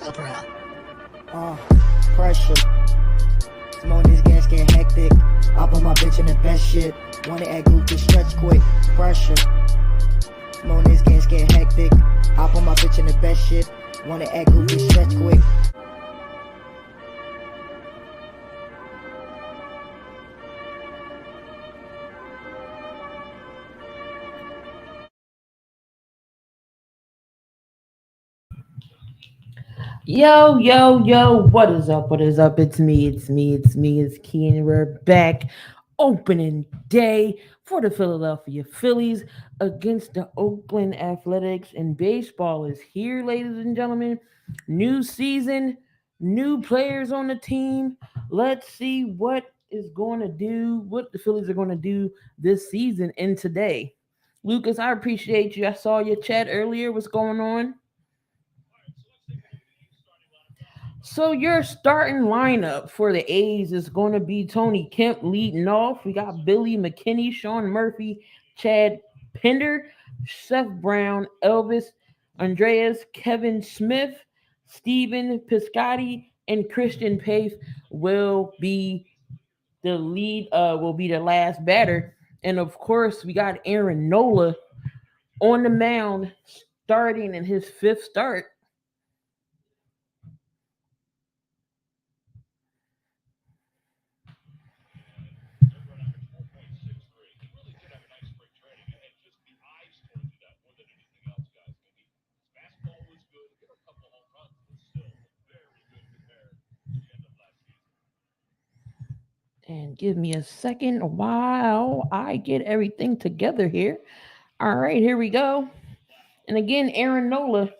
Uh, Pressure. Smoke this gas get hectic. I put my bitch in the best shit. Wanna act goofy, stretch quick. Pressure. Smoke this gas get hectic. I put my bitch in the best shit. Wanna act goofy, stretch quick. Yo, yo, yo, what is up? What is up? It's Key, and we're back. Opening day for the Philadelphia Phillies against the Oakland Athletics, and baseball is here, ladies and gentlemen. New season, new players on the team. Let's see what the Phillies are going to do this season and today. Lucas, I appreciate you. I saw your chat earlier. What's going on? So your starting lineup for the A's is going to be Tony Kemp leading off. We got Billy McKinney, Sean Murphy, Chad Pinder, Seth Brown, Elvis Andreas, Kevin Smith, Steven Piscotty, and Christian Pace will be the last batter. And of course, we got Aaron Nola on the mound starting in his fifth start. And give me a second while I get everything together here. All right, here we go. And again, Aaron Nola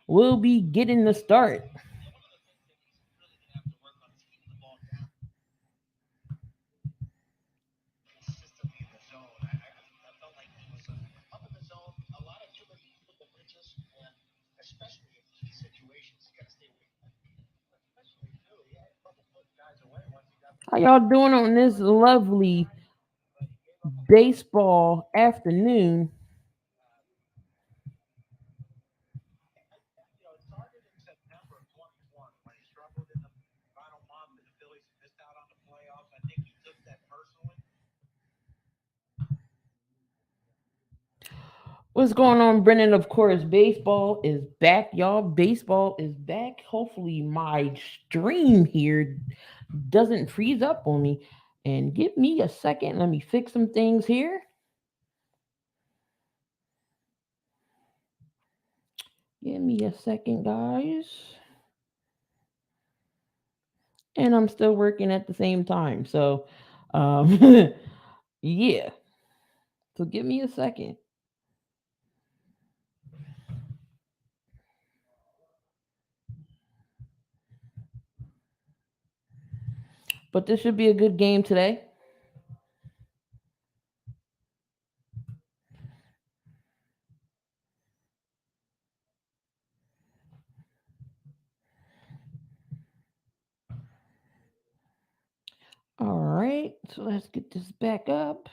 will be getting the start. How y'all doing on this lovely baseball afternoon? What's going on, Brennan? Of course, baseball is back, y'all. Baseball is back. Hopefully, my stream here doesn't freeze up on me. And give me a second. Let me fix some things here. Give me a second, guys. And I'm still working at the same time. So, um, yeah. So give me a second. But this should be a good game today. All right. So let's get this back up.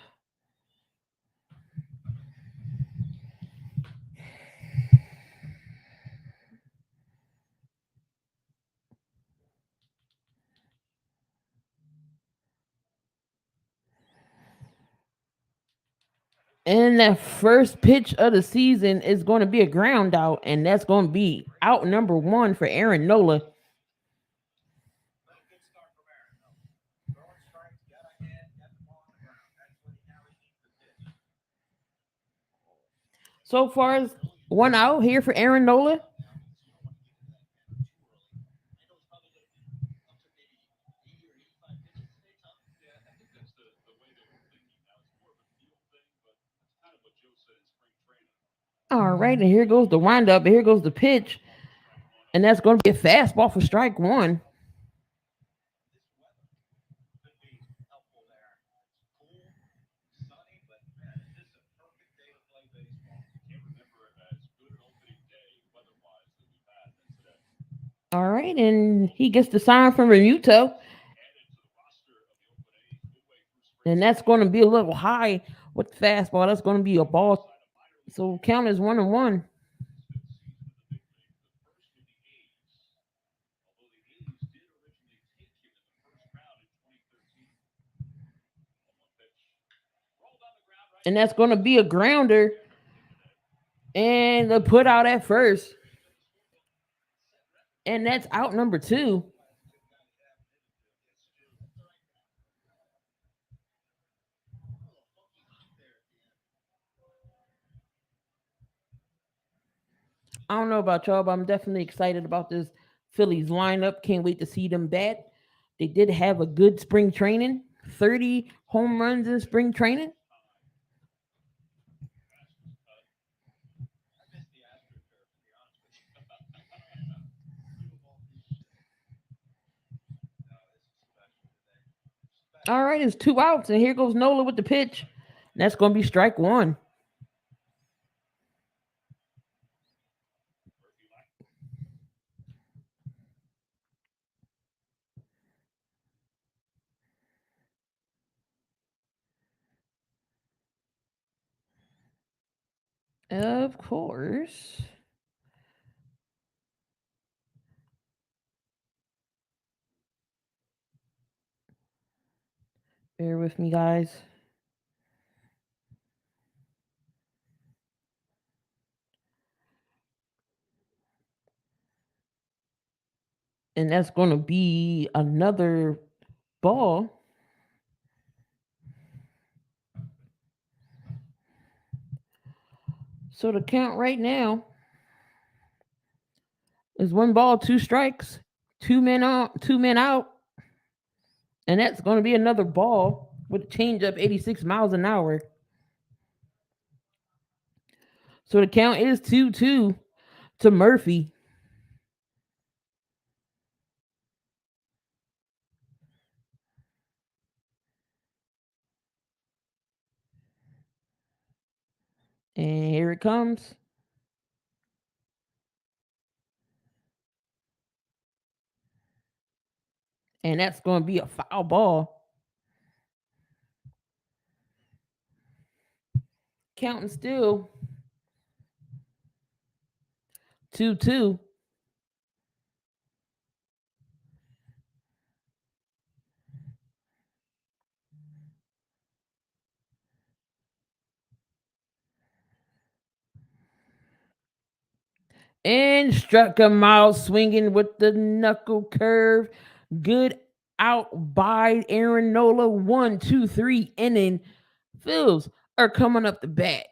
And that first pitch of the season is going to be a ground out, and that's going to be out number one for Aaron Nola. So far as one out here for Aaron Nola. All right, and here goes the windup, and here goes the pitch, and that's going to be a fastball for strike one. All right, and he gets the sign from Remuto, and that's going to be a little high with the fastball. That's going to be a ball. So count as 1-1. And that's going to be a grounder and the put out at first. And that's out number two. I don't know about y'all, but I'm definitely excited about this Phillies lineup. Can't wait to see them bat. They did have a good spring training, 30 home runs in spring training. All right, it's two outs, and here goes Nola with the pitch. And that's going to be strike one. Of course. Bear with me, guys. And that's going to be another ball. So the count right now is one ball, two strikes, two men out, and that's going to be another ball with a changeup, 86 miles an hour. So the count is 2-2 to Murphy. And here it comes. And that's going to be a foul ball. Counting still 2-2. And struck him out swinging with the knuckle curve. Good out by Aaron Nola. 1, 2, 3 inning. Phils are coming up the bat.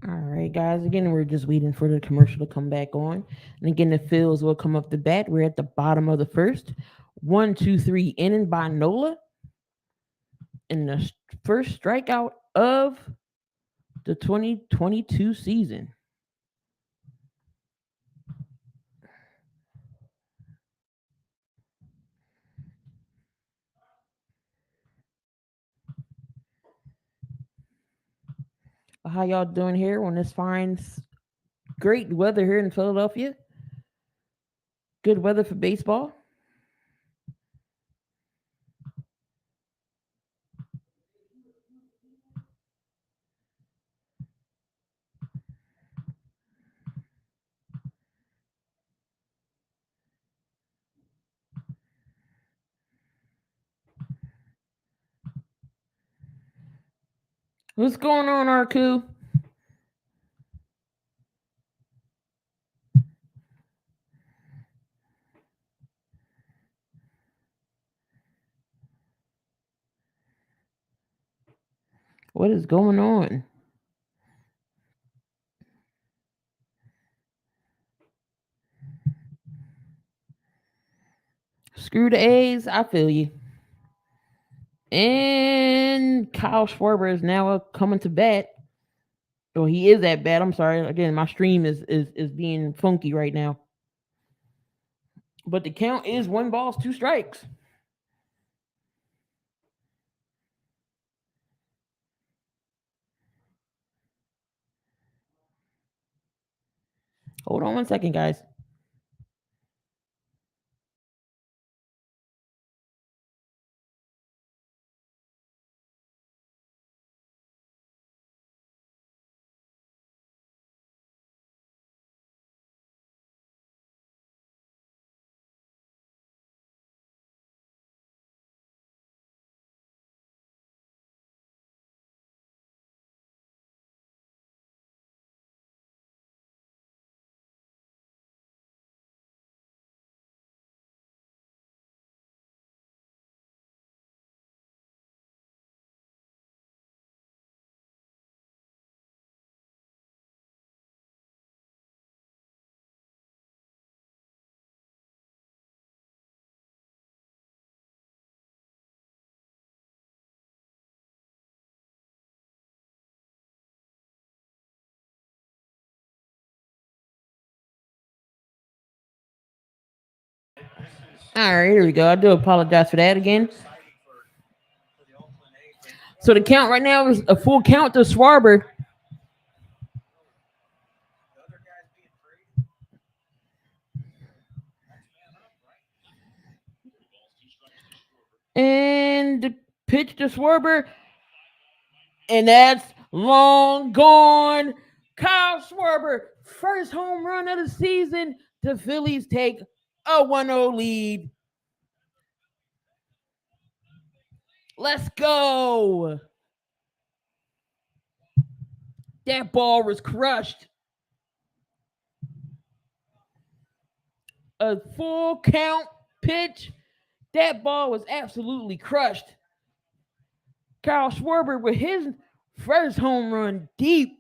All right, guys. Again, we're just waiting for the commercial to come back on. And again, the Phils will come up the bat. We're at the bottom of the first. 1, 2, 3 inning by Nola. And the first strikeout of the 2022 season. How y'all doing here on this fine, great weather here in Philadelphia? Good weather for baseball. What's going on, Arku? What is going on? Screw the A's. I feel you. And Kyle Schwarber is now coming to bat. Or he is at bat. I'm sorry. Again, my stream is being funky right now. But the count is 1 ball, 2 strikes. Hold on 1 second, guys. All right, here we go. I do apologize for that again. So the count right now is a full count to Schwarber. And the pitch to Schwarber. And that's long gone. Kyle Schwarber, first home run of the season. The Phillies take a 1-0 lead. Let's go. That ball was crushed. A full count pitch. That ball was absolutely crushed. Kyle Schwarber with his first home run deep.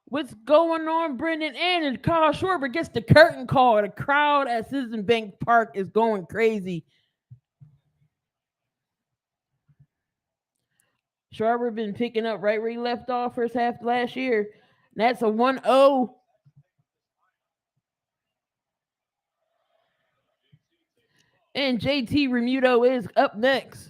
What's going on, Brendan? And Kyle Schwarber gets the curtain call. The crowd at Citizen Bank Park is going crazy. Schwarber been picking up right where he left off first half last year. That's a 1-0. And JT Remuto is up next.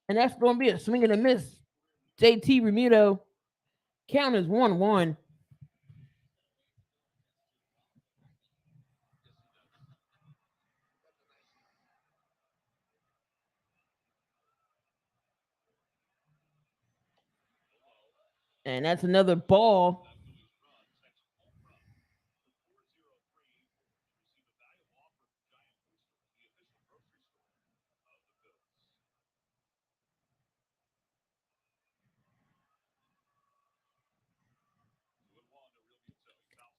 And that's going to be a swing and a miss. JT Remuto. Count is 1-1. And that's another ball.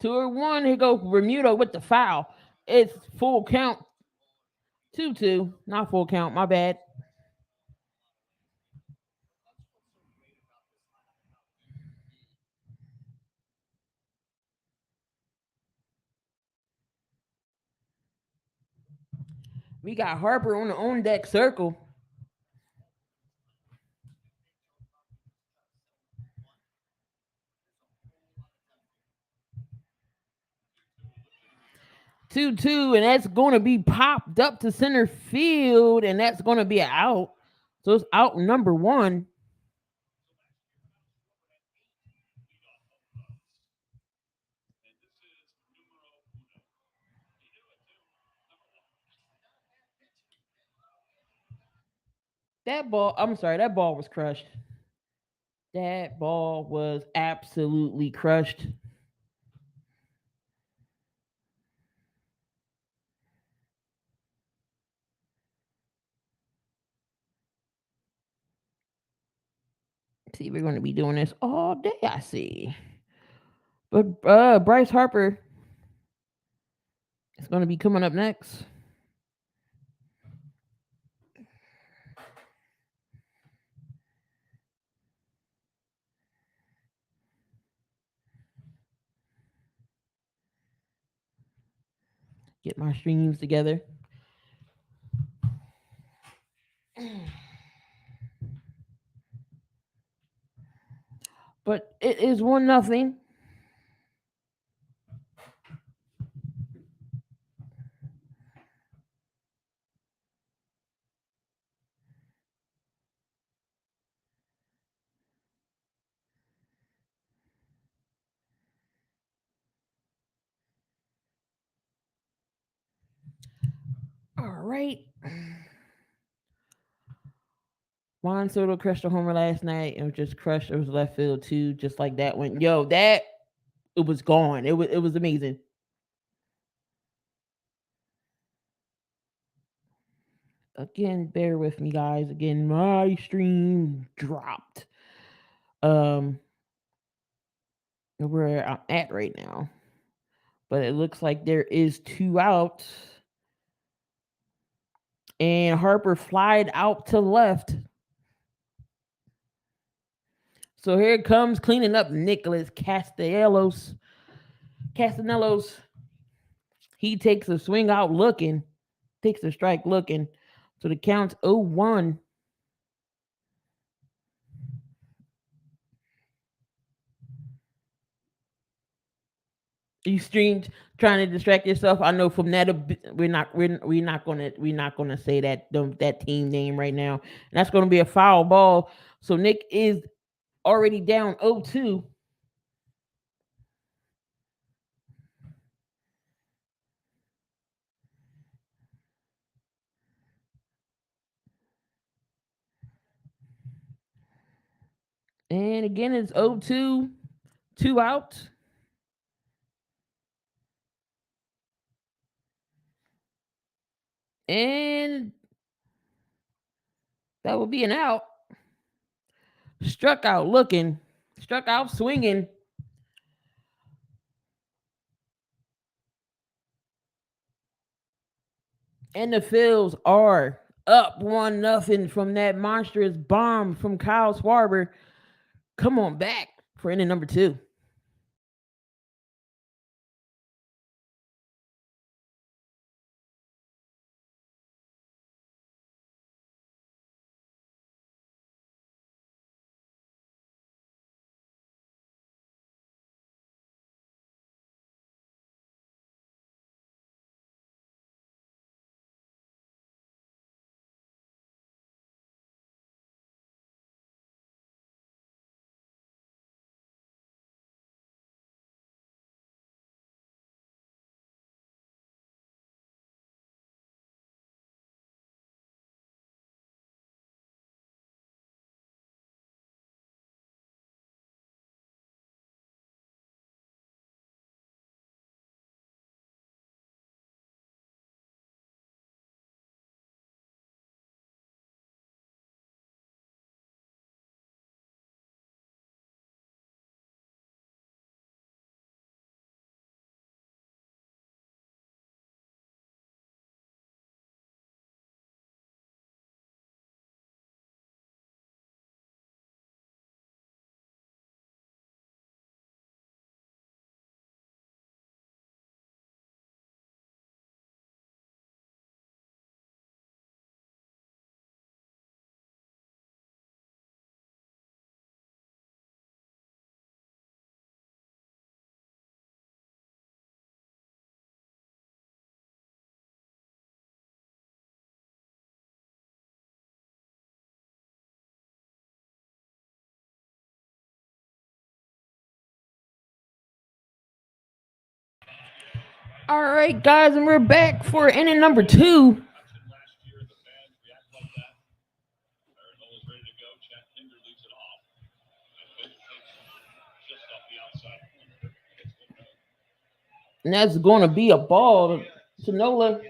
Two or one. Here goes Remuto with the foul. It's full count. 2-2. Not full count. My bad. We got Harper on the on deck circle. 2-2, and that's going to be popped up to center field, and that's going to be an out. So it's out number one. That ball was crushed. That ball was absolutely crushed. See, we're going to be doing this all day, I see. But Bryce Harper is going to be coming up next. Get my streams together. But it is 1-0. All right. Juan Soto crushed a homer last night and was just crushed. It was left field too, just like that one. Yo, that it was gone. It was amazing. Again, bear with me, guys. Again, my stream dropped. Where I'm at right now, but it looks like there is 2 out, and Harper flied out to left. So here it comes cleaning up Nicholas Castellanos. Castellanos. He takes a swing out looking, takes a strike looking. So the count's 0-1. You streamed trying to distract yourself. I know from that we're not gonna say that team name right now. And that's gonna be a foul ball. So Nick is already down 0-2. And again, it's 0-2, 2 out. And that will be an out. Struck out looking, struck out swinging. And the Phils are up 1-0 from that monstrous bomb from Kyle Schwarber. Come on back for inning number 2. All right, guys, and we're back for inning number two. And that's going to be a ball to Nola.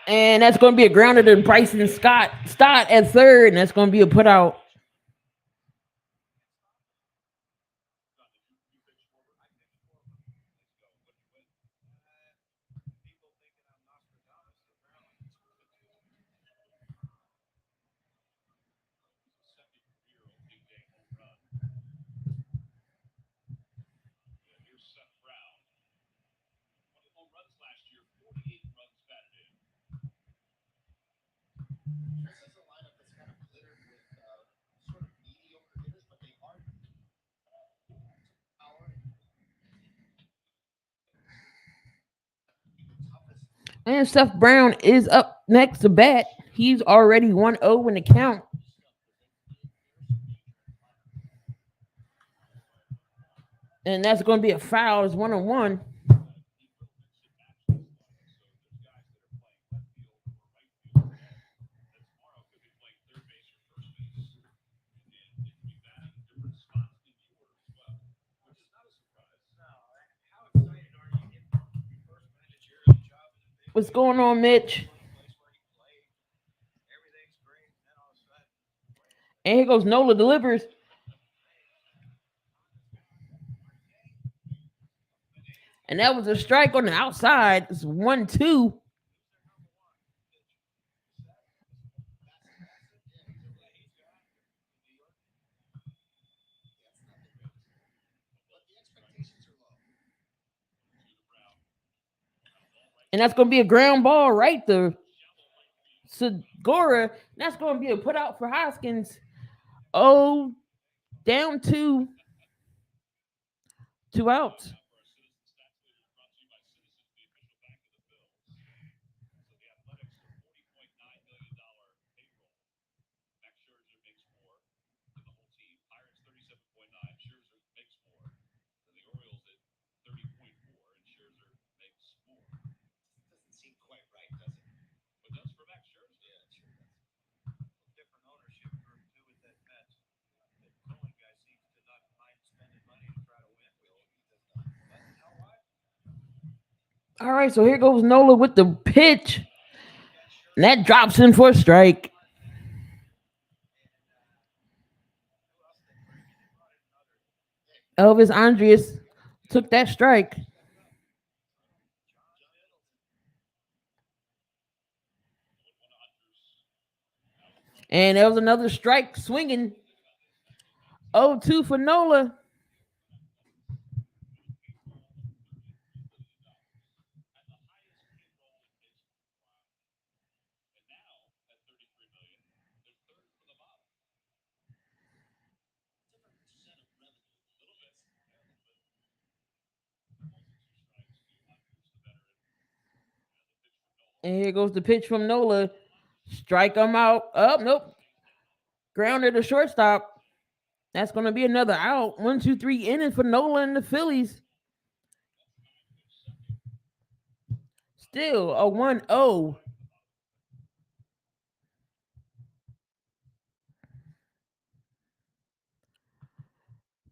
And that's going to be a grounder to Bryson Scott. Stott at third, and that's going to be a put out. And Seth Brown is up next to bat. He's already 1-0 in the count. And that's going to be a foul. It's 1-1. What's going on, Mitch? And here goes Nola delivers. And that was a strike on the outside. It's 1-2. And that's going to be a ground ball right to Segura. That's going to be a put out for Hoskins. Oh, down two outs. All right, so here goes Nola with the pitch. And that drops in for a strike. Elvis Andreas took that strike. And there was another strike swinging. 0-2 for Nola. And here goes the pitch from Nola. Strike him out. Oh, nope. Grounded to shortstop. That's going to be another out. 1-2-3 inning for Nola and the Phillies. Still a 1-0.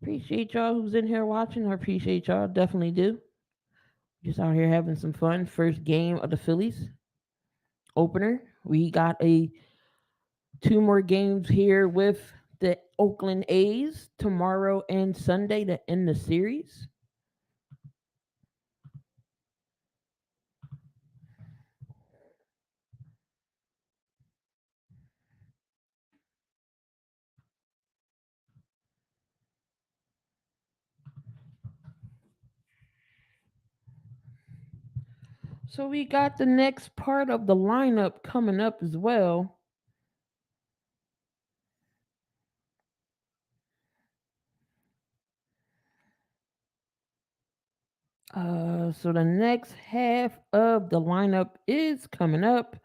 Appreciate y'all who's in here watching. I appreciate y'all. Definitely do. Just out here having some fun. First game of the Phillies opener. We got a two more games here with the Oakland A's tomorrow and Sunday to end the series. So we got the next part of the lineup coming up as well. So the next half of the lineup is coming up.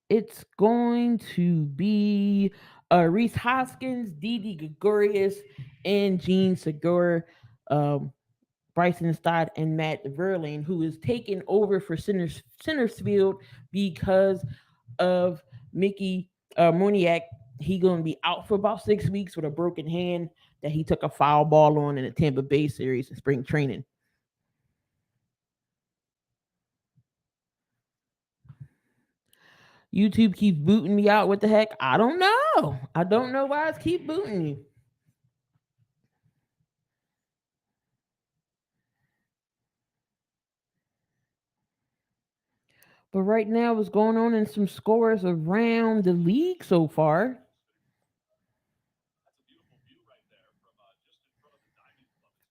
It's going to be Reese Hoskins, Didi Gregorius, and Gene Segura, um, Bryson Stott, and Matt Verlaine, who is taking over for center's field because of Mickey Moniak. He going to be out for about 6 weeks with a broken hand that he took a foul ball on in the Tampa Bay series in spring training. YouTube keeps booting me out. What the heck? I don't know. I don't know why it's keep booting you. But right now, what's going on in some scores around the league so far?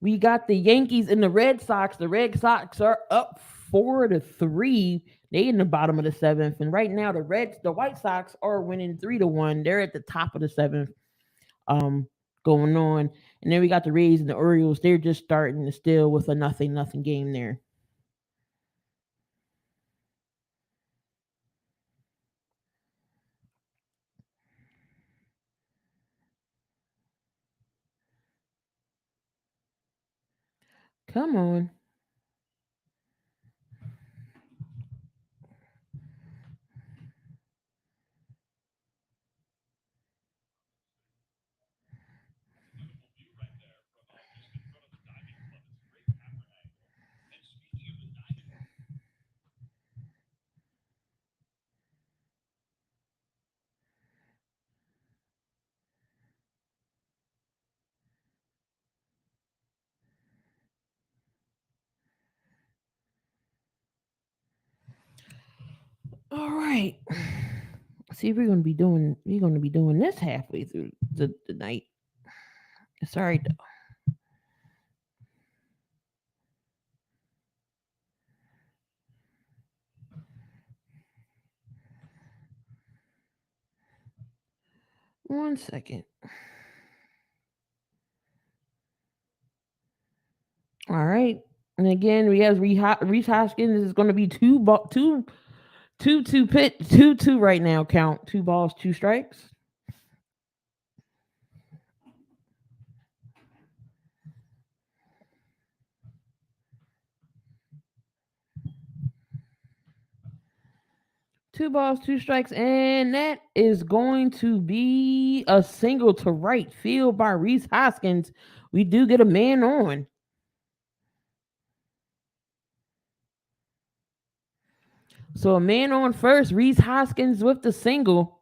We got the Yankees and the Red Sox. The Red Sox are up 4-3. They in the bottom of the seventh, and right now the White Sox are winning 3-1. They're at the top of the seventh. Um, Going on, and then we got the Rays and the Orioles. They're just starting to still with a nothing game there. Come on. All right. See, we're gonna be doing this halfway through the night. Sorry. One second. All right. And again, we have Reese Hoskins is going to be two right now. Count 2 balls, 2 strikes. 2 balls, 2 strikes, and that is going to be a single to right field by Reese Hoskins. We do get a man on. So a man on first. Reese Hoskins with the single.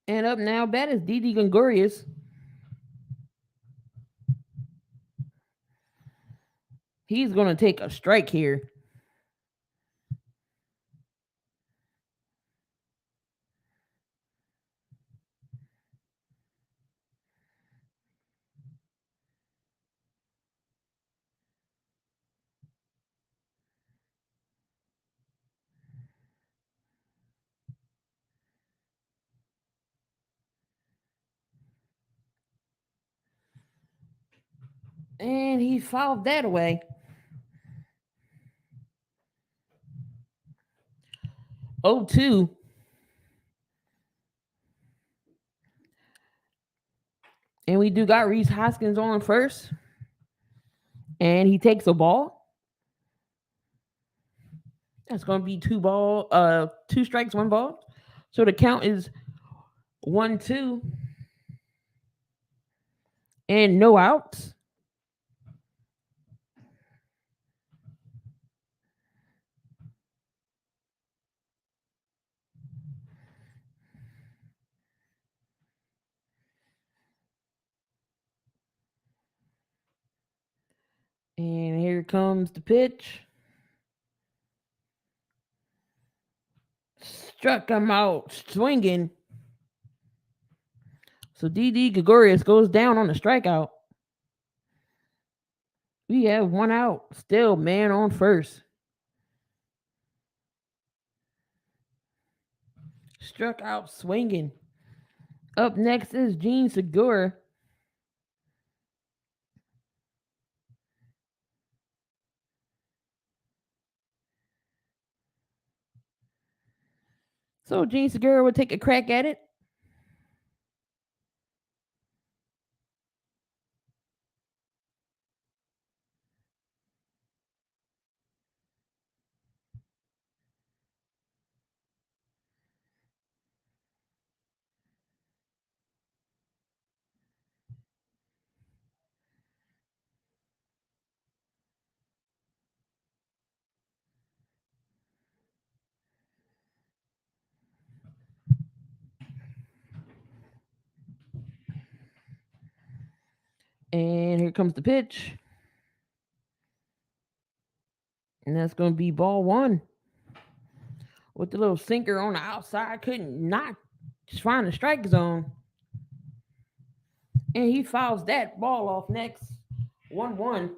And up now, that is Didi Gregorius. He's going to take a strike here. And he fouled that away. 0-2. And we do got Reese Hoskins on first. And he takes a ball. That's going to be 2 strikes, 1 ball. So the count is 1-2. And no outs. And here comes the pitch. Struck him out swinging. So Didi Gregorius goes down on the strikeout. We have one out. Still man on first. Struck out swinging. Up next is Gene Segura. So Gene Segura will take a crack at it. And here comes the pitch. And that's going to be ball one. With the little sinker on the outside, couldn't not just find the strike zone. And he fouls that ball off next. 1-1.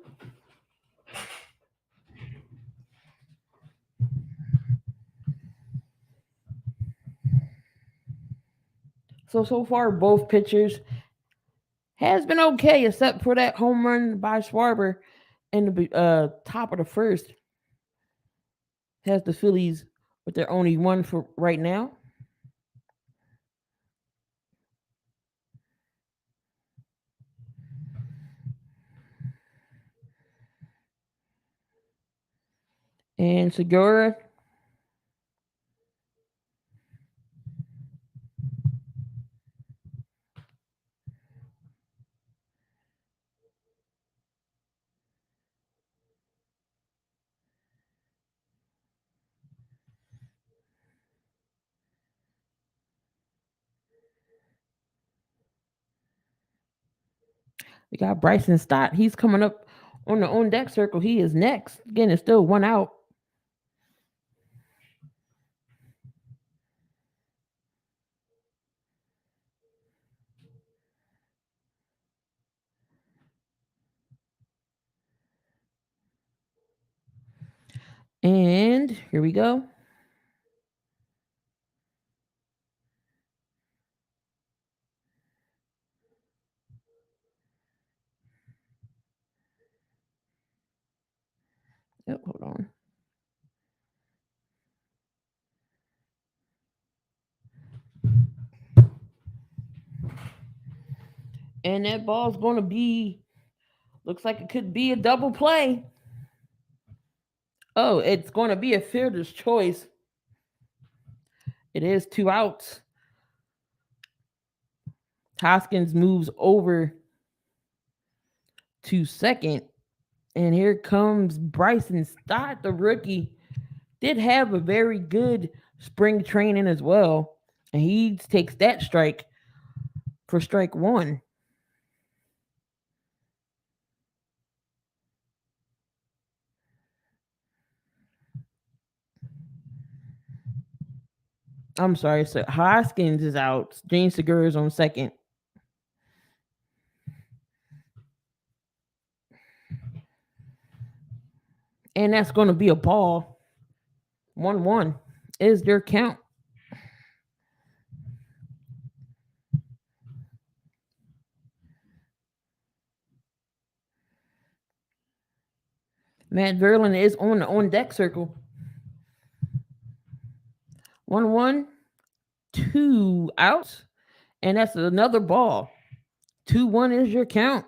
So far, both pitchers has been okay, except for that home run by Schwarber in the top of the first. Has the Phillies with their only one for right now. And Segura. We got Bryson Stott. He's coming up on the on deck circle. He is next. Again, it's still one out. And here we go. Yep, hold on. And that ball's going to be, looks like it could be a double play. Oh, it's going to be a fielder's choice. It is 2 outs. Hoskins moves over to second. And here comes Bryson Stott, the rookie. Did have a very good spring training as well. And he takes that strike for strike one. I'm sorry, so Hoskins is out. James Segura is on second. And that's going to be a ball. 1-1 is their count. Matt Verlin is on the on deck circle. 1-1, 2 outs, and that's another ball. 2-1 is your count.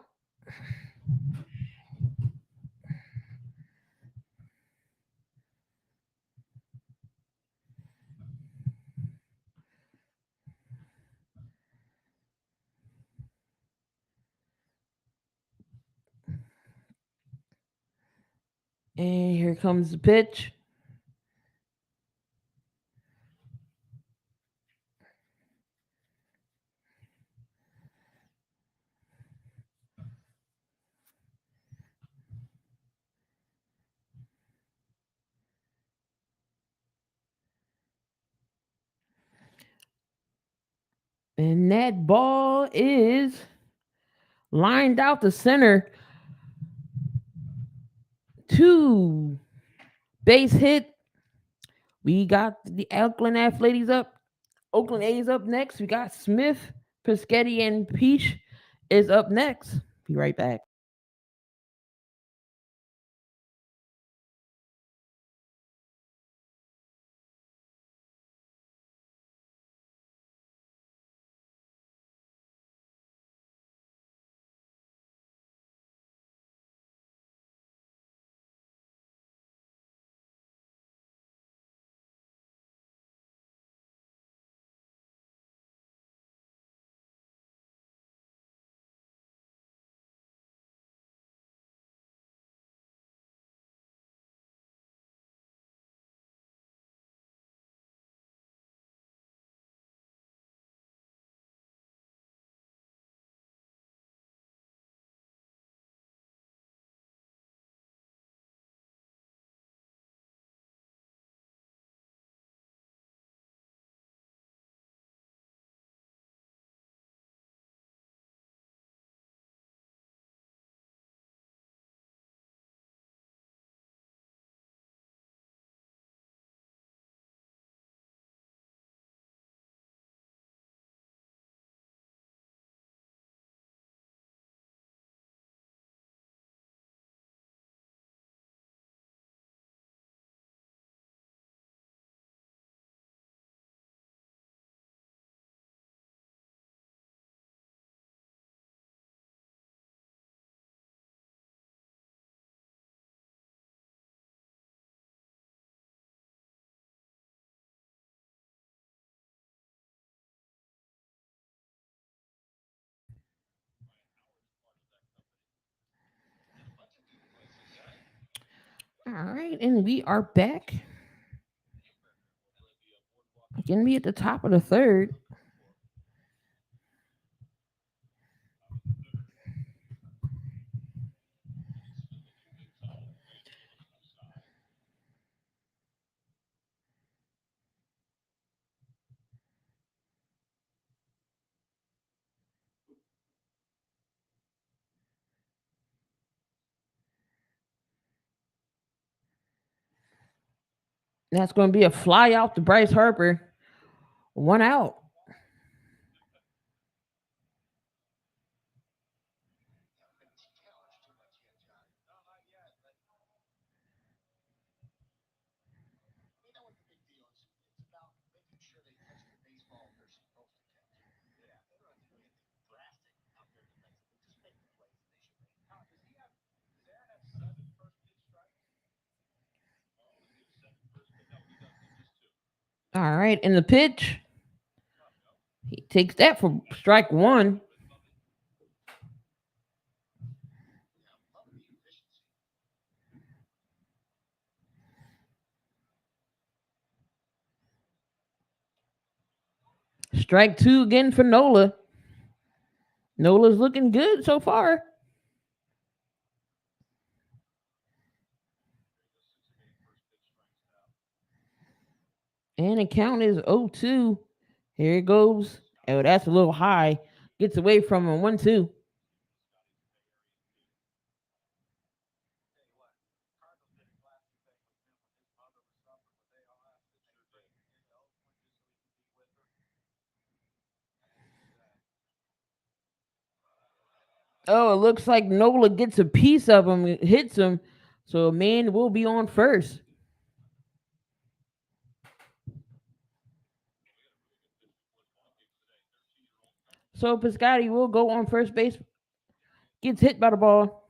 And here comes the pitch. And that ball is lined out to center. Two base hit. We got the Oakland Athletics up. Oakland A's up next. We got Smith, Pescetti, and Peach is up next. Be right back. All right, and we are back. Gonna be at the top of the third. That's gonna be a fly out to Bryce Harper. One out. All right, and the pitch. He takes that for strike one. Strike two again for Nola. Nola's looking good so far. And the count is 0-2. Here it goes. Oh, that's a little high. Gets away from him. 1-2. Oh, it looks like Nola gets a piece of him, hits him. So man will be on first. So Piscotti will go on first base. Gets hit by the ball.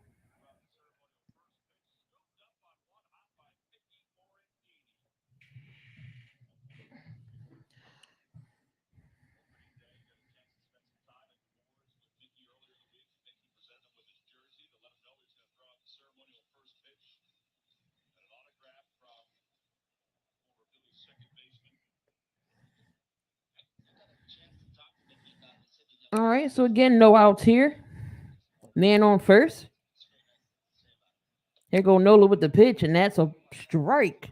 All right, so again, no outs here. Man on first. Here go Nola with the pitch, and that's a strike.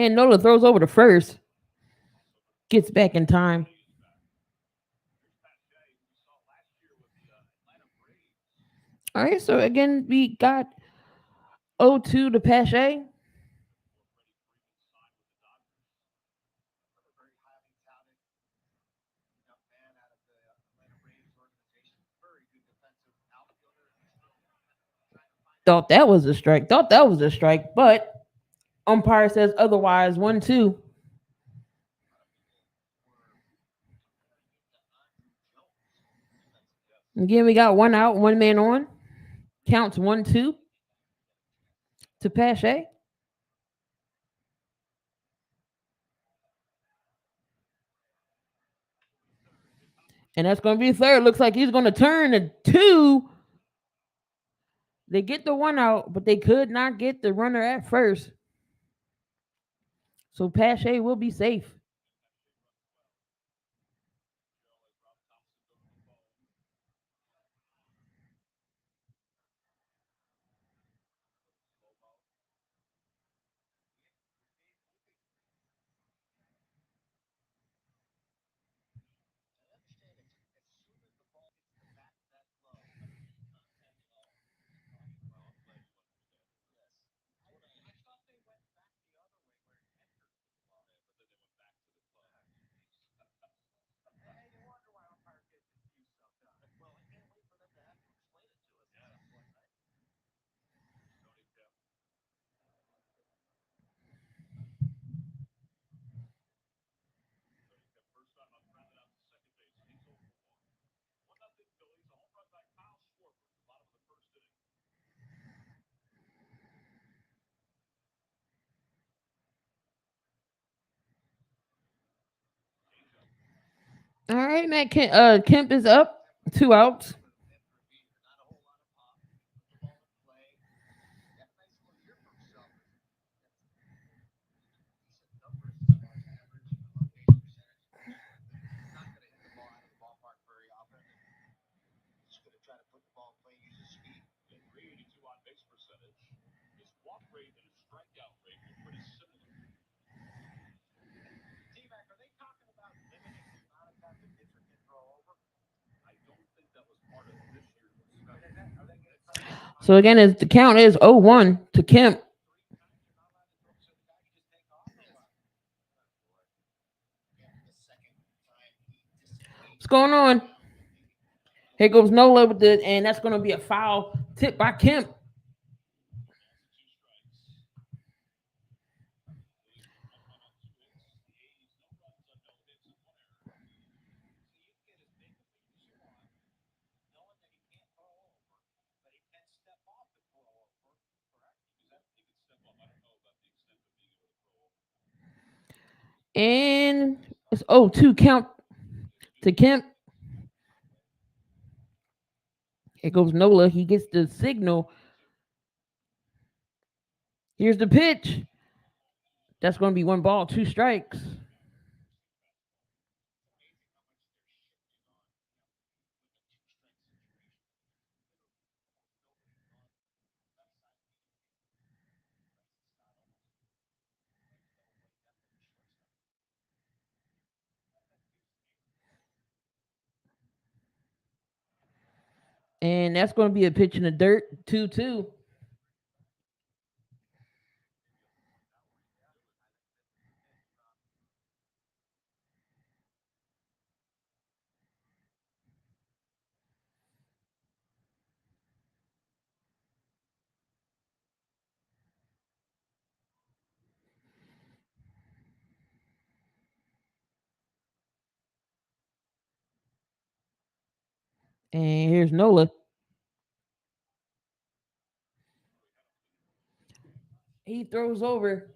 And Nola throws over to first, gets back in time. All right, so again, we got 0-2 to Pache. Thought that was a strike. Thought that was a strike, but umpire says otherwise. 1-2. Again, we got one out, one man on. Counts 1-2 to Pache. And that's going to be third. Looks like he's going to turn to two. They get the one out, but they could not get the runner at first. So Pache will be safe. All right, Matt Kemp is up. Two outs. So again, the count is 0-1 to Kemp. What's going on? Here goes Nola with the, and that's going to be a foul tip by Kemp. And it's 0-2 count to Kemp. Here goes Nola. He gets the signal. Here's the pitch. That's going to be one ball, two strikes. And that's going to be a pitch in the dirt, 2-2. And here's Nola. He throws over.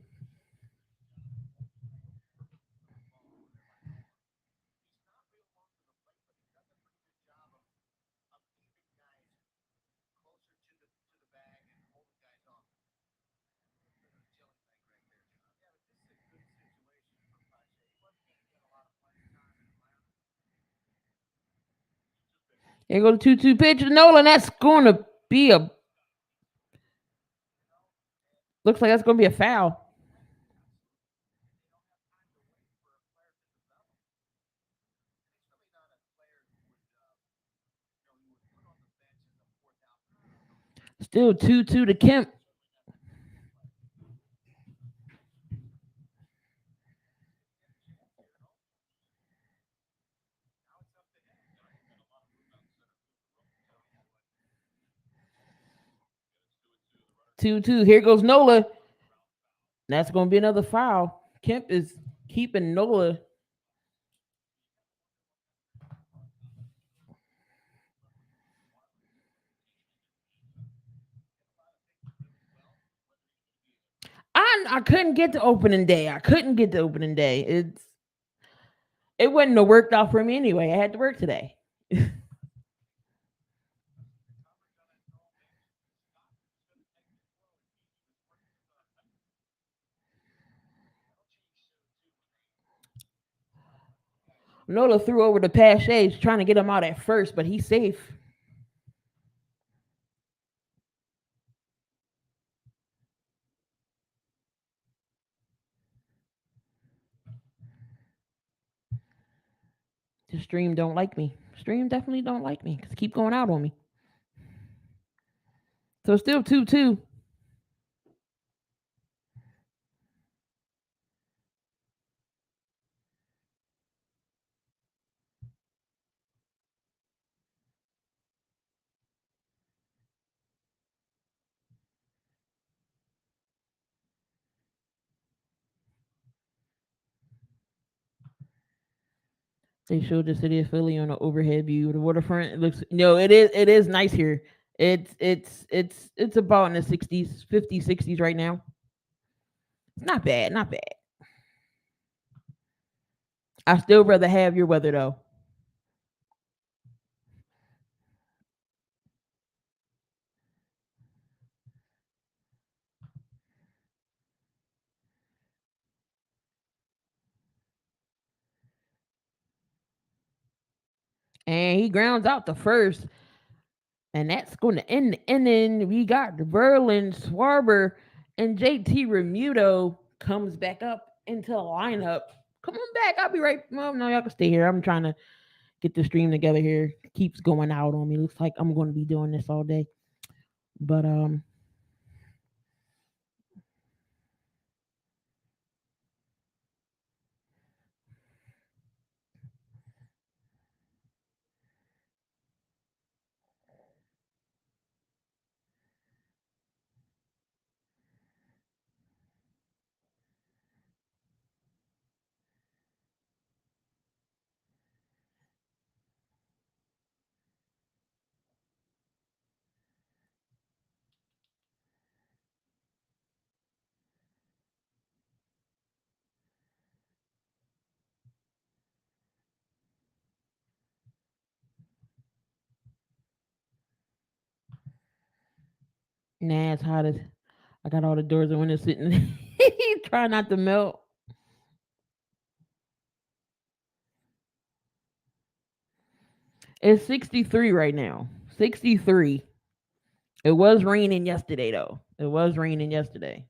Here goes the 2-2 pitch to Nola. And that's going to be a. Looks like that's going to be a foul. Still 2-2 to Kemp. 2-2. Here goes Nola. That's going to be another foul. Kemp is keeping Nola. I couldn't get to opening day. I couldn't get to opening day. It wouldn't have worked out for me anyway. I had to work today. Nola threw over the Pache, trying to get him out at first, but he's safe. The stream don't like me. Stream definitely don't like me because keep going out on me. So still 2-2. They showed the city of Philly on the overhead view. The waterfront. It looks it is nice here. It's about in the 60s, 50s, 60s right now. It's not bad, not bad. I still rather have your weather though. And he grounds out the first, and that's going to end the inning. We got Berlin, Schwarber, and JT Remuto comes back up into the lineup. Come on back. I'll be right. Well, no, y'all can stay here. I'm trying to get the stream together here. Keeps going out on me. Looks like I'm going to be doing this all day. But nah, it's hot as I got all the doors and windows sitting. Try not to melt. It's 63 right now. 63. It was raining yesterday though. It was raining yesterday.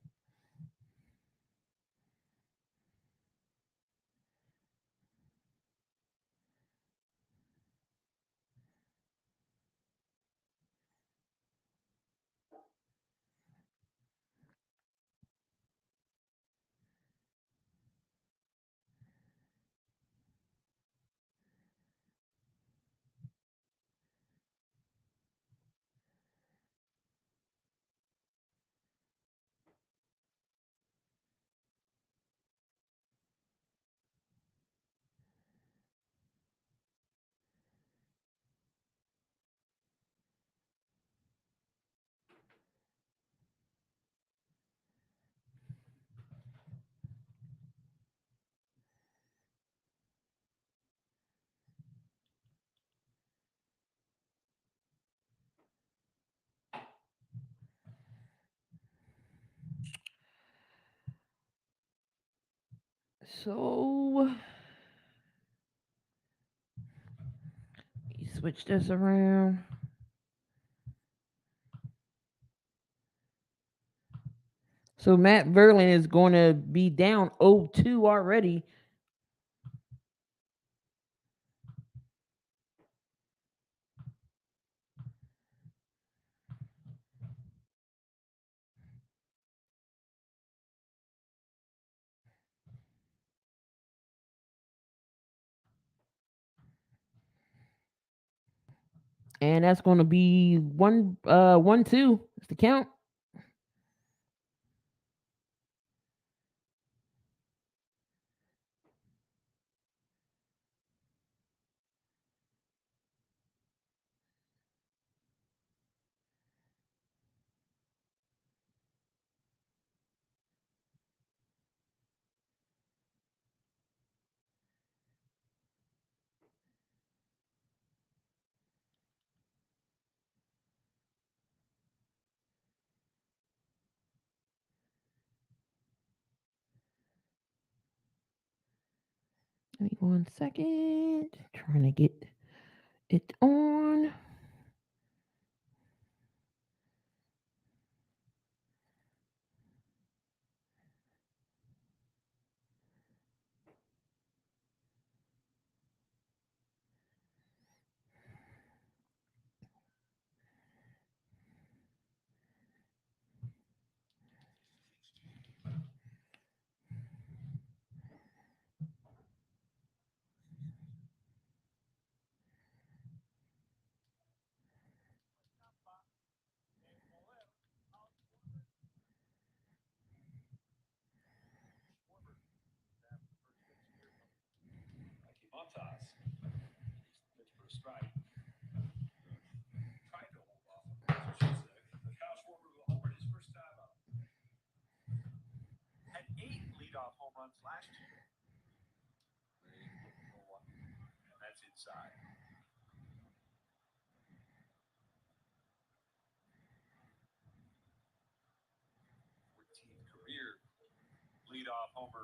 So you switch this around. So Matt Verlin is going to be down 0-2 already. And that's going to be 1-2. That's the count. Give me 1 second. Trying to get it on.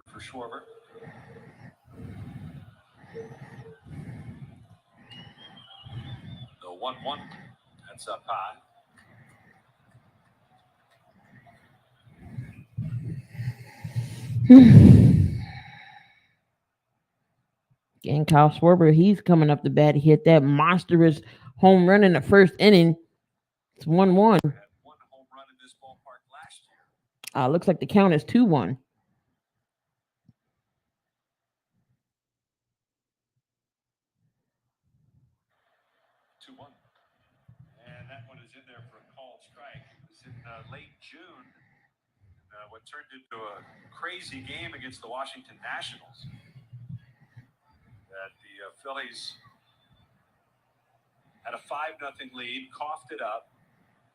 For Schwarber. The 1-1. That's up high. And Kyle Schwarber, he's coming up the bat. He hit that monstrous home run in the first inning. It's 1-1. Had one home run in this ballpark last year. Looks like the count is 2-1. 2-1. And that one is in there for a called strike. It was in late June. What turned into a crazy game against the Washington Nationals. That the Phillies had a 5-0 lead, coughed it up,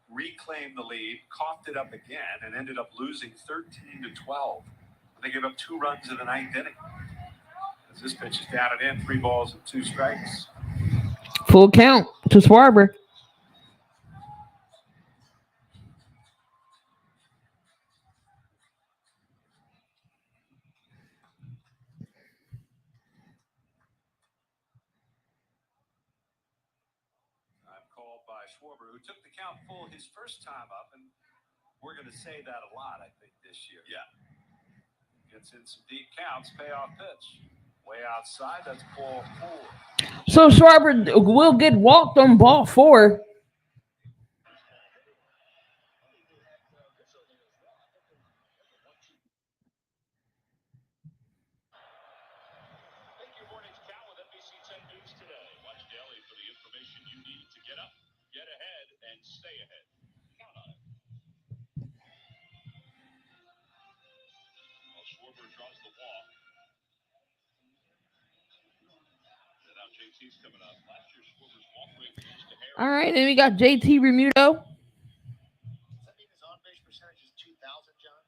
reclaimed the lead, coughed it up again, and ended up losing 13-12. They gave up 2 runs in the 9th inning. As this pitch is down and in, 3 balls and 2 strikes. Full count to Schwarber. I'm called by Schwarber, who took the count full his first time up, and we're going to say that a lot, I think, this year. Yeah. Gets in some deep counts, payoff pitch. Way outside, that's ball 4. So Schwarber will get walked on ball 4. Make your mornings count with NBC 10 News today. Watch daily for the information you need to get up, get ahead, and stay ahead. Count on it. Well, Schwarber draws the walk. And now JT's coming up. Last year, Schwarber's walk rate was just a hair. All right, then we got JT Remuto. Does that mean his on-base percentage is 2,000, John?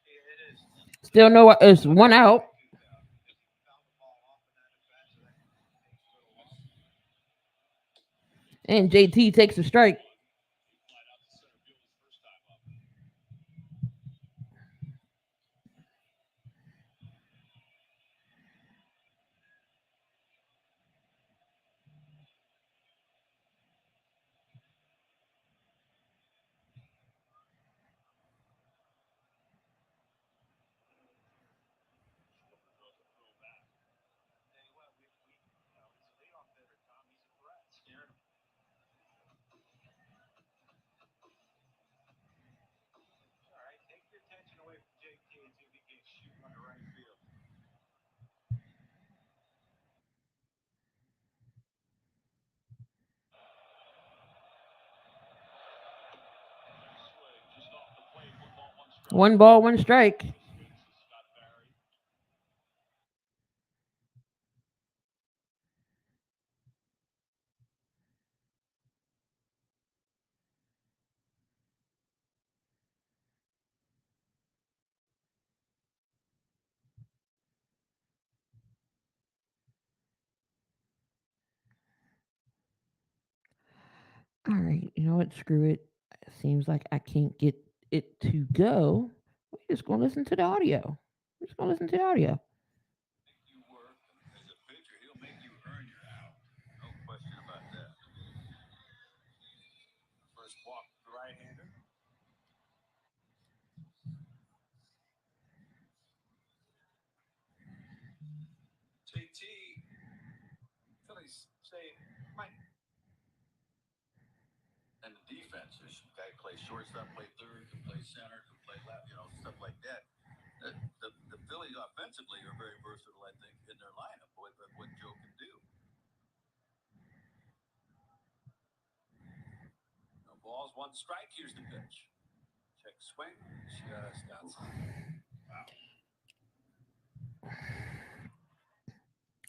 Yeah, it is. Still no, it's 1 out. And JT takes a strike. 1 ball, 1 strike. All right, you know what? Screw it. It seems like I can't get it to go. We're just gonna listen to the audio. We're just gonna listen to the audio. You work as a pitcher, he'll make you earn your out. No question about that. First walk, the right-hander. JT, Phillies say, Mike. And the defense, this guy plays shortstop, play third, can play center, can play left, stuff like that. The Phillies offensively are very versatile, I think, in their lineup, what Joe can do. No balls, 1 strike. Here's the pitch. Check swing, just outside.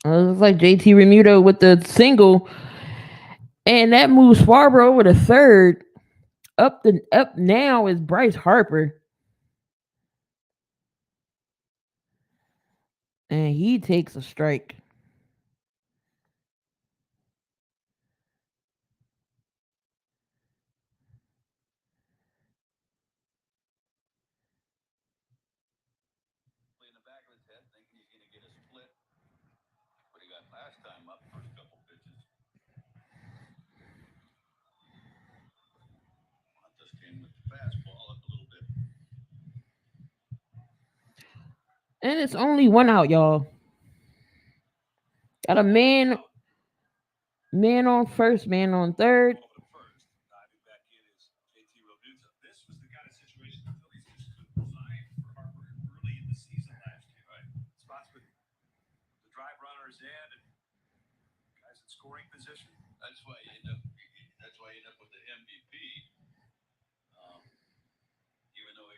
It looks like JT Remuto with the single, and that moves Schwarber over to third. Up now is Bryce Harper, and he takes a strike. In the back of his head, thinking he's going to get a split. What he got last time up, first couple pitches. Just came with the fastball up a little bit. And it's only 1 out, y'all. Got a man on first, man on third. Diving back in is JT Realmuto. This was the kind of situation the Phillies just couldn't design for Harper early in the season last year. Right. Spots with the drive runners in and guys in scoring position. That's why you end up with the MVP. Even though he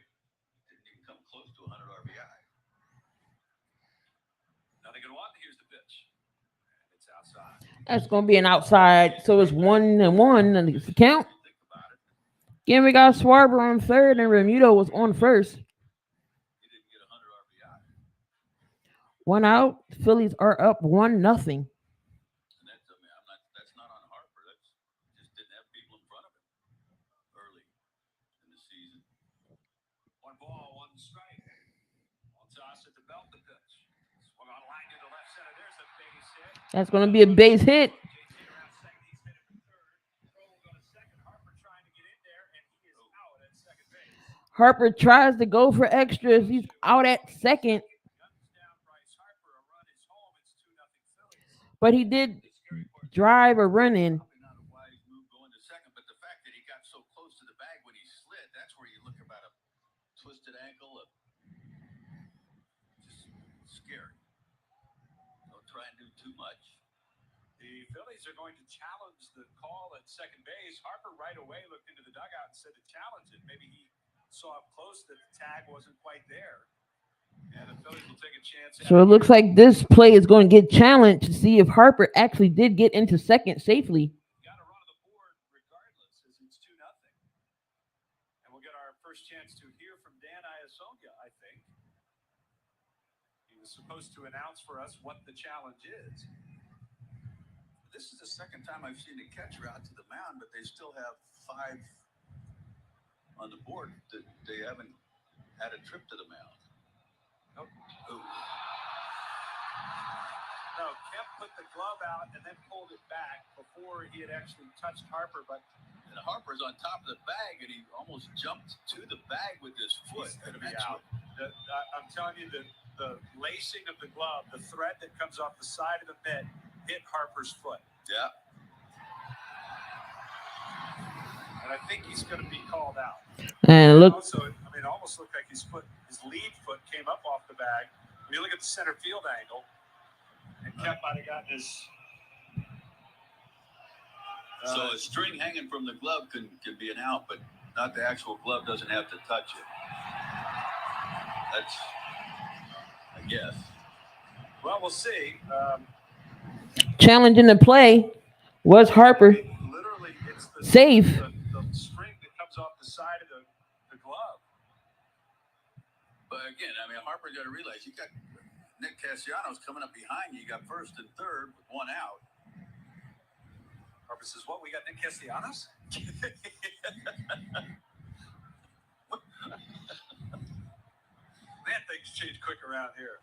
didn't even come close to 100 RBI. Nothing going on. Here's the pitch. And it's outside. That's gonna be an outside, so it's 1-1 and it's the count. Again, we got Schwarber on third, and Remuto was on first. He didn't get 100 RBI. 1 out. Phillies are up 1-0. That's not on Harper. That's just didn't have people in front of him early in the season. 1 ball, 1 strike. I'll toss at the belt, the pitch. Swung on line to the left center. There's a base hit. That's gonna be a base hit. JT around second. He's headed for third. Throw will go to second. Harper trying to get in there, and he is out at second base. Harper tries to go for extras. He's out at second. Guns down Bryce Harper. A run is home. It's 2-0 Phillies. But he did drive a run in. Probably not a wise move going to second, but the fact that he got so close to the bag when he slid, that's where you look about a twisted ankle. Just scary. Don't try and do too much. The Phillies are going to challenge the call at second base. Harper right away looked into the dugout and said to challenge it. Maybe he saw up close that the tag wasn't quite there. And the Phillies will take a chance. So it looks like this play is going to get challenged to see if Harper actually did get into second safely. Got a run on the board regardless, as it's 2-0. And we'll get our first chance to hear from Dan Iasonia, I think. He was supposed to announce for us what the challenge is. This is the second time I've seen a catcher out to the mound, but they still have 5 on the board that they haven't had a trip to the mound. Nope. Ooh. No, Kemp put the glove out and then pulled it back before he had actually touched Harper, but and Harper's on top of the bag and he almost jumped to the bag with his foot. He's going to be out. I'm telling you, the lacing of the glove, the thread that comes off the side of the mitt, hit Harper's foot. Yeah. And I think he's going to be called out. And look, Also, it almost looked like his lead foot came up off the bag. When you look at the center field angle, and Kemp might have gotten his. So a string hanging from the glove can be an out, but not the actual glove doesn't have to touch it. That's, I guess. Well, we'll see. Challenging the play was Harper. Literally, it's the Safe. The string that comes off the side of the glove. But again, I mean, Harper got to realize you got Nick Castellanos coming up behind you. You got first and third with one out. Harper says, "What? We got Nick Castellanos?" Man, things change quick around here.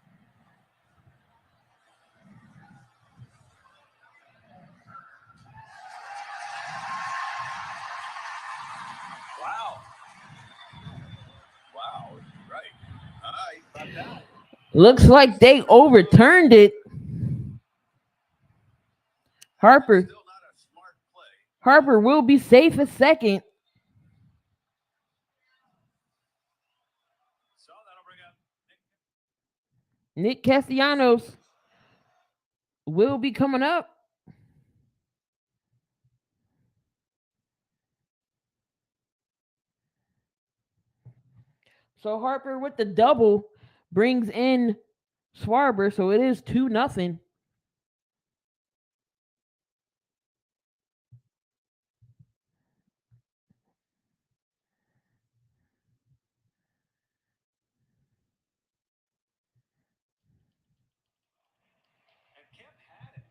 Wow. Wow. Right. All right. About that. Looks like they overturned it. Harper. Still not a smart play. Harper will be safe at second. So that'll bring up Nick Castellanos will be coming up. So Harper with the double brings in Schwarber, so it is 2-0. And Kemp had it,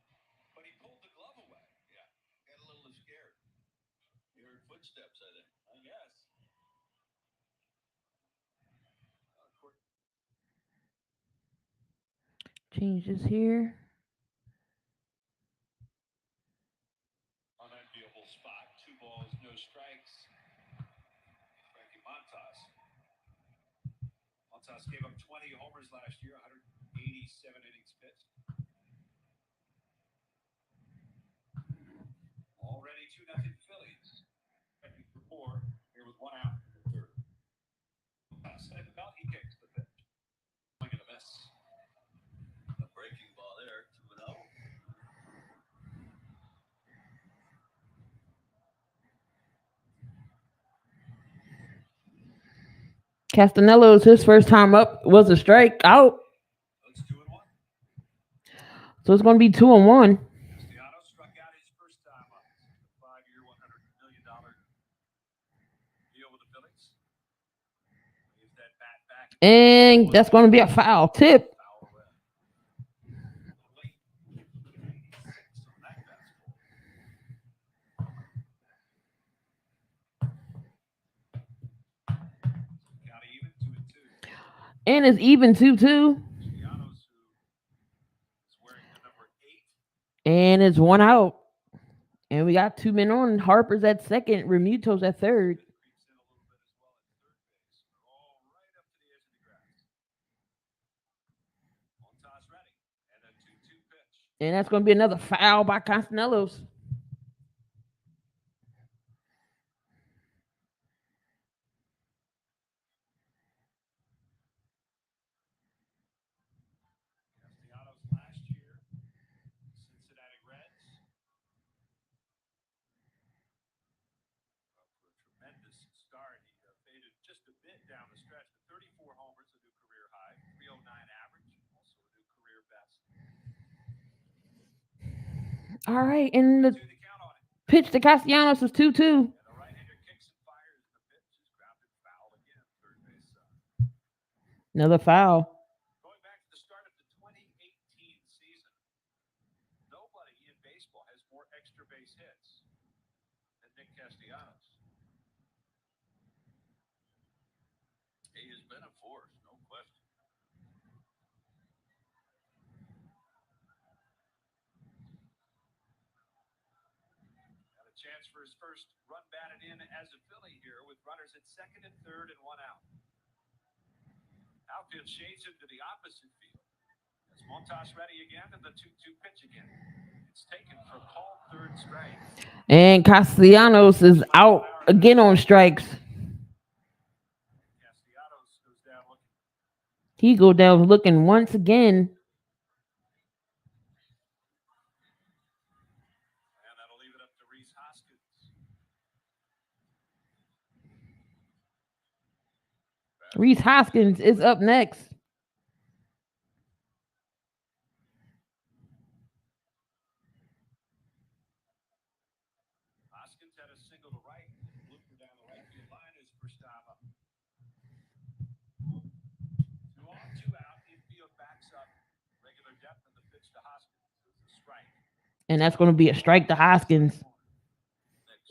but he pulled the glove away. Yeah, got a little scared. He heard footsteps, I think. I guess. Changes here. Unenviable spot. 2 balls, no strikes. Frankie Montas. Montas gave up 20 homers last year, 187 innings pitched. Already 2-0 Phillies. Second for 4 here with 1 out. Third. At the belt, he kicks the pitch. Swing and a miss. A breaking ball there, 2-0. Castellanos, his first time up was a strikeout. It's 2-1. So it's going to be 2-1. Castellanos struck out his first time up. A 5-year, $100 million deal with the Phillies. Gives that bat back. And that's going to be a foul tip. Foul away. Late 86 on that fastball. Count even, 2-2. And it's even 2-2. Castellanos, who is wearing the number 8. And it's 1 out. And we got 2 men on. Harper's at second. Remuto's at third. Creeps in a little bit as well at third base. They're all right up to the edge of the grass. Montas ready. And a 2-2 pitch. And that's going to be another foul by Castellanos. Castellanos last year, Cincinnati Reds. Up for a tremendous start. He faded just a bit down the stretch, but 34 homers, a new career high, 309 average, also a new career best. All right. And the To the count on it. pitch to Castellanos is 2-2. And the right-hander kicks and fires. The pitch is grounded foul again. Third base side. Another foul. Going back to the start of the 2018 season, nobody in baseball has more extra base hits than Nick Castellanos. He has been a force, no question. Got a chance for his first run batted in as a Philly here with runners at second and third and 1 out. Outfield shades him to the opposite field. As Montas ready again and the 2-2 pitch again. It's taken for a called third strike. And Castellanos is out again on strikes. Castellanos goes down looking. He go down looking once again. And that'll leave it up to Reese Hoskins. Reese Hoskins is up next. Hoskins had a single to right, blooper down the right field line is first time up. 2 on, 2 out. Infield backs up. Regular depth in the pitch to Hoskins. It's a strike. And that's going to be a strike to Hoskins.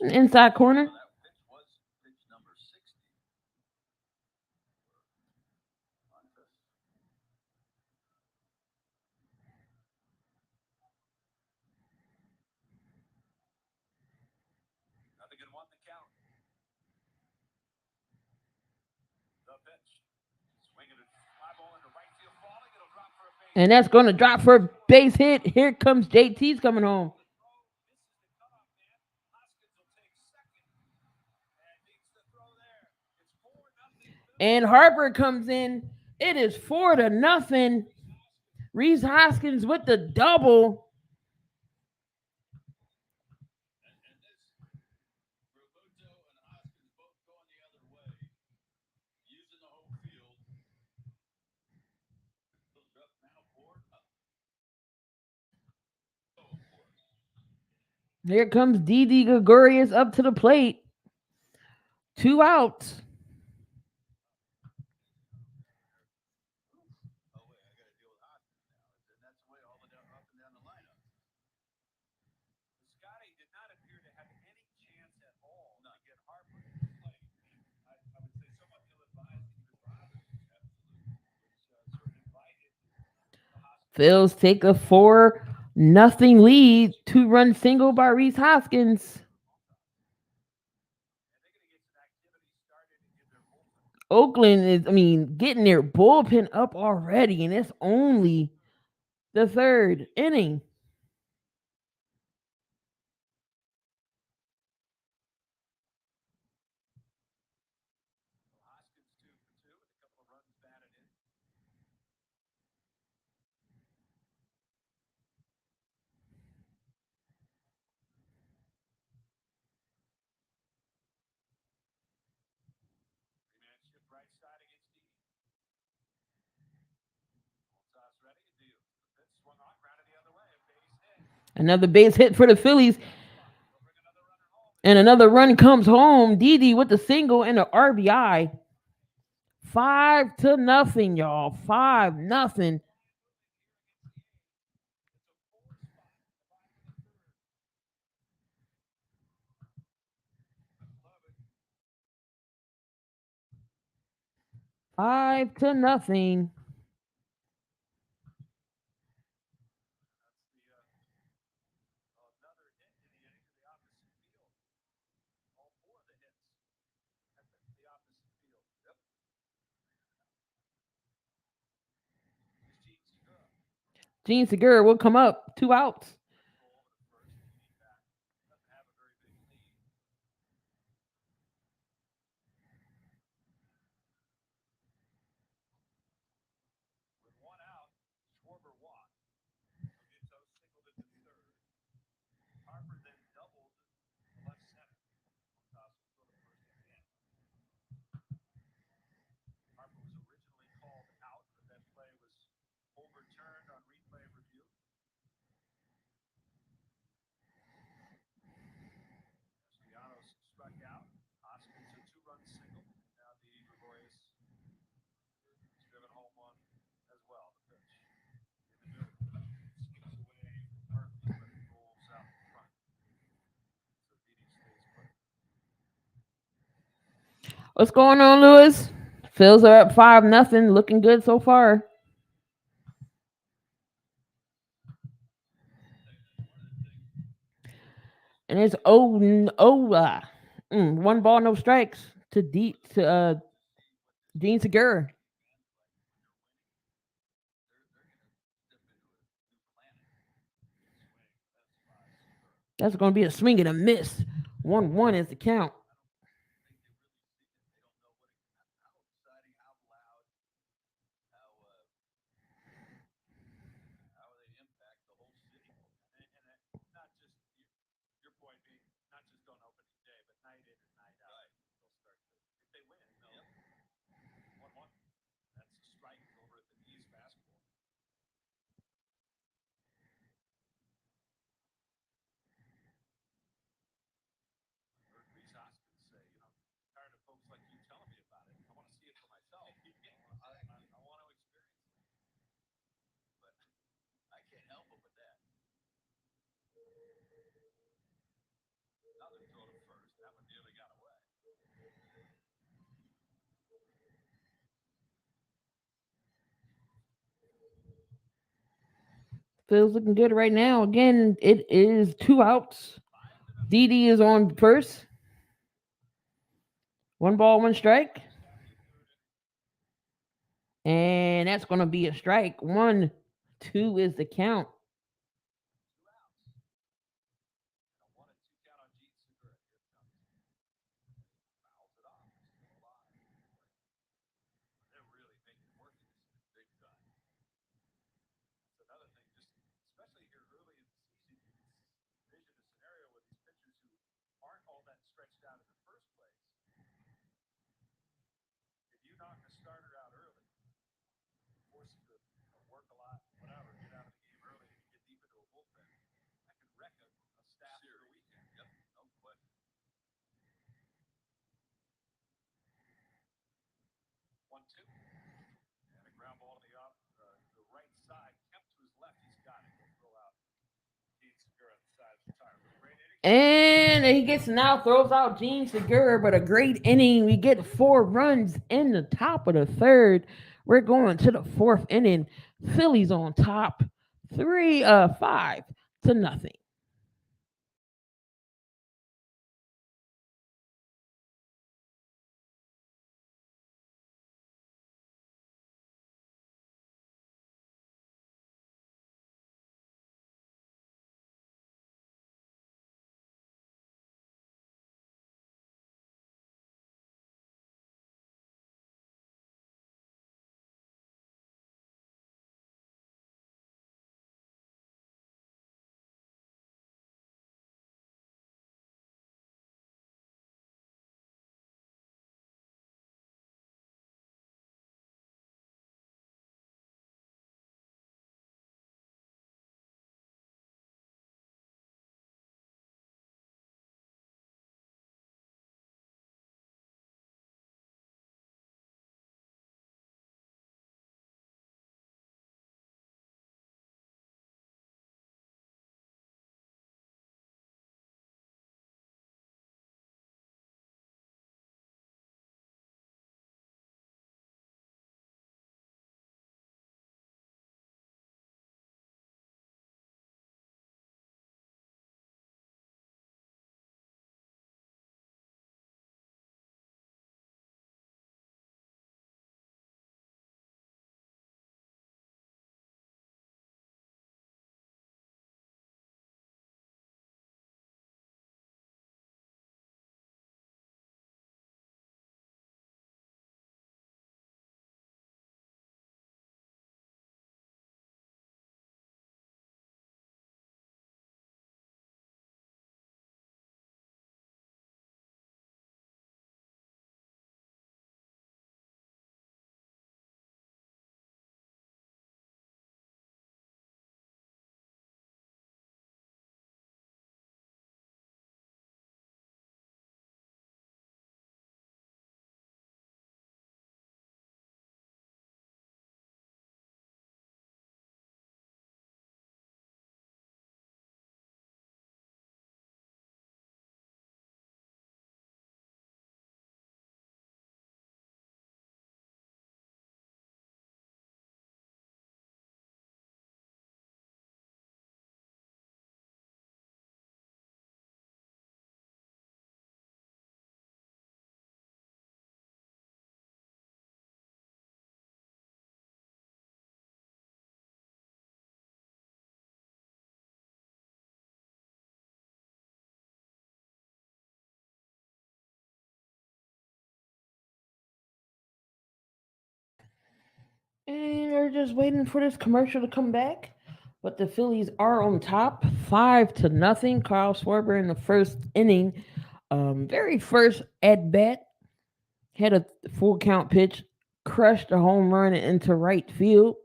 Inside corner. That pitch was pitch number 60. Nothing in one, the count. The pitch. Swinging a fly ball into right field, falling. It'll drop for a base. And that's going to drop for a base hit. Here comes JT's coming home. Misses the cutoff man. Hoskins will take second and needs the throw there. It's 4-0. And Harper comes in. It is 4-0. Reese Hoskins with the double. Here comes Didi Gregorius up to the plate. 2 outs. Scotty did not appear to have any chance at all to get Harper to the plate. I would say somewhat ill-advised even for Hoskins, absolutely, which sort of invited the Hoskins. Phils take a 4-0 lead. 2-run single by Reese Hoskins. Oakland is, getting their bullpen up already, and it's only the 3rd inning. Hoskins 2 for 2 with a couple of runs batted in. Three-man shift right side against Didi. Toss ready to deal. The pitch swung on, grounded the other way. A base hit. Another base hit for the Phillies, They'll bring another runner home. and another run comes home. Didi with the single and the RBI. 5-0, y'all. 5-0. Five to nothing. Another hit in the inning to the opposite field. All 4 of the hits at the opposite field. Yep. Here's Gene Segura. Gene Segura will come up. 2 outs. Over to first, Didi back. Doesn't have a very big lead. With 1 out, Schwarber walked. Muto singled into third. Harper then doubled left center. Toss will go to first again. Harper was originally called out, but that play was overturned on replay review. Castellanos struck out. Hoskins a 2-run single. Now Didi Gregorius has driven home one as well. The pitch in the middle. Skips away Berkeley, but it rolls out in front. So Didi stays put. What's going on, Lewis? Phils are up 5-0. Looking good so far. And it's 1 ball, no strikes to Gene Segura. That's going to be a swing and a miss. 1-1 is the count. Another throw to first. That one nearly got away. Feels looking good right now. Again, it is two outs. Didi is on first. One ball, one strike. And that's going to be a strike. 1-2 is the count. A 1-2 count on Gene Segura. Here it comes. Fouls it off. Still alive. They're really making work of this big time. That's another thing, just especially here early in the season, you can envision a scenario where these pitchers who aren't all that stretched out in the first place, if you knock a starter out early, force him to work a lot, whatever, get out of the game early, and you get deep into a bullpen, that can wreck a staff for the weekend. Yep, no question. 1-2. And a ground ball to the right side. Kemp to his left. He's got it. He'll throw out Gene Segura on the side of the tire. Great inning. And he gets now throws out Gene Segura, but a great inning. We get 4 runs in the top of the third. We're going to the fourth inning. Phillies on top, 5-0. And we're just waiting for this commercial to come back. But the Phillies are on top, 5-0. Carl Schwarber in the first inning, very first at bat, had a full count pitch, crushed a home run into right field.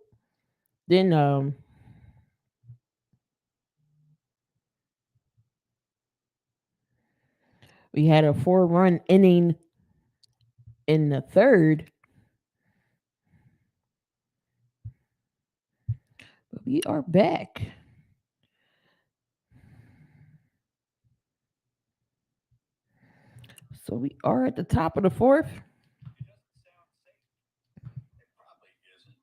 Then we had a 4-run inning in the third. We are back. So we are at the top of the fourth. It probably isn't.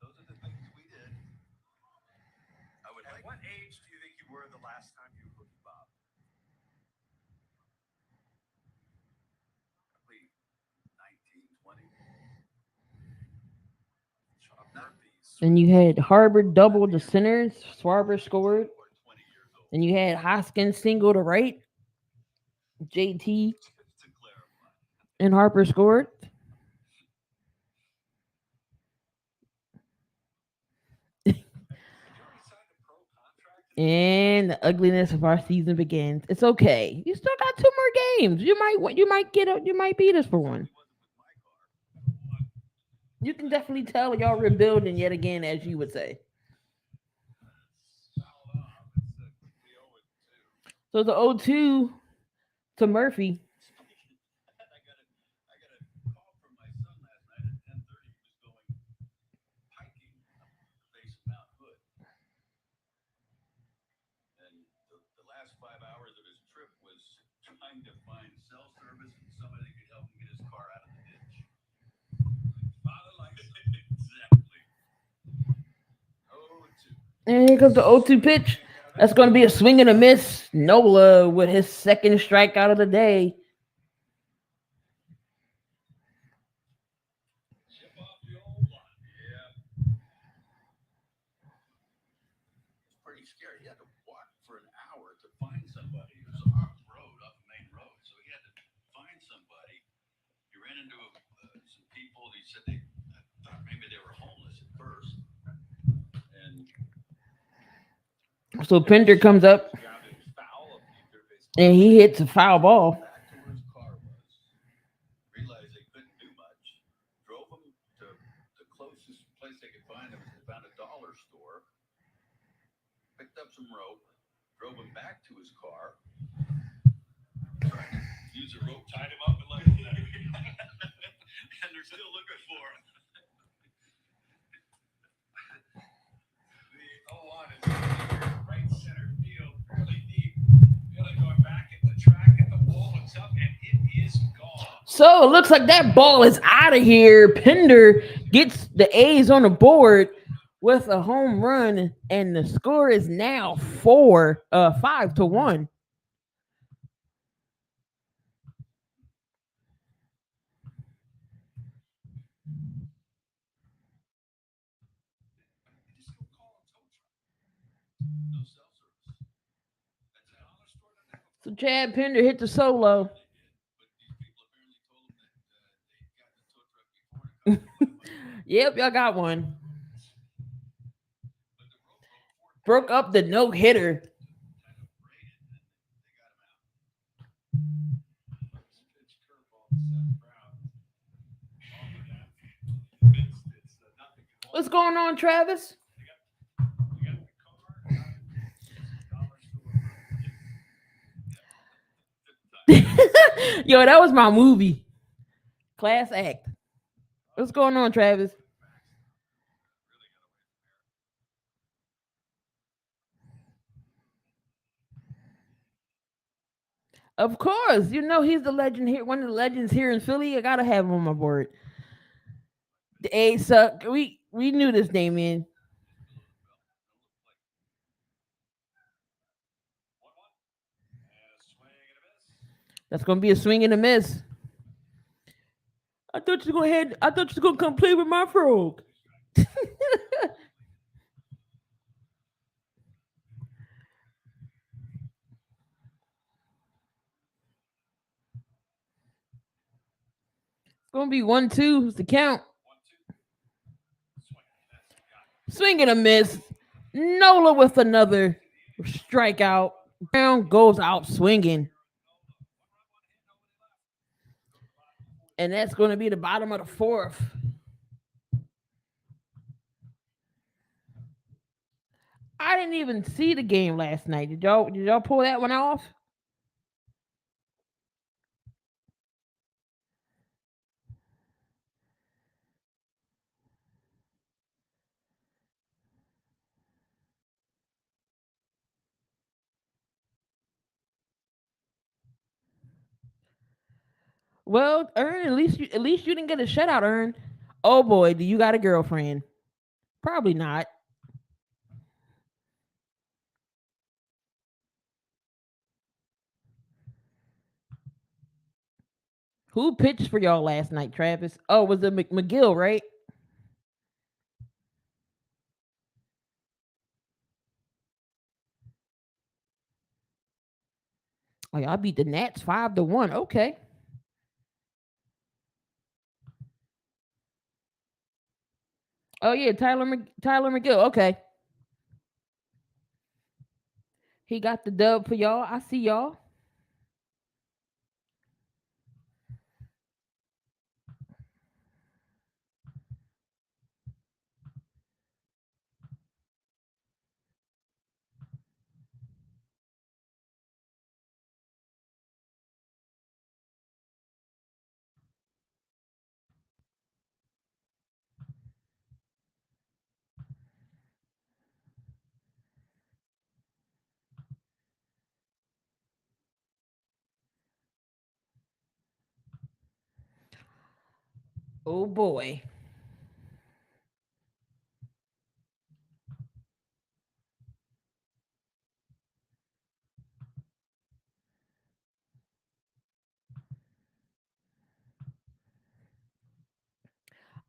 Those are the things we did. I would. At what age do you think you were the last time you hooked Bob? Probably 19, 20. Sean Murphy's. Then you had Harbor double the centers. Schwarber scored. Or 20 years old. Then you had Hoskins single to right. JT To clarify. and Harper scored. And the ugliness of our season begins. It's okay. You still got two more games. You might beat us for one. You can definitely tell y'all rebuilding yet again, as you would say. So the 0-2 to Murphy. I got a call from my son last night at 10:30. He was going hiking up the base of Mount Hood. And the last 5 hours of his trip was trying to find cell service and somebody that could help him get his car out of the ditch. Father like exactly. Oh, two. And here comes the 0-2 pitch. That's going to be a swing and a miss. Nola with his second strikeout of the day. Chip off the old line. Yeah. It's pretty scary. He had to walk for an hour to find somebody. It was off road, off the main road. So he had to find somebody. He ran into some people. He said I thought maybe they were homeless at first. And So Pinder comes up and he hits a foul ball. back to where his car was. Realized they couldn't do much. Drove him to the closest place they could find him. They found a dollar store. Picked up some rope. Drove him back to his car. Tried to use a rope, tied him up, and let him there. And they're still looking for him. The 0-1 is right center field, fairly deep. Really going back at the track, and the wall looks up, and it is gone. So it looks like that ball is out of here. Pinder gets the A's on the board with a home run, and the score is now 5-1. No cell service. That's a dollar store that they So Chad Pinder hit the solo. but these people apparently told him that they'd gotten a tow truck before to come and put him up. Yep, y'all got one. But the rope Broke up the no hitter. kind of braided, and they got him out. First pitch curveball to Seth Brown. Off of that. Missed. It's nothing. What's going on, Travis? We got the car. Dollar store. Yo, that was my movie. Class act. What's going on, Travis? Of course, you know he's the legend here. One of the legends here in Philly. I gotta have him on my board. The A's suck. We knew this, Damien. 1-1. And a swing and a miss. That's gonna be a swing and a miss. I thought you were gonna come play with my frog. It's gonna be 1-2. Who's the count? 1-2. Swing. That's got it. Swing and a miss. Nola with another strikeout. Brown goes out swinging. And that's going to be the bottom of the fourth. I didn't even see the game last night. Did y'all pull that one off? Well, Ern, at least you didn't get a shutout, Ern. Oh boy, do you got a girlfriend? Probably not. Who pitched for y'all last night, Travis? Oh, was it McGill, right? Oh, y'all beat the Nats 5-1. Okay. Oh yeah, Tyler McGill. Okay, he got the dub for y'all. I see y'all. Oh boy.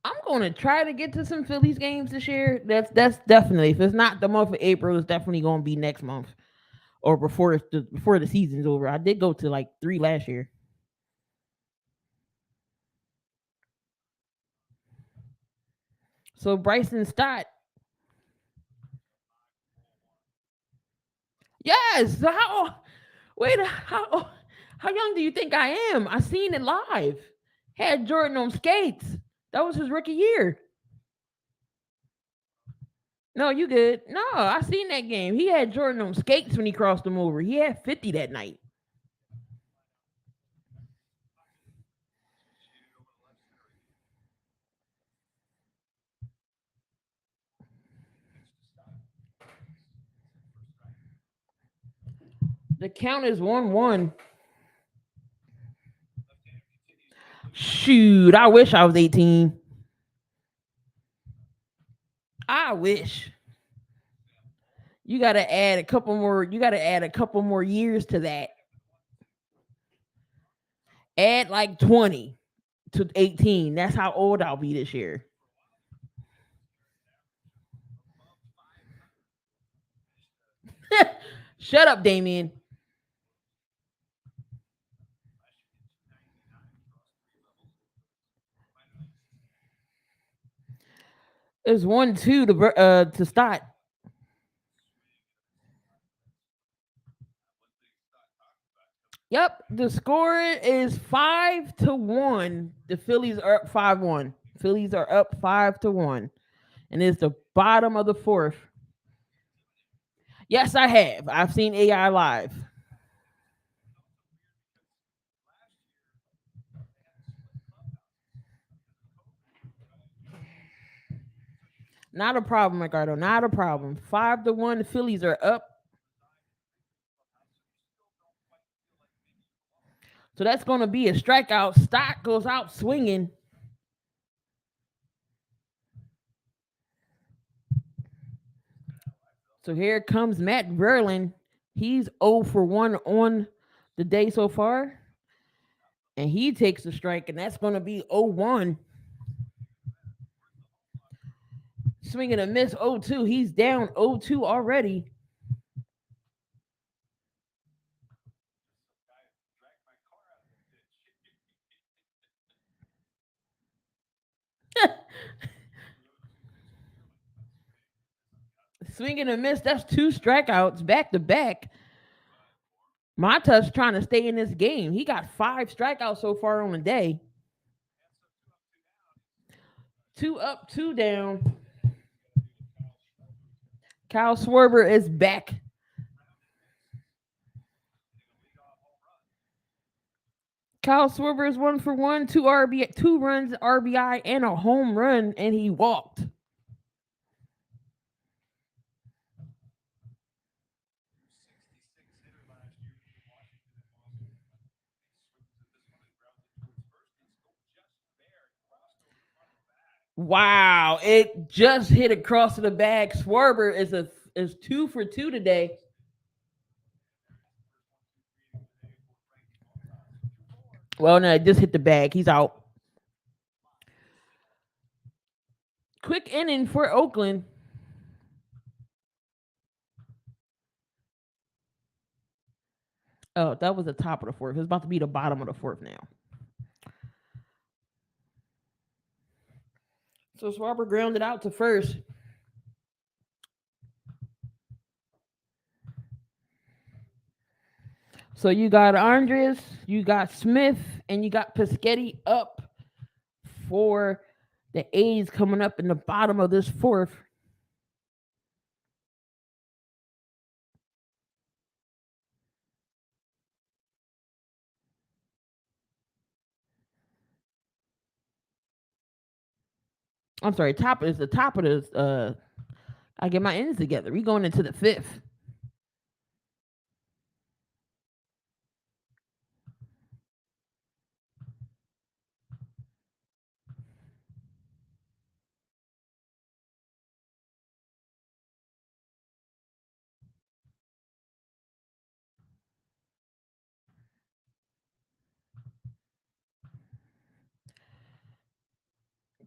I'm gonna try to get to some Phillies games this year. That's definitely, if it's not the month of April, it's definitely gonna be next month or before the season's over. I did go to like three last year. So Bryson Stott, yes. How young do you think I am? I seen it live. Had Jordan on skates. That was his rookie year. No, you good. No, I seen that game. He had Jordan on skates when he crossed him over. He had 50 that night. The count is 1-1. Shoot, I wish I was 18. I wish. You gotta add a couple more years to that. Add like 20 to 18. That's how old I'll be this year. Shut up, Damien. It's 1-2 to start. Yep, the score is 5-1. The Phillies are up 5-1. Phillies are up 5-1. And it's the bottom of the fourth. Yes, I have. I've seen AI live. Not a problem, Ricardo. Not a problem. 5-1. The Phillies are up. So that's going to be a strikeout. Stock goes out swinging. So here comes Matt Verlin. He's 0 for 1 on the day so far. And he takes a strike, and that's going to be 0-1. Swinging a miss 0-2. He's down 0-2 already. Swinging a miss. That's two strikeouts back to back. Mata's trying to stay in this game. He got five strikeouts so far on the day. Two up, two down. Kyle Schwarber is back. Kyle Schwarber is 1 for 1, two RBI, two runs, RBI, and a home run, and he walked. Wow, it just hit across the bag. Schwarber is 2 for 2 today. Well, no, it just hit the bag. He's out. Quick inning for Oakland. Oh, that was the top of the fourth. It's about to be the bottom of the fourth now. So Schwarber grounded out to first. So you got Andres, you got Smith, and you got Pescetti up for the A's coming up in the bottom of this fourth. I'm sorry, top is the top of this. I get my ends together. We going into the fifth.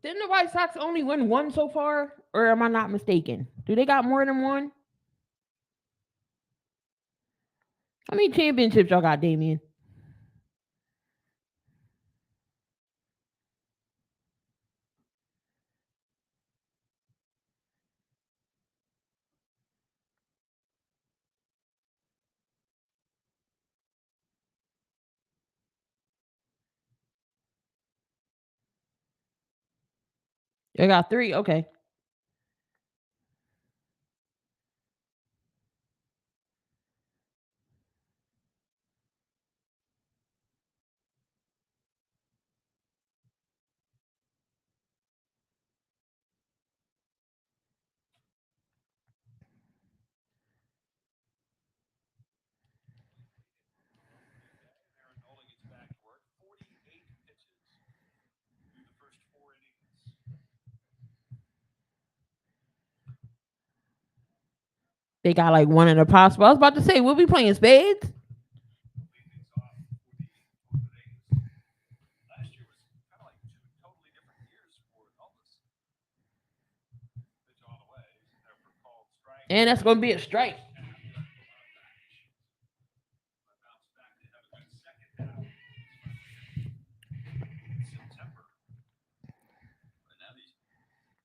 Didn't the White Sox only win one so far? Or am I not mistaken? Do they got more than one? How many championships y'all got, Damien? I got three. Okay. Aaron Nola gets back to work. 48 pitches through the first 4 innings. They got like one in the possible. I was about to say, we'll be playing spades. Lead things off for the Oakland A's. Last year was kind of like two totally different years for Nola's. Pitch on the way. He's there for called strike. And that's going to be a strike. Bounce back to have a good second half. In September. But now these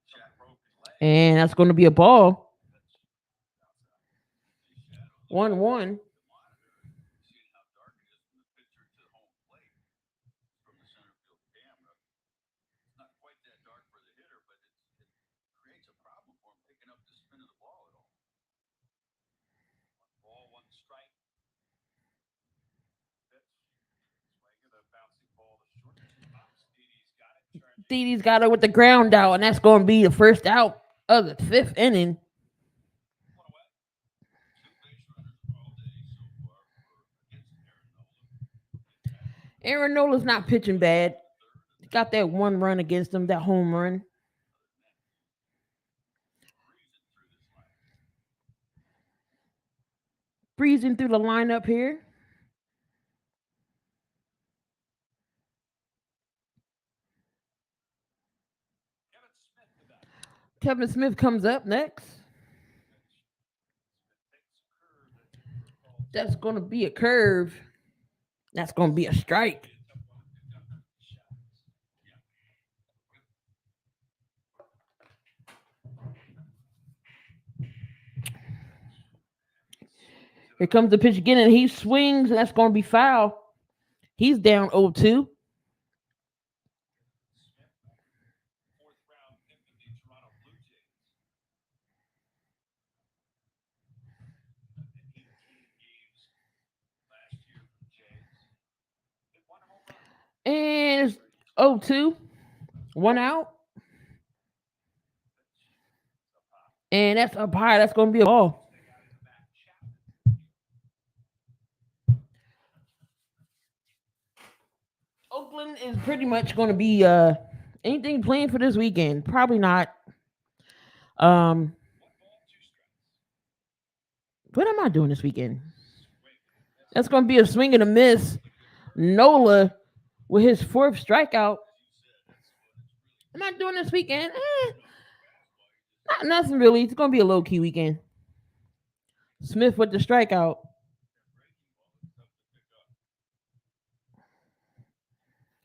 Jack broke his leg. And that's going to be a ball. 1-1. Seeing how dark it is from the pitcher to the home plate from the center field camera. It's not quite that dark for the hitter, but it creates a problem for him picking up the spin of the ball at all. One ball, one strike. Pitch. Swinging a bouncing ball to short. Didi's got it. Didi's got it with the ground out, and that's going to be the first out of the fifth inning. Aaron Nola's not pitching bad. Got that one run against him, that home run. Breezing through the lineup here. Kevin Smith comes up next. That's going to be a curve. That's going to be a strike. Here comes the pitch again, and he swings, and that's going to be foul. He's down 0-2. And it's 0-2. One out. And that's up high. That's going to be a ball. Oakland is pretty much going to be Anything planned for this weekend? Probably not. Um, what am I doing this weekend? That's gonna be a swing and a miss. Nola with his fourth strikeout. Am I doing this weekend? Not nothing really. It's gonna be a low key weekend. Smith with the strikeout.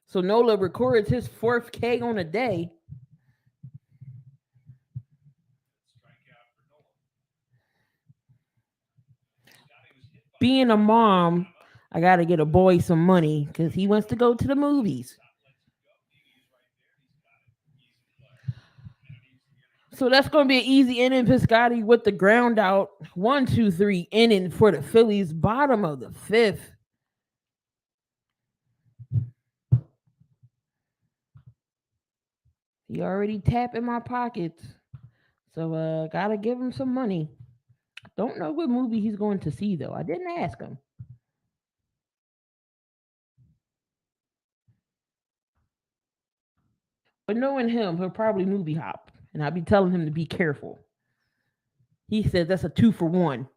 So Nola records his fourth K on a day. Being a mom, I gotta get a boy some money because he wants to go to the movies. So that's gonna be an easy inning. Piscotty with the ground out. 1-2-3 inning for the Phillies. Bottom of the fifth. He already tapping my pockets. So gotta give him some money. Don't know what movie he's going to see though. I didn't ask him. But knowing him, he'll probably movie hop. And I'll be telling him to be careful. He says that's a 2 for 1.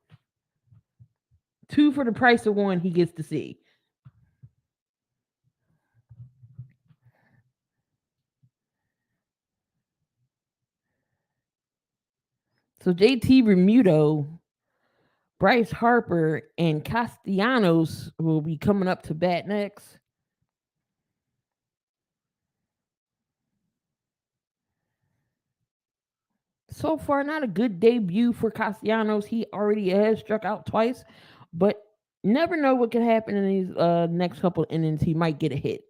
Two for the price of one he gets to see. So JT Remuto, Bryce Harper, and Castellanos will be coming up to bat next. So far, not a good debut for Castellanos. He already has struck out twice, but never know what can happen in these next couple innings. He might get a hit.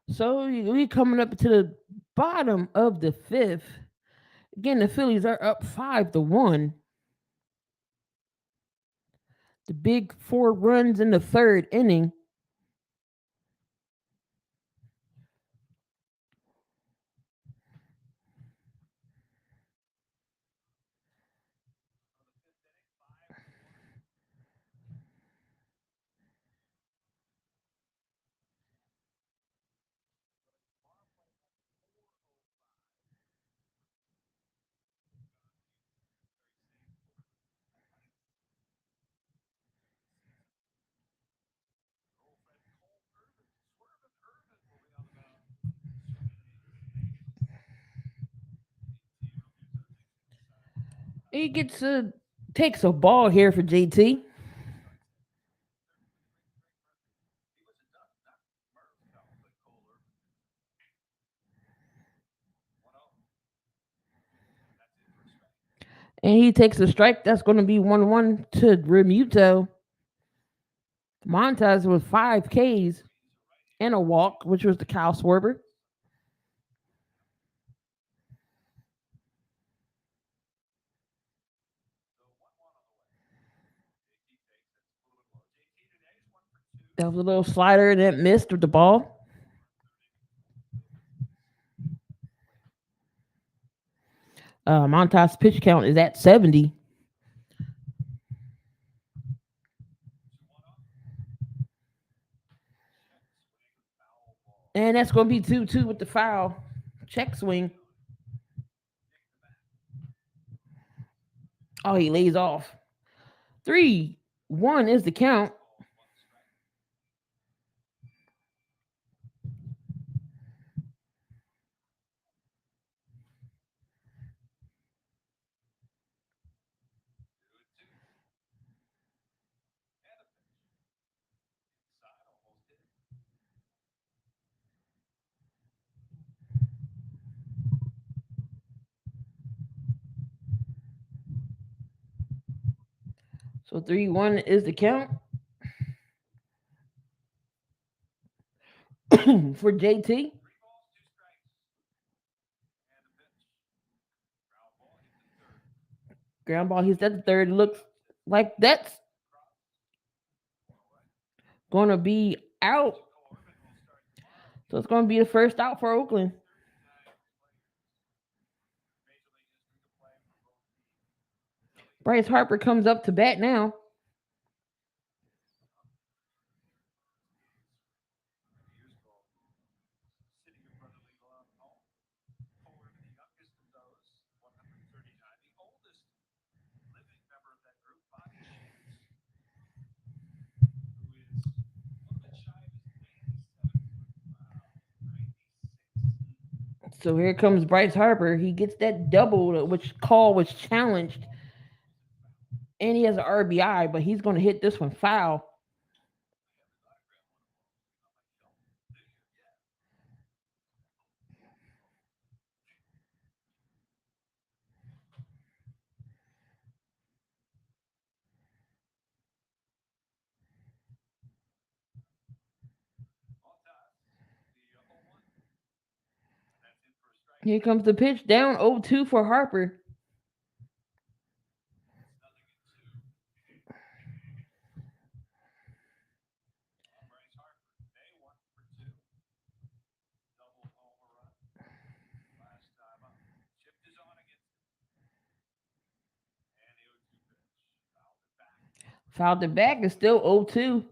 So we coming up to the bottom of the fifth. Again, the Phillies are up 5-1. The big 4 runs in the third inning. He takes a ball here for JT. And he takes a strike. That's going to be 1-1 to Remuto. Montez with 5 Ks and a walk, which was the Kyle Schwarber. That was a little slider and it missed with the ball. Montas pitch count is at 70. And that's going to be 2-2 with the foul. Check swing. Oh, he lays off. 3-1 is the count. So 3-1 is the count for JT. Ground ball, he's at the third. Looks like that's going to be out. So it's going to be the first out for Oakland. Bryce Harper comes up to bat now. So here comes Bryce Harper. He gets that double, which call was challenged. And he has an RBI, but he's going to hit this one foul. Here comes the pitch down 0-2 for Harper. Fouled it back. It's still 0-2.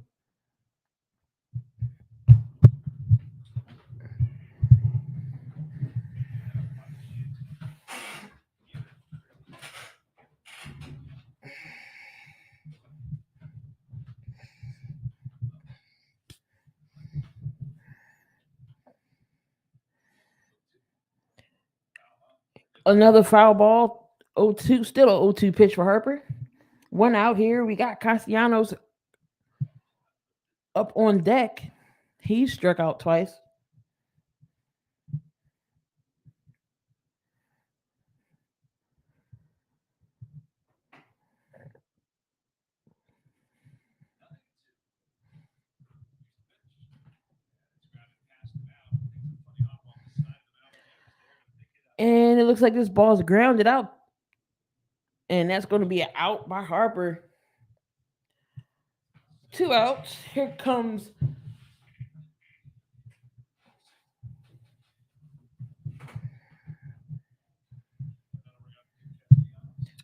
Another foul ball. 0-2. Still a 0-2 pitch for Harper. One out here. We got Castellanos up on deck. He struck out twice. And it looks like this ball's grounded out. And that's going to be an out by Harper. 2 outs. Here comes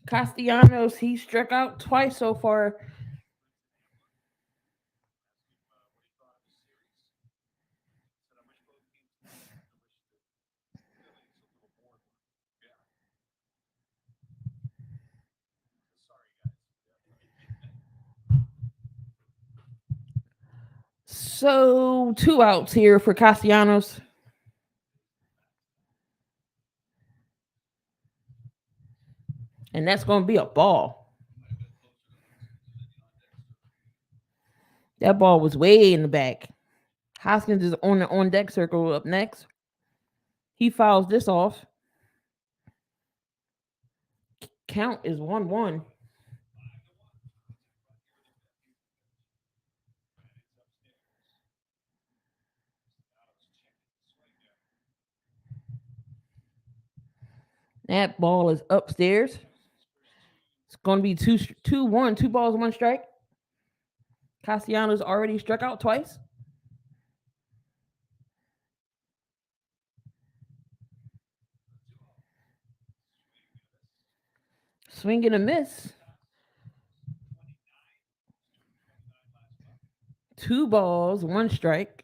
Castellanos. He struck out twice so far. So 2 outs here for Castellanos. And that's going to be a ball. That ball was way in the back. Hoskins is on the on deck circle up next. He fouls this off. Count is 1-1. That ball is upstairs. It's going to be 2-1, 2 balls, 1 strike. Castellanos already struck out twice. Swing and a miss. 2 balls, 1 strike.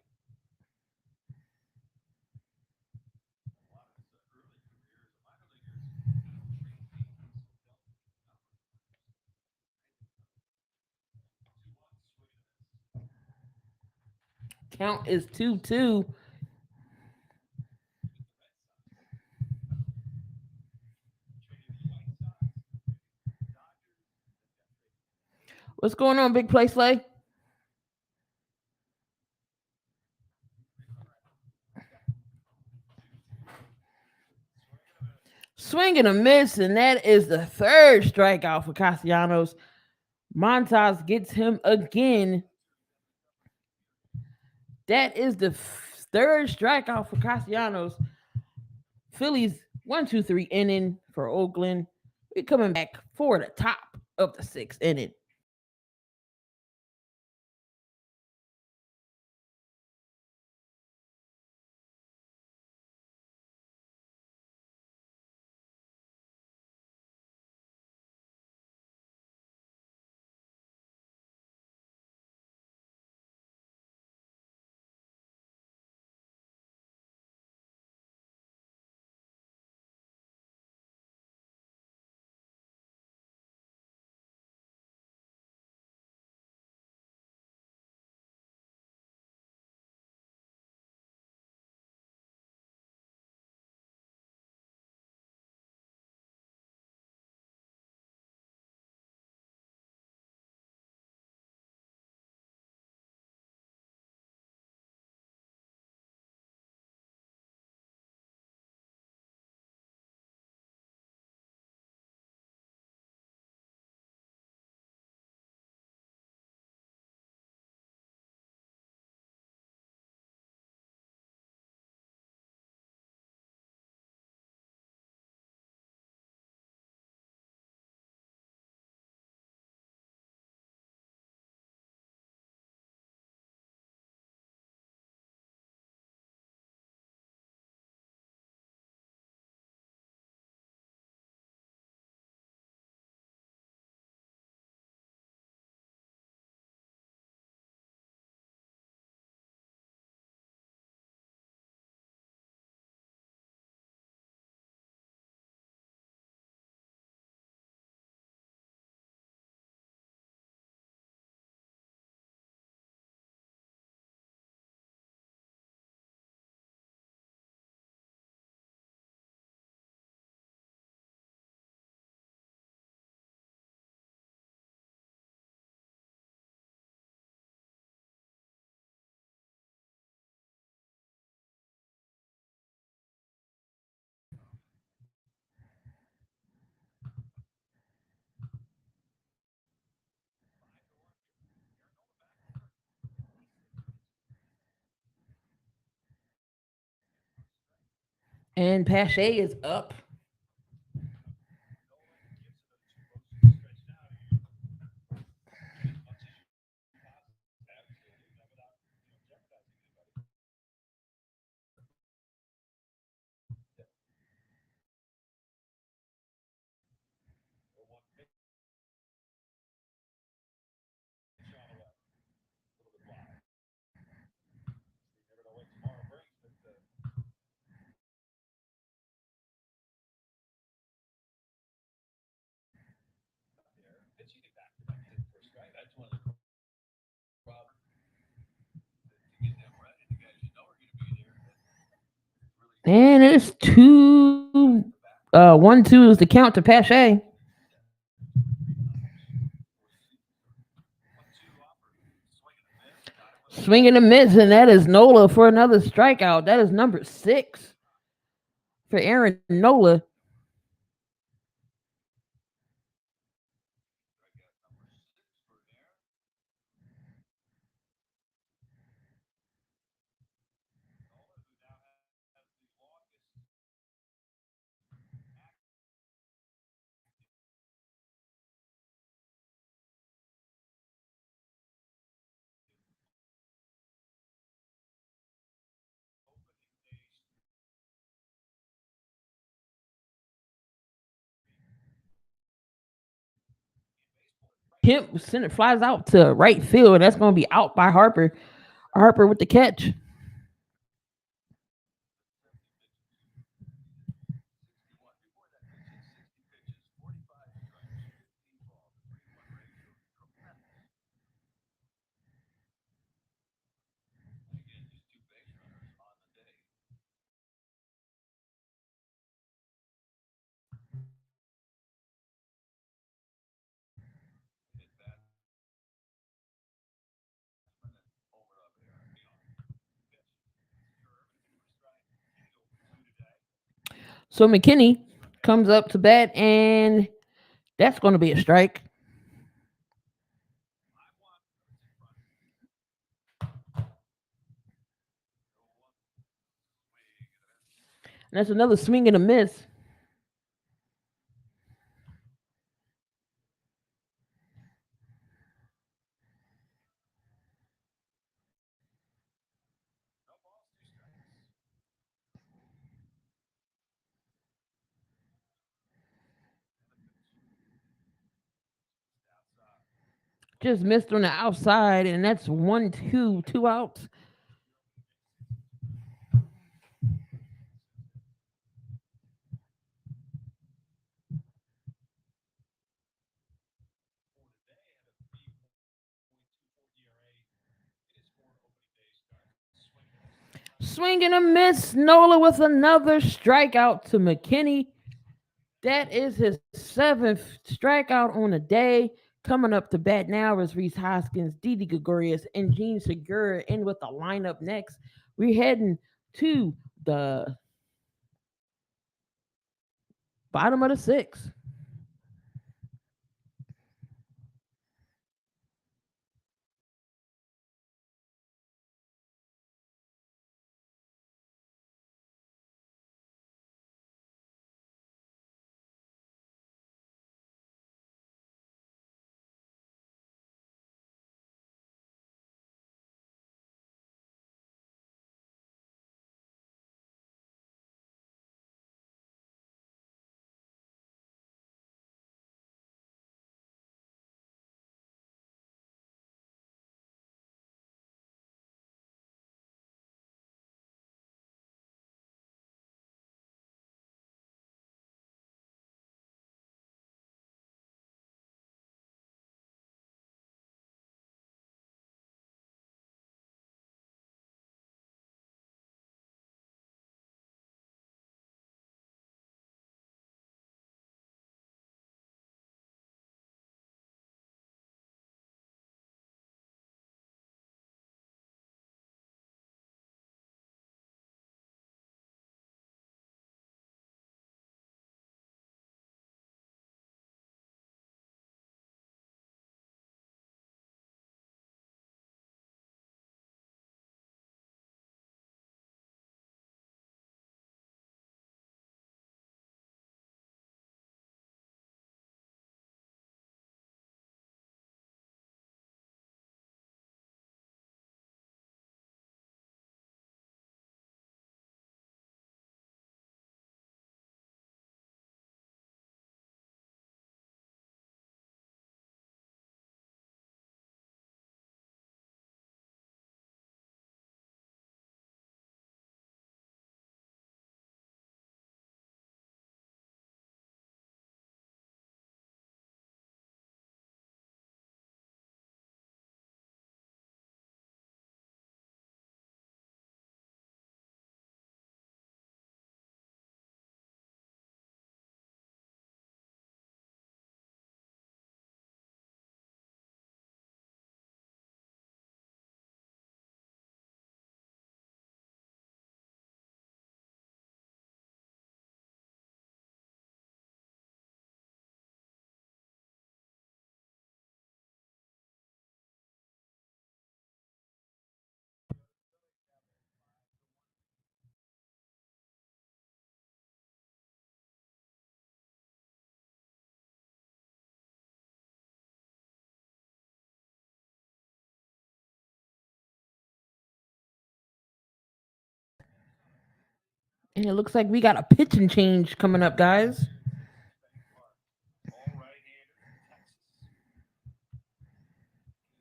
Count is 2-2. What's going on, Big Play Slay? Swing and a miss, and that is the 3rd strikeout for Castellanos. Montas gets him again. That is the third strikeout for Castellanos. Phillies 1-2-3 inning for Oakland. We're coming back for the top of the sixth inning. And Pache is up. And it's 1-2 is the count to Pache. Swinging a miss, and that is Nola for another strikeout. That is number 6 for Aaron Nola. Kemp sent it flies out to right field. That's going to be out by Harper. Harper with the catch. So McKinney comes up to bat, and that's going to be a strike. And that's another swing and a miss. Just missed on the outside, and that's 1-2, 2 outs. Swing and a miss. Nola with another strikeout to McKinney. That is his seventh strikeout on the day. Coming up to bat now is Reese Hoskins, Didi Gregorius, and Gene Segura in with the lineup next. We're heading to the bottom of the sixth. And it looks like we got a pitching change coming up, guys. All right-hander from Texas.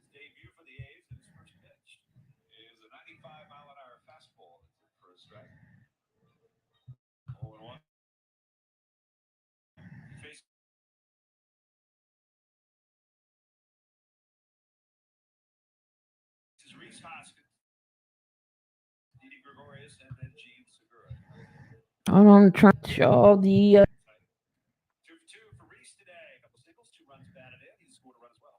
His debut for the A's and his first pitch is a 95-mile-an-hour fastball. That's it for a strike. 0-1. He faces Reese Hoskins, Didi Gregorius, and then Gene Segura. Hold on, I'm trying to show the. 2 for 2 for Reese today. A couple singles, 2 runs batted in. He scored a run as well.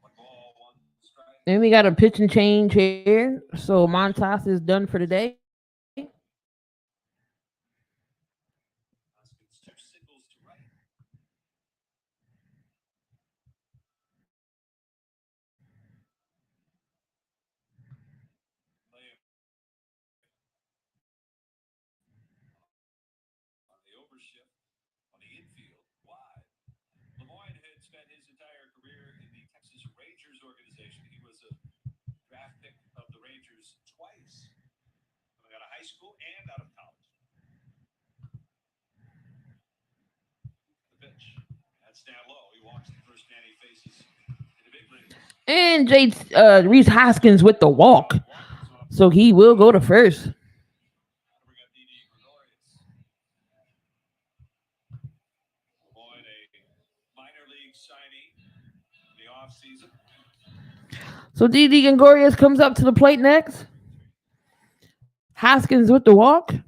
1 ball, 1 strike. Then we got a pitching change here. So Montas is done for the day. Hoskins 2 singles to right. Schwarber shift on the infield, wide. Lemoyne had spent his entire career in the Texas Rangers organization. He was a draft pick of the Rangers twice, coming out of high school and out of college. The pitch. That's down low. He walks the first man he faces in the big league. And Reese Hoskins with the walk. So he will go to first. So Didi Gregorius comes up to the plate next. Hoskins with the walk. Some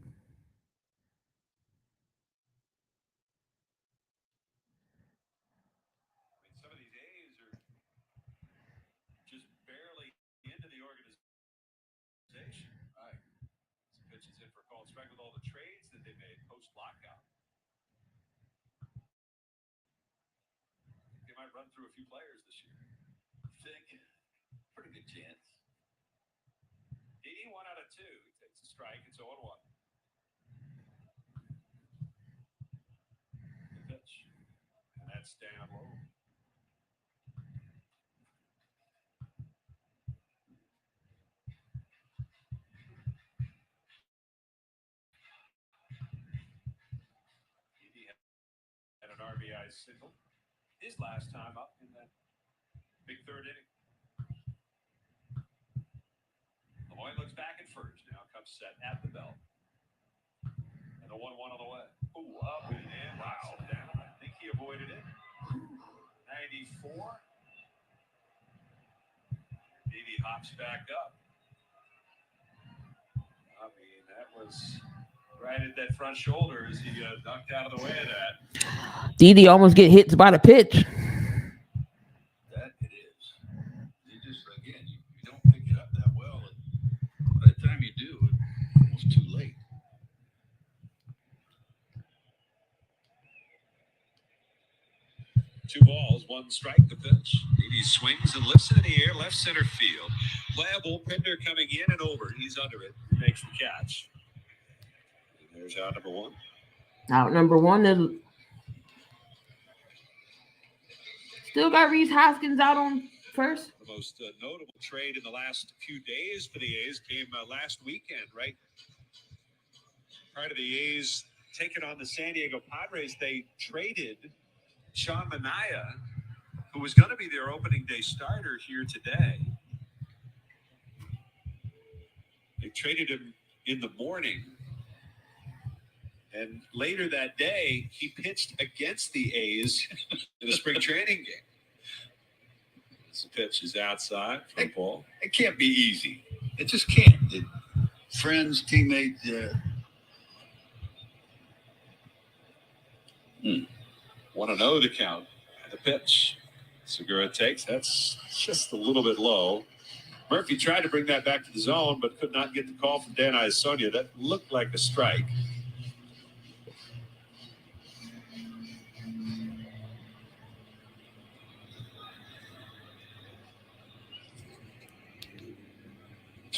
of these A's are just barely into the organization. Right. This pitch is in for a called strike with all the trades that they made post-lockout. They might run through a few players this year. Think pretty good chance. Didi 1 out of 2. He takes a strike. It's 0-1. The pitch. And that's down low. Didi had an RBI single his last time up in that big third inning. Lemoyne looks back at first. Now comes set at the belt. And a 1-1 on the way. Ooh, up and in. Wow. Down. I think he avoided it. 94. Didi hops back up. I mean, that was right at that front shoulder as he ducked out of the way of that. Didi almost get hit by the pitch. That it is. You just, again, you don't pick it up that well. And by the time you do, it's almost too late. Two balls, 1 strike, the pitch. Didi swings and lifts it in the air, left center field. Playable Pinder coming in and over. He's under it. Makes the catch. And there's out number 1. Out number 1 is still got Reese Hoskins out on first. The most notable trade in the last few days for the A's came last weekend, right? Prior to the A's taking on the San Diego Padres, they traded Sean Manaea, who was going to be their opening day starter here today. They traded him in the morning. And later that day, he pitched against the A's in a spring training game. This pitch is outside for the ball. It can't be easy. It just can't. Friends, teammates. 1-0 the count. The pitch. Segura takes. That's just a little bit low. Murphy tried to bring that back to the zone, but could not get the call from Dan Iasonia. That looked like a strike.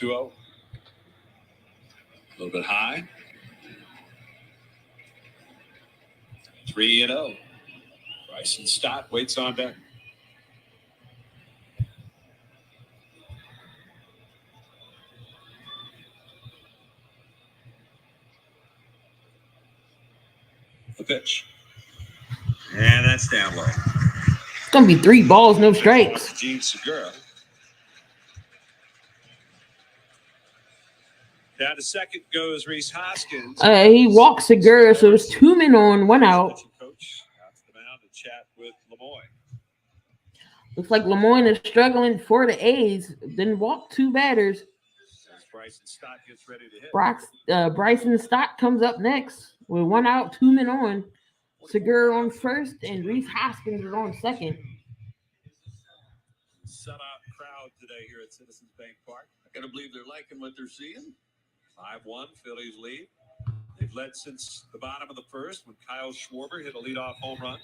A little bit high. 3-0. Bryson Stott waits on deck. The pitch. And that's down low. It's gonna be 3 balls, no strikes. Gene Segura. Down to second goes Reese Hoskins. He walks Segura, so there's 2 men on, 1 out. Coach out to the mound to chat with Lemoyne. Looks like Lemoyne is struggling for the A's. Then walk 2 batters. As Bryson Stott gets ready to hit. Bryson Stott comes up next with 1 out, 2 men on. Segura on first, and Reese Hoskins is on second. Set out crowd today here at Citizens Bank Park. I gotta believe they're liking what they're seeing. 5-1, Phillies lead. They've led since the bottom of the first when Kyle Schwarber hit a leadoff home run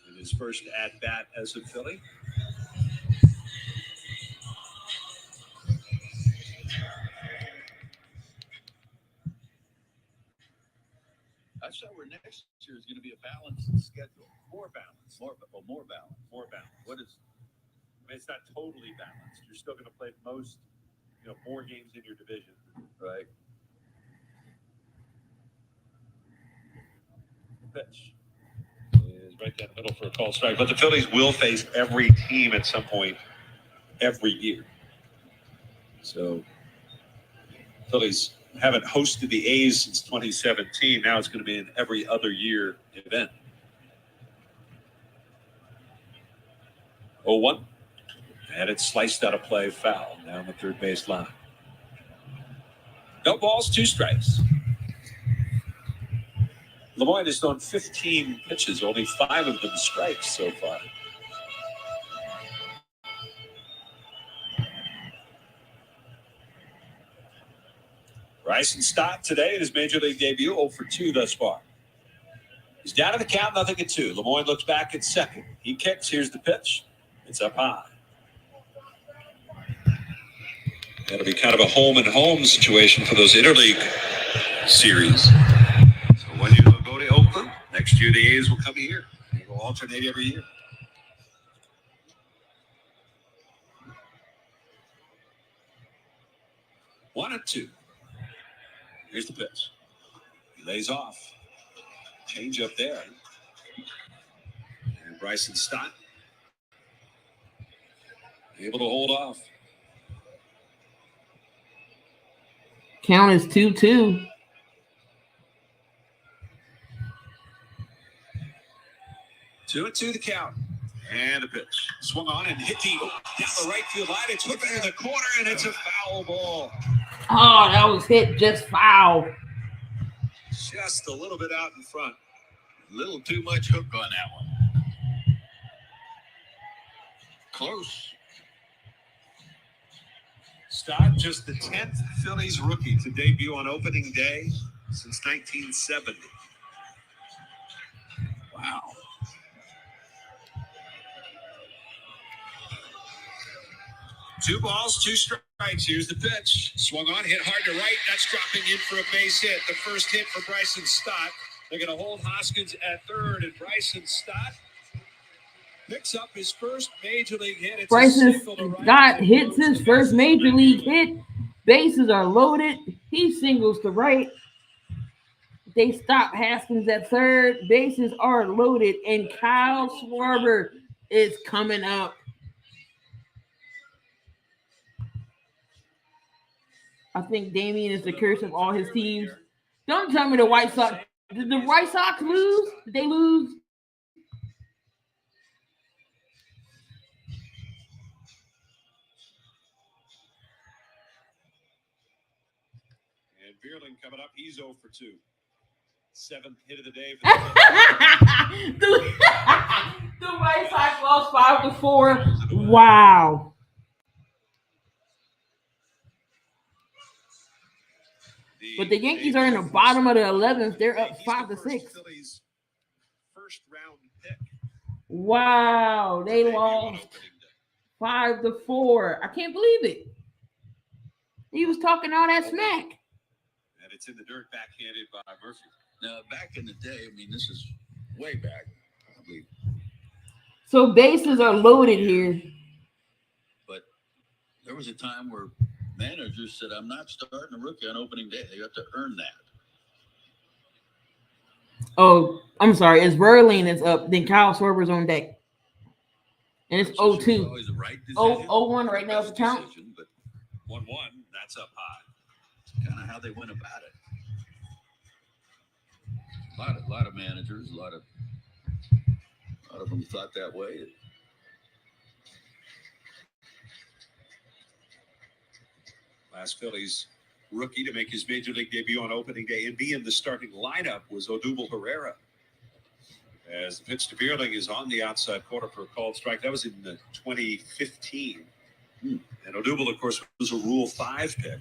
in his first at-bat as a Philly. next year is going to be a balanced schedule. More balance. More balance. More balance. What is? I mean, it's not totally balanced. You're still going to play more games in your division. Right. Pitch is right down the middle for a called strike. But the Phillies will face every team at some point every year. So Phillies haven't hosted the A's since 2017. Now it's going to be an every other year event. 0-1. And it's sliced out of play, foul down the third base line. No balls, 2 strikes. Lemoyne has thrown 15 pitches, only 5 of them strikes so far. Bryson Stott today in his major league debut, 0 for 2 thus far. He's down to the count, 0-2. Lemoyne looks back at second. He kicks. Here's the pitch. It's up high. That'll be kind of a home and home situation for those interleague series. So when you go to Oakland, next year the A's will come here. They will alternate every year. 1-2. Here's the pitch. He lays off. Change up there. And Bryson Stott able to hold off. Count is 2-2. Two and 2 the count. And the pitch. Swung on and hit down the right field line. It's whipping in the corner, and it's a foul ball. Oh, that was hit just foul. Just a little bit out in front. A little too much hook on that one. Close. Stott, just the 10th Phillies rookie to debut on opening day since 1970. Wow. Two balls, 2 strikes. Here's the pitch. Swung on, hit hard to right. That's dropping in for a base hit. The first hit for Bryson Stott. They're going to hold Hoskins at third, and Bryson Stott picks up his first major league hit. It's Bryson Stott hits his first major league hit. Bases are loaded. He singles to right. They stop Haskins at third. Bases are loaded, and Kyle Schwarber is coming up. I think Damien is the curse of all his teams. Don't tell me the White Sox. Did the White Sox lose? Did they lose? And Bierling coming up. He's 0 for 2. 7th hit of the day. The White Sox lost 5-4. Wow. But the Yankees are in the bottom of the 11th. They're up 5-6. Phillies first round pick. Wow, they lost 5-4. I can't believe it. He was talking all that smack. And it's in the dirt, backhanded by Murphy. Now, back in the day, I mean, this is way back, I believe. So bases are loaded here. But there was a time where managers said, I'm not starting a rookie on opening day. They have to earn that. Oh, I'm sorry. It's Verlaine is up. Then Kyle Schwarber's on deck. And it's 0-2. Always the right decision. 0-1 right now is the count. But 1-1. That's up high. kind of how they went about it. A lot of managers, a lot of them thought that way. Last Phillies rookie to make his major league debut on opening day and be in the starting lineup was Odubel Herrera. As the pitch to Bierling is on the outside corner for a called strike. That was in 2015. And Odubel, of course, was a Rule 5 pick.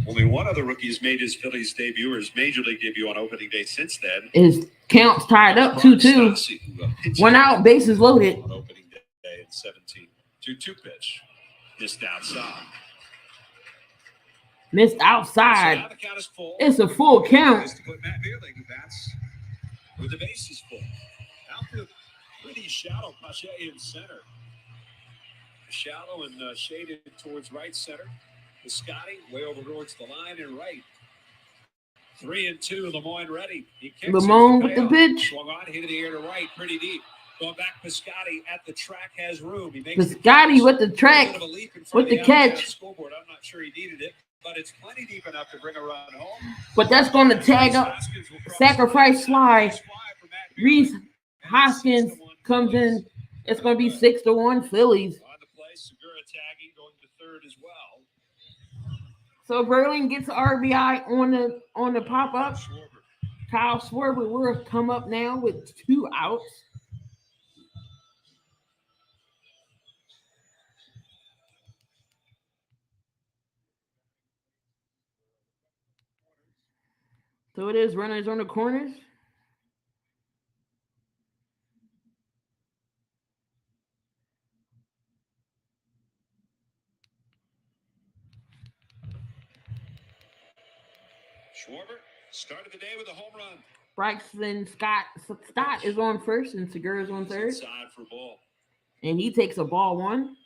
Only one other rookie has made his Phillies debut or his major league debut on opening day since then. His count's tied up 2-2. One out, bases loaded. On opening day in 17. 2-2 pitch. Missed outside. Missed So outside. now the count is full. It's a full count. Is to put Matt Beerling, who bats with the bases full. Outfield pretty shallow. Pache in center. Shallow and shaded towards right center. Piscotti way over towards the line and right. 3-2. Lemoyne ready. He kicks Lemoyne with the pitch. Swung on, hit in the air to right, pretty deep. Going back, Piscotti at the track has room. He makes Piscotti with the track, with the catch. Scoreboard. I'm not sure he needed it, but it's plenty deep enough to bring a run home. But that's going to tag up, sacrifice fly. Reese Hoskins comes in. It's going to be 6-1 Phillies. On the play, Segura tagging, going to third as well. So Verlander gets RBI on the pop up. Kyle Schwarber will come up now with 2 outs. So it is runners on the corners. Schwarber started the day with a home run. Bryson Stott is on first and Segura is on third. Inside for ball. And he takes a ball 1.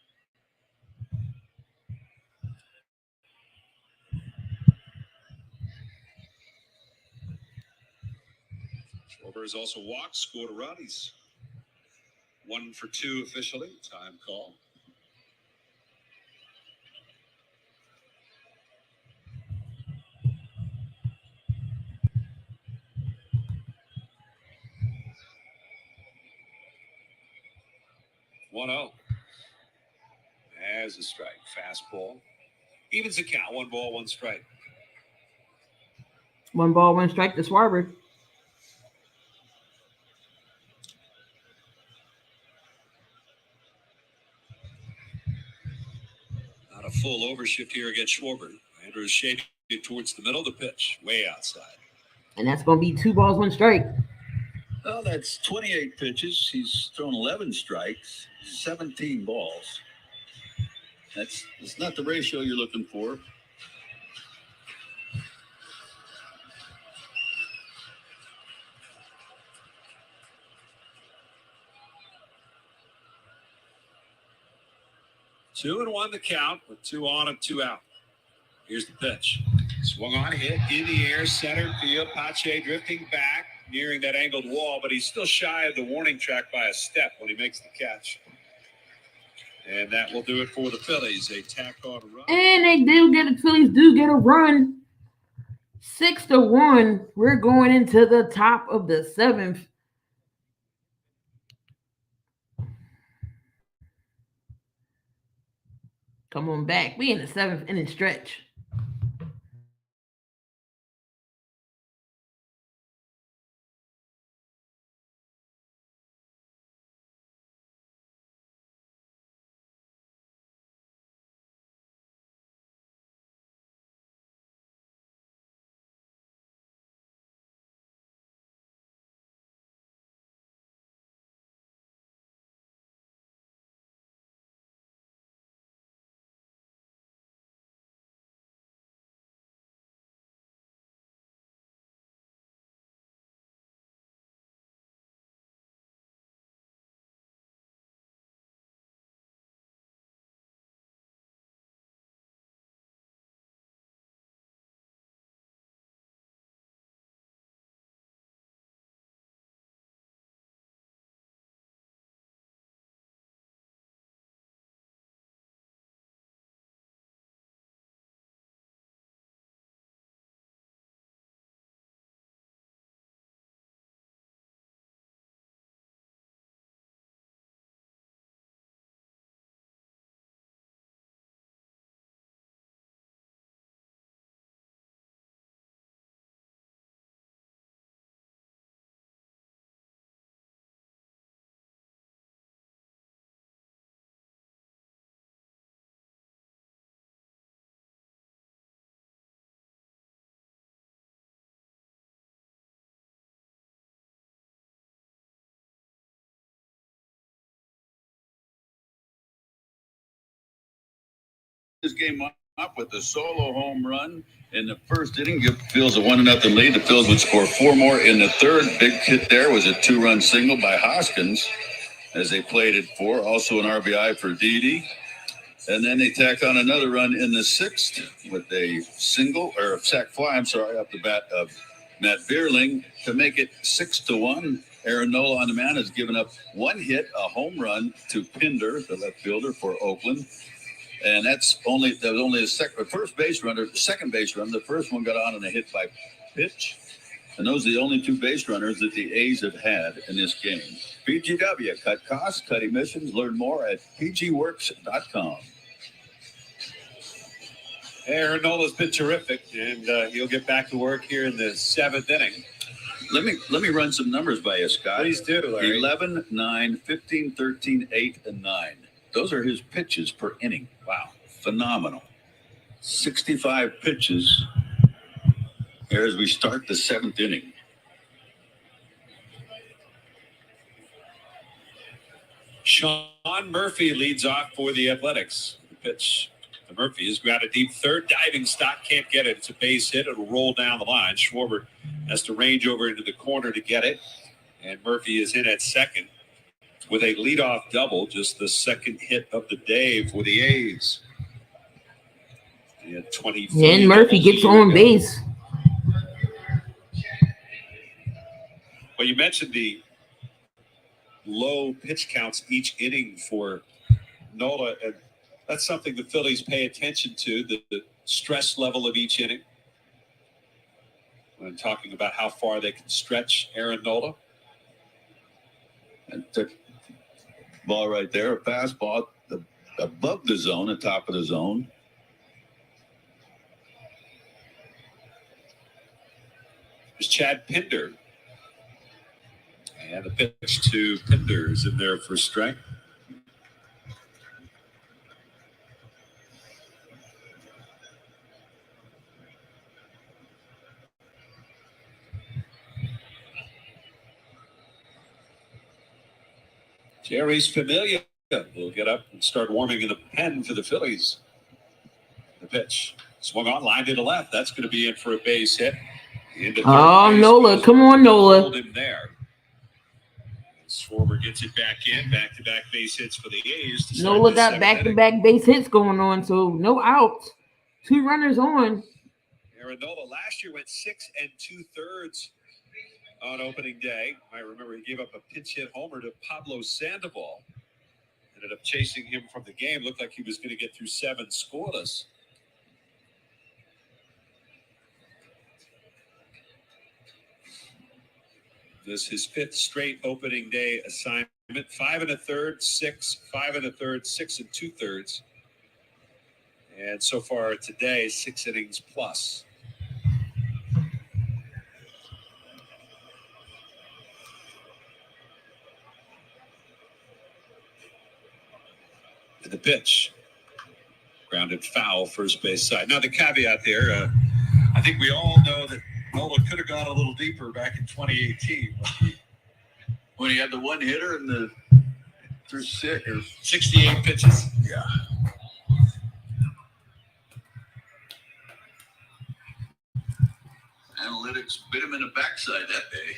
Schwarber has also walked, scored a run. He's 1 for 2 officially. Time call. One 0. As a strike. Fastball. Evens the count. 1 ball, 1 strike. 1 ball, 1 strike to Schwarber. Not a full overshift here against Schwarber. Andrews shaded towards the middle of the pitch. Way outside. And that's going to be 2 balls, 1 strike. Well, that's 28 pitches. He's thrown 11 strikes, 17 balls. That's not the ratio you're looking for. Two and 1 the count with 2 on and 2 out. Here's the pitch. Swung on, hit in the air, center field. Pache drifting back, nearing that angled wall, but he's still shy of the warning track by a step when he makes the catch. And that will do it for the Phillies. They tack on a run. And the Phillies do get a run. 6-1. We're going into the top of the 7th. Come on back. We in the 7th inning stretch. This game up with the solo home run in the first inning. Give Phillies a 1-0 lead. The Phillies would score 4 more in the third. Big hit there was a 2-run single by Hoskins as they played it 4. Also an RBI for Didi. And then they tack on another run in the 6th with a single or a sac fly, off the bat of Matt Vierling to make it 6-1. Aaron Nola on the mound has given up 1 hit, a home run to Pinder, the left fielder for Oakland. And that was only the second base runner. The first one got on a hit by pitch. And those are the only 2 base runners that the A's have had in this game. PGW, cut costs, cut emissions. Learn more at pgworks.com. Aaron Nola's been terrific, and he'll get back to work here in the 7th inning. Let me run some numbers by you, Scott. Please do, Larry. 11, 9, 15, 13, 8, and 9. Those are his pitches per inning. Wow. Phenomenal. 65 pitches here as we start the 7th inning. Sean Murphy leads off for the Athletics. The pitch to Murphy has got a deep third. Diving stop, can't get it. It's a base hit. It'll roll down the line. Schwarber has to range over into the corner to get it. And Murphy is in at second with a leadoff double, just the second hit of the day for the A's. And Murphy gets on base. Well, you mentioned the low pitch counts each inning for Nola, and that's something the Phillies pay attention to, the stress level of each inning. When talking about how far they can stretch Aaron Nola. And the ball right there, a fastball above the zone, the top of the zone. There's Chad Pinder. And the pitch to Pinder is in there for strike. Jerry's Familia will get up and start warming in the pen for the Phillies. The pitch swung on, line to the left. That's going to be in for a base hit. Oh, Nola. Come on, Nola. Hold him there. Schwarber gets it back in. Back-to-back base hits for the A's. Nola got back-to-back base hits going on, so no outs. 2 runners on. Aaron Nola last year went 6 2/3 on opening day. I remember he gave up a pinch hit homer to Pablo Sandoval. Ended up chasing him from the game. Looked like he was going to get through 7 scoreless. This is his 5th straight opening day assignment. 5 1/3, 6, 5 1/3, 6 2/3. And so far today, 6 innings plus. The pitch. Grounded foul, first base side. Now the caveat there, I think we all know that Nola could have gone a little deeper back in 2018 When he had the 1 hitter and through 68 pitches. Yeah. Analytics bit him in the backside that day.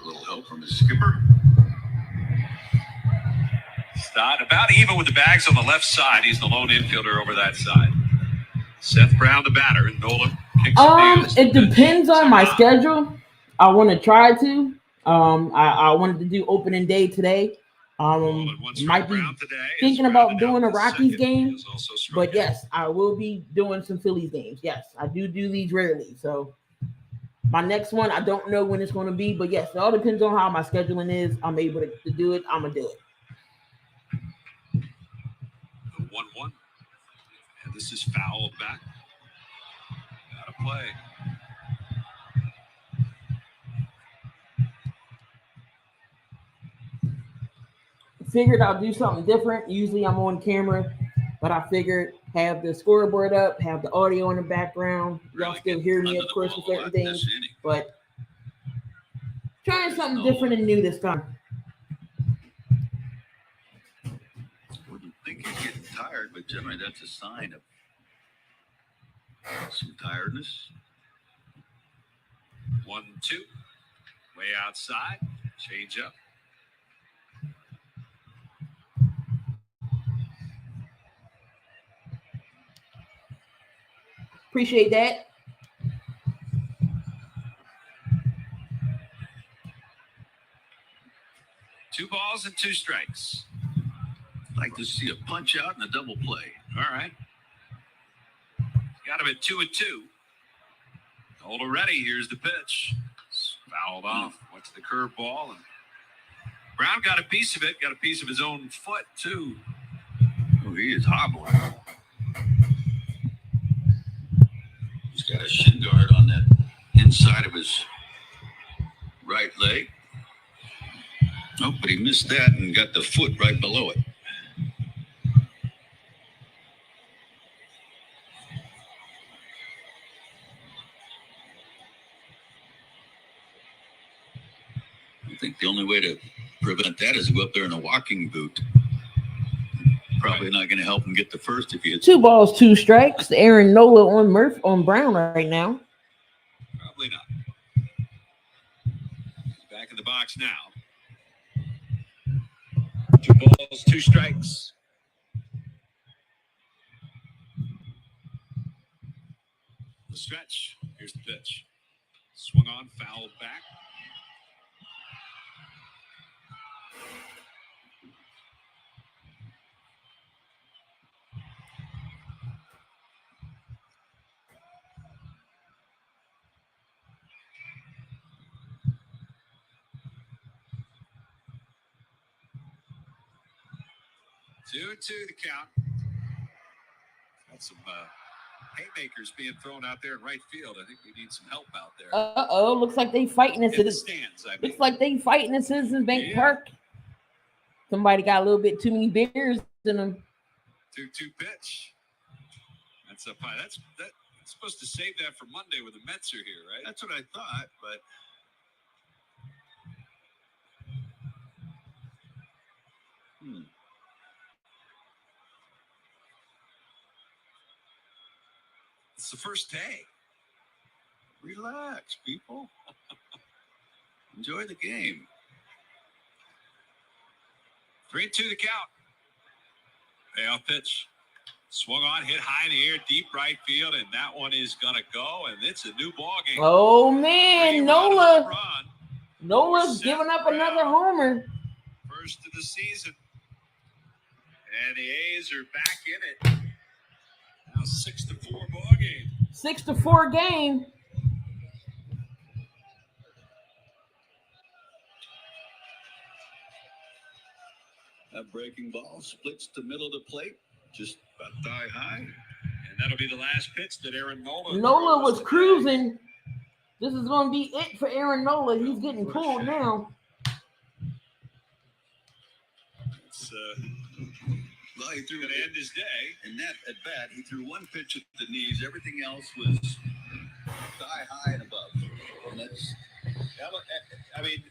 A little help from his skipper. Stott about even with the bags on the left side. He's the lone infielder over that side. Seth Brown, the batter, and Nola kicks It depends on my schedule. I want to try to. I wanted to do opening day today. Might be thinking about doing a Rockies game, but yes, I will be doing some Phillies games. Yes, I do these rarely. So my next one, I don't know when it's going to be, but yes, it all depends on how my scheduling is. I'm able to do it. I'm gonna do it. 1-1. And this is fouled back. Out of play. Figured I'll do something different. Usually I'm on camera, but I figured have the scoreboard up, have the audio in the background. Y'all still hear me, of course, with certain things, but trying something different and new this time. Wouldn't think you'd get tired, but generally that's a sign of some tiredness. 1-2. Way outside. Change up. Appreciate that. Two balls and 2 strikes. I'd like to see a punch out and a double play. All right. Got him at 2-2. Nola ready. Here's the pitch. Fouled off. What's the curveball? And Brown got a piece of it. Got a piece of his own foot, too. Oh, he is hobbling. He's got a shin guard on that inside of his right leg. Oh, but he missed that and got the foot right below it. I think the only way to prevent that is to go up there in a walking boot. Probably not going to help him get the first if he hits 2 balls, 2 strikes. Aaron Nola on Brown right now. Probably not. Back in the box now. 2 balls, 2 strikes. The stretch. Here's the pitch. Swung on, fouled back. Two the count. Got some haymakers being thrown out there in right field. I think we need some help out there. Looks like they fighting in this. The stands, I mean. Looks like they fighting in Citizens Bank Park. Somebody got a little bit too many beers in them. 2-2 pitch. That's up high. That's supposed to save that for Monday when the Mets are here, right? That's what I thought, but It's the first day. relax, people. Enjoy the game. 3-2 the count. Payoff pitch. Swung on, hit high in the air, deep right field, and that one is going to go, and it's a new ball game. Oh, man, Nola's giving up another homer. First of the season. And the A's are back in it. Now 6-4 ball game. 6-4 game. That breaking ball splits the middle of the plate, just about thigh high. And that'll be the last pitch that Aaron Nola. Nola was cruising. This is going to be it for Aaron Nola. He's getting pulled now. It's well, he threw going to end his day. In that at bat, he threw one pitch at the knees. Everything else was thigh high and above. And that's, I mean,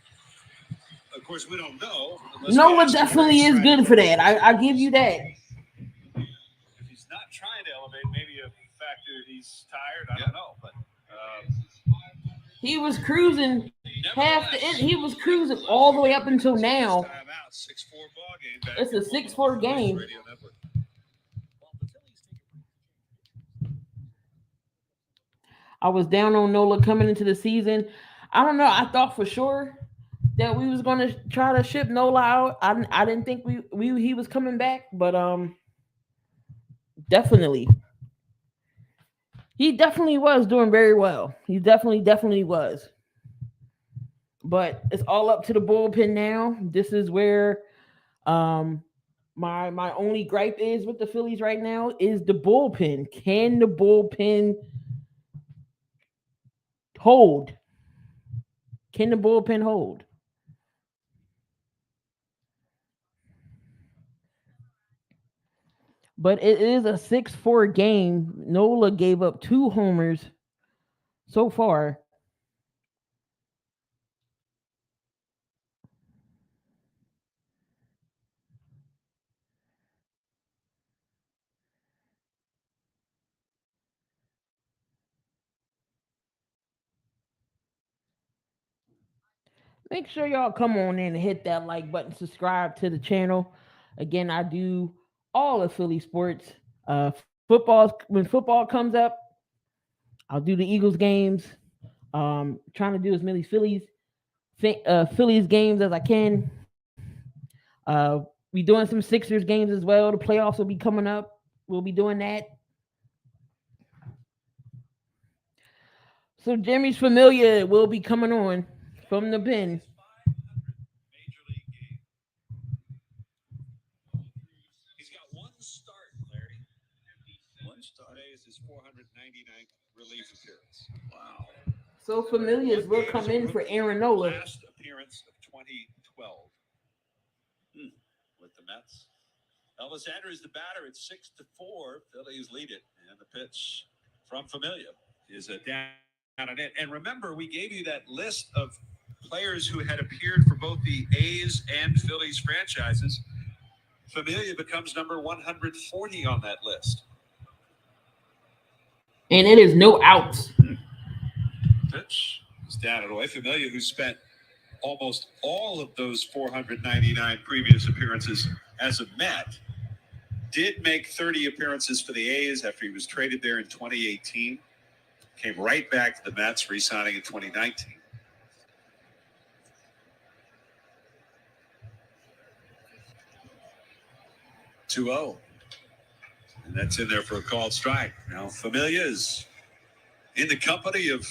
of course, we don't know. Nola definitely is good for that. I give you that. If he's not trying to elevate, maybe a factor he's tired. I don't know, but he was cruising half the end. He was cruising all the way up until now. 6-4 ball game. It's a 6-4 game. I was down on Nola coming into the season. I don't know. I thought for sure that we was going to try to ship Nola out. I didn't think he was coming back, but definitely. He definitely was doing very well. He definitely was. But it's all up to the bullpen now. This is where my only gripe is with the Phillies right now is the bullpen. Can the bullpen hold? Can the bullpen hold? But it is a 6-4 game. Nola gave up 2 homers so far. Make sure y'all come on in and hit that like button, subscribe to the channel. Again, I do all of Philly sports. Football, when football comes up, I'll do the Eagles games. Trying to do as many Phillies games as I can. We doing some Sixers games as well. The playoffs will be coming up. We'll be doing that. So Jimmy's Familia will be coming on from the pen. Major League game. He's got one start, Larry. One start. Today is his 499th relief appearance. Wow. So Familias will come in for Aaron Nola. Last appearance of 2012 with the Mets. Elvis Andrews, the batter, at 6-4. Phillies lead it, and the pitch from Familia is a down and in. And remember, we gave you that list of players who had appeared for both the A's and Phillies franchises. Familia becomes number 140 on that list. And it is no outs. Pitch is down and away. Familia, who spent almost all of those 499 previous appearances as a Met, did make 30 appearances for the A's after he was traded there in 2018. Came right back to the Mets, re-signing in 2019. (2-0), and that's in there for a called strike. Now Familia is in the company of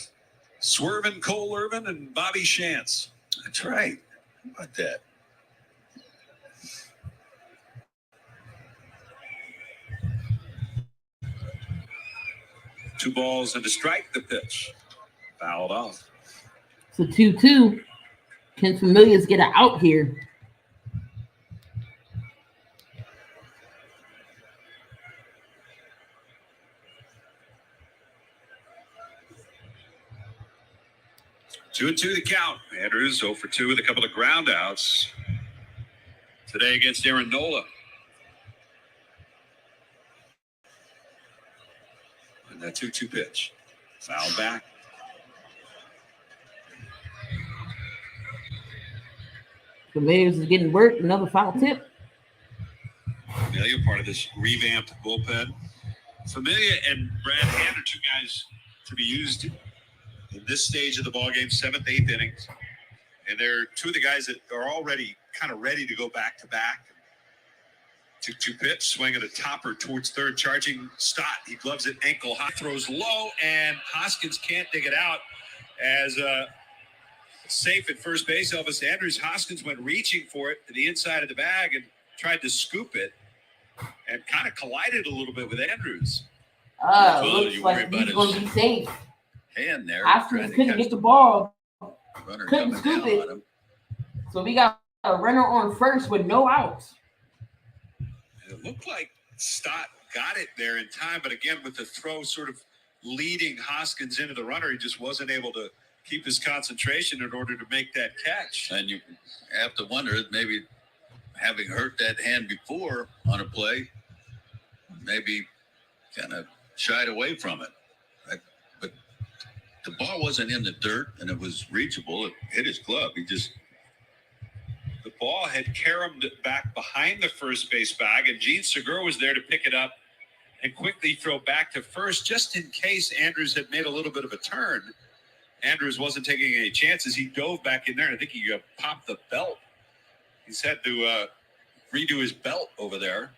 Swervin, Cole Irvin, and Bobby Shantz. That's right. How about that? Two balls and a strike. The pitch fouled off. So 2-2. Can Familias get an out here? Two and two the count. Andrews 0 for 2 with a couple of ground outs today against Aaron Nola. And that 2-2 pitch. Foul back. Familias is getting worked. Another foul tip. Familia, part of this revamped bullpen. Familia and Brad Hand are two guys to be used in this stage of the ballgame, 7th, 8th innings. And they're two of the guys that are already kind of ready to go back to back. 2-2 pitch, swing at a topper towards third, charging Stott. He gloves it ankle high, throws low, and Hoskins can't dig it out as safe at first base. Elvis Andrews. Hoskins went reaching for it to the inside of the bag and tried to scoop it and kind of collided a little bit with Andrews. Looks like he's going to be safe. Hand there. Hoskins couldn't get the ball. Runner Couldn't coming scoop down it. on him. So we got a runner on first with no outs. It looked like Stott got it there in time, but again, with the throw sort of leading Hoskins into the runner, he just wasn't able to keep his concentration in order to make that catch. And you have to wonder, maybe having hurt that hand before on a play, maybe kind of shied away from it. But the ball wasn't in the dirt, and it was reachable. It hit his glove. The ball had caromed back behind the first base bag, and Gene Segura was there to pick it up and quickly throw back to first, just in case Andrews had made a little bit of a turn. Andrews wasn't taking any chances. He dove back in there, and I think he popped the belt. He's had to redo his belt over there.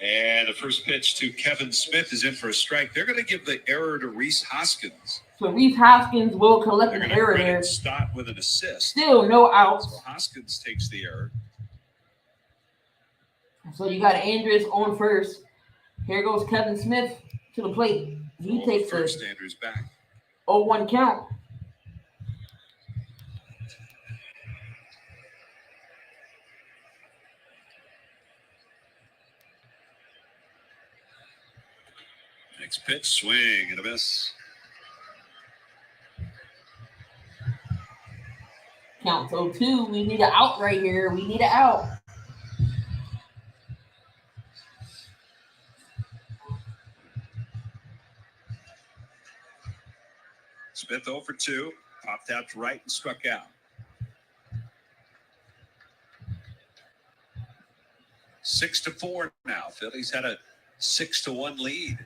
And the first pitch to Kevin Smith is in for a strike. They're going to give the error to Rhys Hoskins. So Rhys Hoskins will collect They're an going to error there. credit Stott with an assist. Still no outs. So Hoskins takes the error. So you got Andrews on first. Here goes Kevin Smith to the plate. He takes a first. Andrews back. 0-1 count. Next pitch, swing and a miss. Count 0-2. We need an out right here. We need an out. Smith 0 for 2. Popped out to right and struck out. 6-4 now. Phillies had a 6-1 lead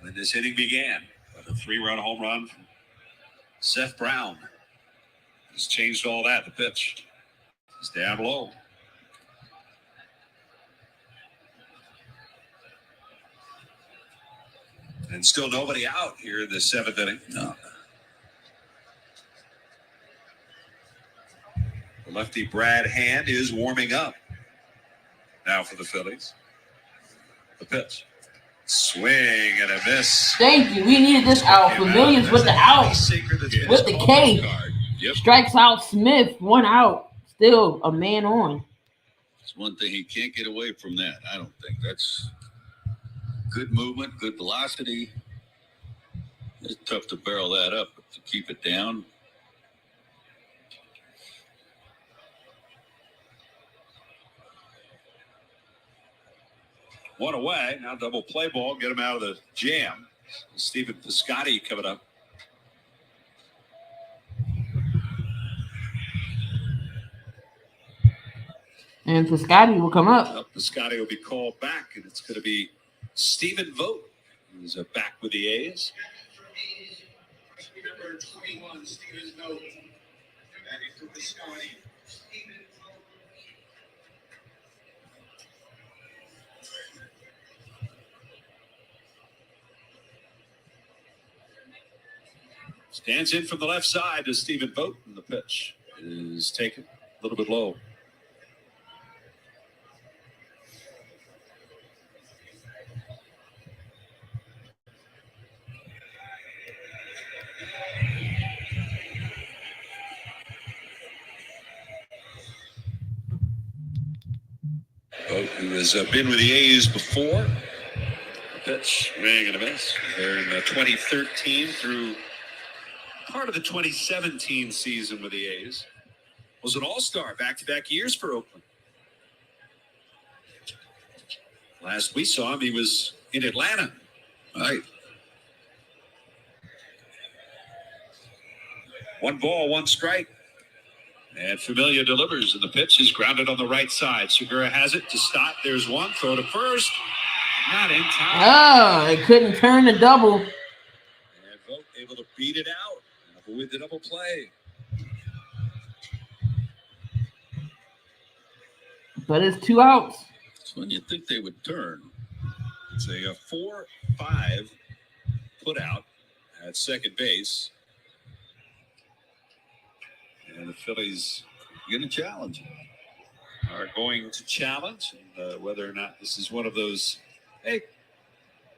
when this inning began. With a 3-run home run from Seth Brown. Just changed all that. The pitch is down low. And still nobody out here in the 7th inning. No. The lefty Brad Hand is warming up now for the Phillies. The pitch. Swing and a miss. Thank you. We needed this out. Familiars with the out. With the K. Yep. Strikes out Smith. 1 out. Still a man on. It's one thing he can't get away from that. I don't think that's good movement, good velocity. It's tough to barrel that up, but to keep it down. One away. Now double play ball. Get him out of the jam. Stephen Piscotty coming up. And Piscotty will come up. Piscotty will be called back, and it's going to be Stephen Vogt, who's back with the A's. Number 21, Stephen Vogt. Back into Piscotty. Stands in from the left side to Stephen Vogt, and the pitch is taken a little bit low. Vogt, who has been with the A's before. Pitch, swing and a miss. They're in 2013 through part of the 2017 season with the A's. Was an all-star back-to-back years for Oakland. Last we saw him, he was in Atlanta. Right. 1 ball, 1 strike. And Familia delivers, and the pitch is grounded on the right side. Segura has it to Stott. There's one. Throw to first. Not in time. Oh, they couldn't turn the double. And Vogt able to beat it out. With the double play. But it's 2 outs. That's when you think they would turn. It's a 4-5 put out at second base. And the Phillies You're going to challenge. are going to challenge. And, whether or not this is one of those, hey,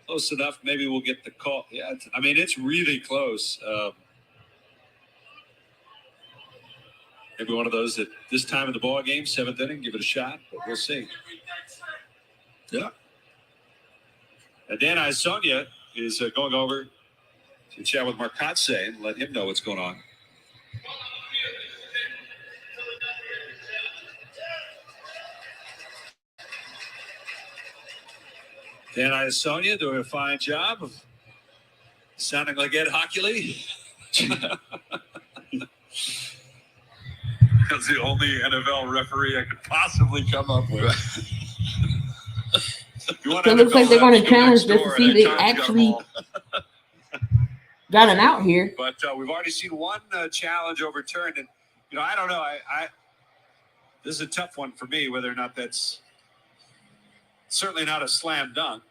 close enough, maybe we'll get the call. Yeah, it's really close. Maybe one of those at this time of the ball game, 7th inning, give it a shot, but we'll see. Yeah. And Dan Isaña is going over to chat with Marcotte and let him know what's going on. Dan Isaña doing a fine job of sounding like Ed Hockley. That's the only NFL referee I could possibly come up with. So it looks like they're going to challenge this to see if they actually got an out here. But we've already seen one challenge overturned. And, I don't know. This is a tough one for me, whether or not that's certainly not a slam dunk.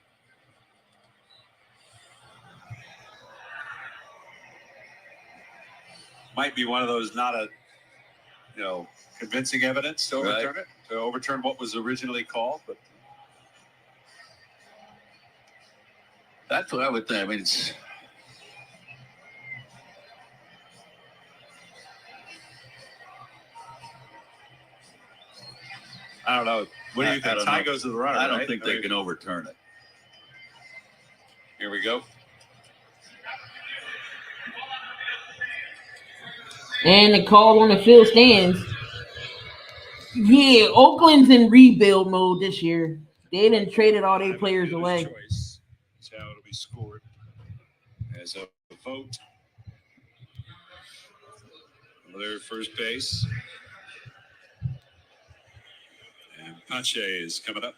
Might be one of those not a convincing evidence to overturn it, to overturn what was originally called. But That's what I would think. It's I don't know. What do you think? Tie goes to the runner. I don't think they can overturn it. Here we go. And the call on the field stands. Yeah, Oakland's in rebuild mode this year. They didn't traded all their players away. Choice. That's how it'll be scored. As a vote Their first base. And Pache is coming up.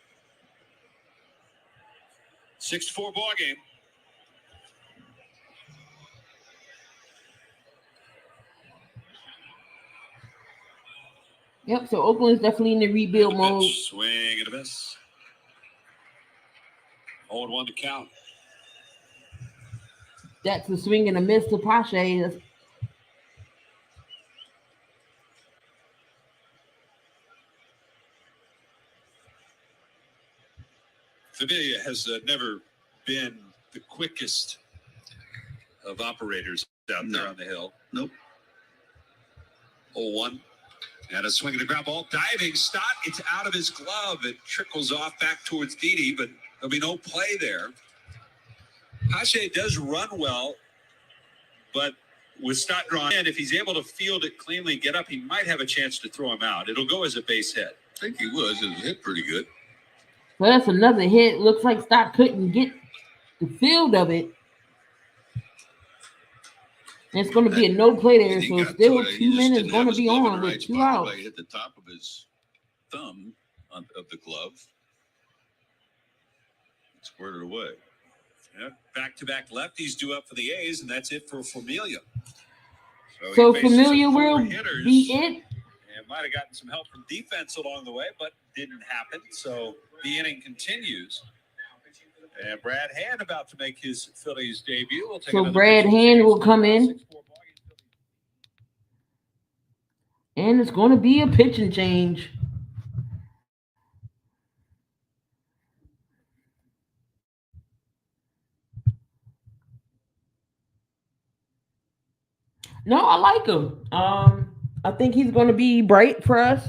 6-4 ball game. Yep, so Oakland's definitely in the rebuild mode. Swing and a miss. 0-1 to count. That's a swing and a miss to Pache. Familia has never been the quickest of operators out there on the hill. Nope. 0-1. And a swing and a ground ball. Diving Stott. It's out of his glove. It trickles off back towards Didi, but there'll be no play there. Pache does run well, but with Stott drawn in, if he's able to field it cleanly and get up, he might have a chance to throw him out. It'll go as a base hit. I think he was. It hit pretty good. Well, that's another hit. Looks like Stott couldn't get the field of it. And it's going to be a no play there, so still 2 minutes going to be on with 2 outs. He hit the top of his thumb of the glove. It squirted away. Yeah, back-to-back lefties due up for the A's, and that's it for Familia. So he faces Familia some will hitters, be it. and might have gotten some help from defense along the way, but didn't happen. So the inning continues. And Brad Hand about to make his Phillies debut. We'll take So Brad Hand will come in. And it's going to be a pitching change. No, I like him. I think he's going to be bright for us.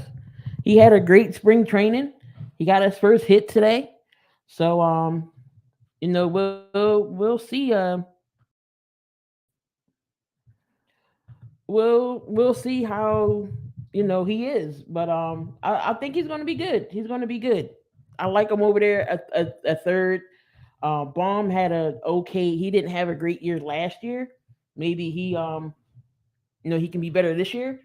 He had a great spring training. He got his first hit today. So we'll see. We'll see how he is. But I think he's going to be good. He's going to be good. I like him over there at third. Baum had he didn't have a great year last year. Maybe he he can be better this year.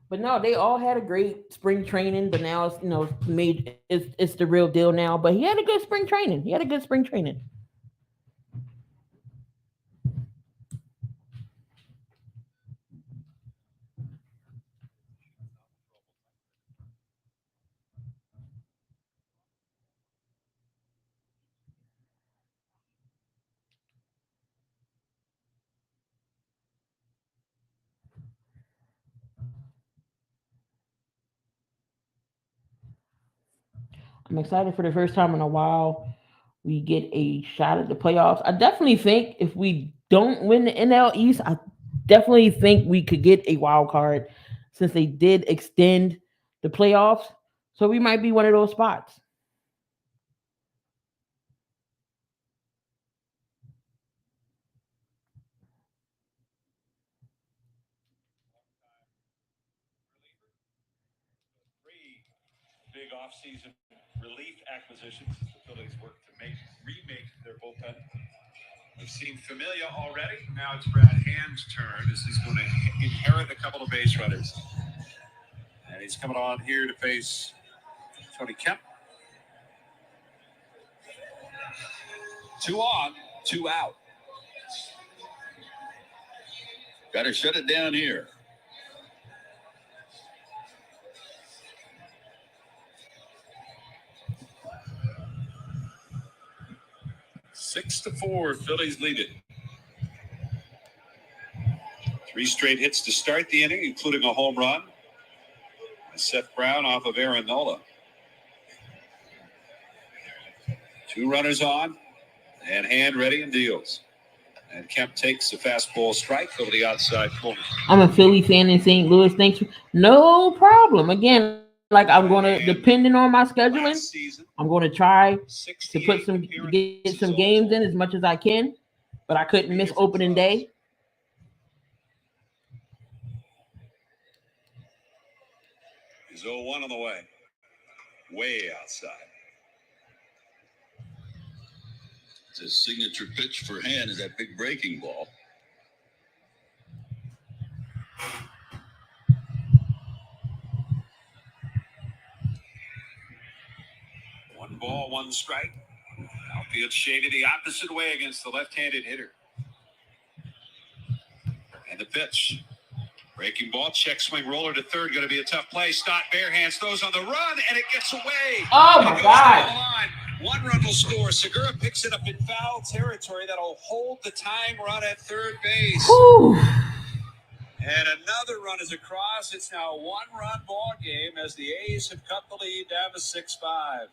But no, they all had a great spring training. But now it's the real deal now. But he had a good spring training. I'm excited for the first time in a while. We get a shot at the playoffs. I definitely think if we don't win the NL East, I definitely think we could get a wild card since they did extend the playoffs. So we might be one of those spots. Big offseason relief acquisitions as the Phillies work to remake their bullpen. We've seen Familia already. Now it's Brad Hand's turn as he's going to inherit a couple of base runners. And he's coming on here to face Tony Kemp. 2 on, 2 out. Got to shut it down here. Six to 4, Phillies lead it. 3 straight hits to start the inning, including a home run. Seth Brown off of Aaron Nola. 2 runners on, and Hand ready and deals. And Kemp takes a fastball strike over the outside corner. I'm a Philly fan in St. Louis. Thanks. No problem. Again, like I'm going to, depending on my scheduling, I'm going to try to get some games in as much as I can, but I couldn't miss opening day. He's 0-1 on the way. way outside. It's a signature pitch for Hand is that big breaking ball. One ball, one strike. Outfield shaded the opposite way against the left-handed hitter. And the pitch. Breaking ball, check swing roller to third. Going to be a tough play. Stott bare hands, throws on the run, and it gets away. Oh, my God. One run will score. Segura picks it up in foul territory. That'll hold the tying run at third base. Whew. And another run is across. It's now a one-run ball game as the A's have cut the lead down to 6-5.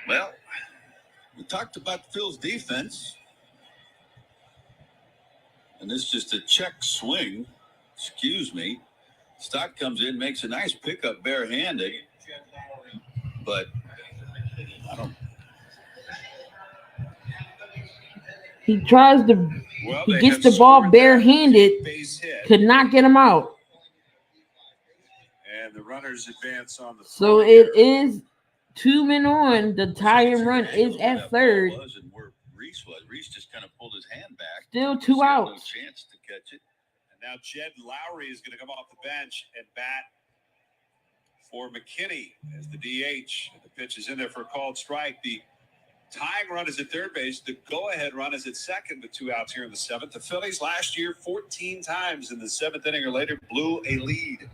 Well, we talked about Phil's defense. And this is just a check swing. Excuse me. Stott comes in, makes a nice pickup barehanded. But I don't. He tries to. Well, he gets the ball barehanded. Could not get him out. And the runners advance on the. So it is 2 men on. The tying run is at third. Reese just kind of pulled his hand back. Still 2 outs. No chance to catch it. And now Jed Lowry is going to come off the bench and bat for McKinney as the DH. And the pitch is in there for a called strike. The tying run is at third base. The go-ahead run is at second with 2 outs here in the seventh. The Phillies last year 14 times in the seventh inning or later blew a lead.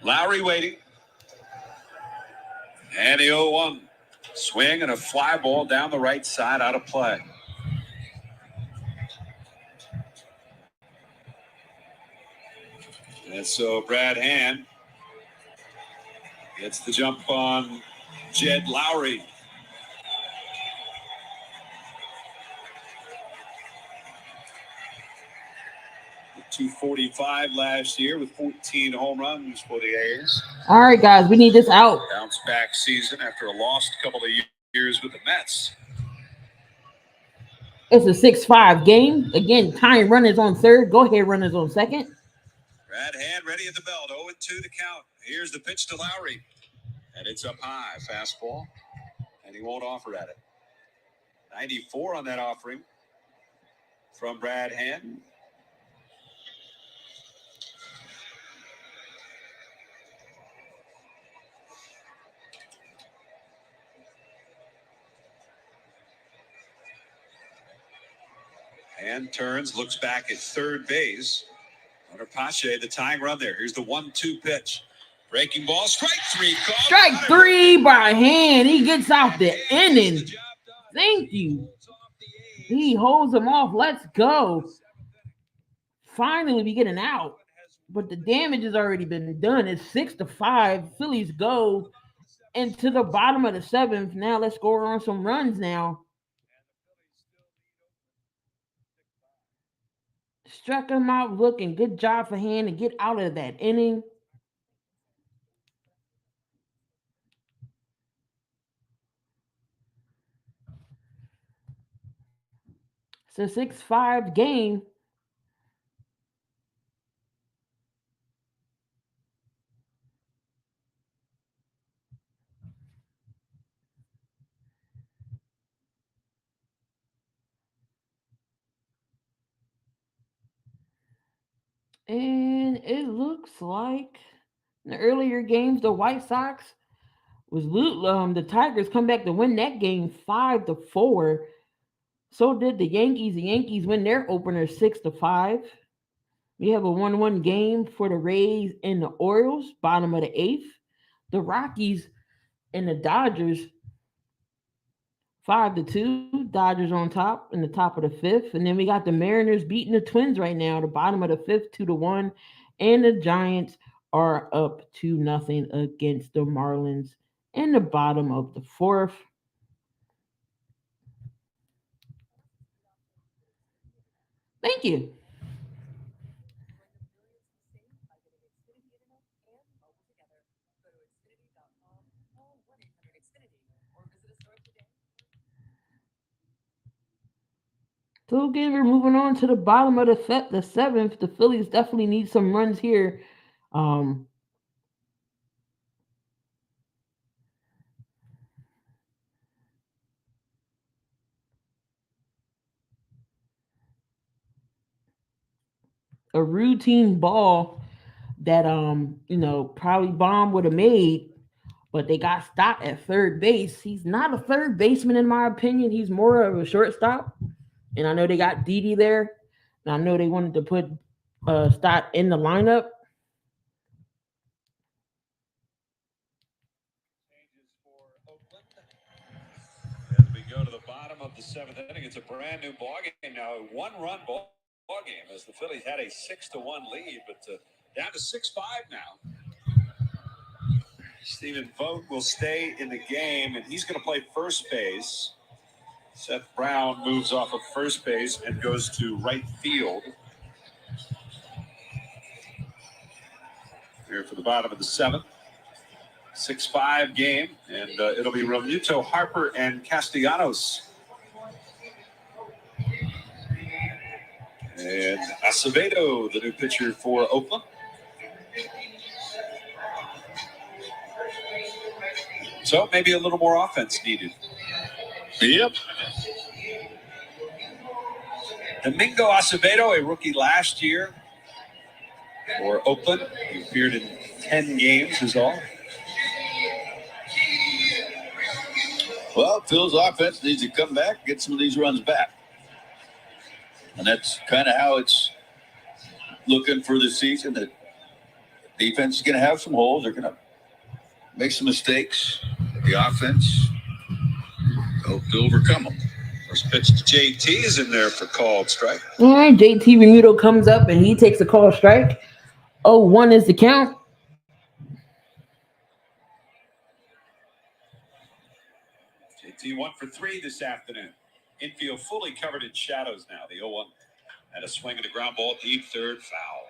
Lowry waiting. And the 0-1. Swing and a fly ball down the right side out of play. And so Brad Hand gets the jump on Jed Lowry. .245 last year with 14 home runs for the A's. All right, guys, we need this out. Bounce back season after a lost couple of years with the Mets. It's a 6-5 game. Again, tying run is on third. Go ahead, runners on second. Brad Hand ready at the belt. 0-2 the count. Here's the pitch to Lowry. And it's up high. Fastball. And he won't offer at it. 94 on that offering from Brad Hand. And turns, looks back at third base. Hunter Pache, the tying run there. Here's the 1-2 pitch. Breaking ball, strike 3 call. Strike 3 by Hand. He gets out the inning. Thank you. He holds him off. Let's go. Finally, we get an out. But the damage has already been done. It's 6-5. Phillies go into the bottom of the seventh. Now let's score on some runs now. Struck him out looking. Good job for Hand to get out of that inning. It's a 6-5 game. And it looks like in the earlier games, the White Sox the Tigers come back to win that game 5-4. So did the Yankees. The Yankees win their opener 6-5. We have a 1-1 game for the Rays and the Orioles, bottom of the eighth. The Rockies and the Dodgers 5-2. Dodgers on top in the top of the fifth. And then we got the Mariners beating the Twins right now, the bottom of the fifth, 2-1. And the Giants are up 2-0 against the Marlins in the bottom of the fourth. Thank you. So again, we're moving on to the bottom of the seventh. The Phillies definitely need some runs here. Um, a routine ball that probably Bomb would have made, but they got stopped at third base. He's not a third baseman in my opinion. He's more of a shortstop. And I know they got Didi there. And I know they wanted to put Stott in the lineup. Changes for Oakland. As we go to the bottom of the seventh inning, it's a brand new ball game now. A one-run ball game as the Phillies had a 6-1 lead, but down to 6-5 now. Stephen Vogt will stay in the game, and he's going to play first base. Seth Brown moves off of first base and goes to right field. Here for the bottom of the seventh. 6-5 game, and it'll be Realmuto, Harper, and Castellanos. And Acevedo, the new pitcher for Oakland. So maybe a little more offense needed. Yep. Domingo Acevedo, a rookie last year for Oakland. He appeared in 10 games is all. Well, Phil's offense needs to come back, get some of these runs back. And that's kind of how it's looking for the season. The defense is going to have some holes. They're going to make some mistakes. The offense, hope to overcome them. First pitch to JT is in there for called strike. All right, JT Remuto comes up and he takes a call strike. 0-1 is the count. JT 1 for 3 this afternoon. Infield fully covered in shadows now. The 0-1 had a swing and a ground ball deep third, foul.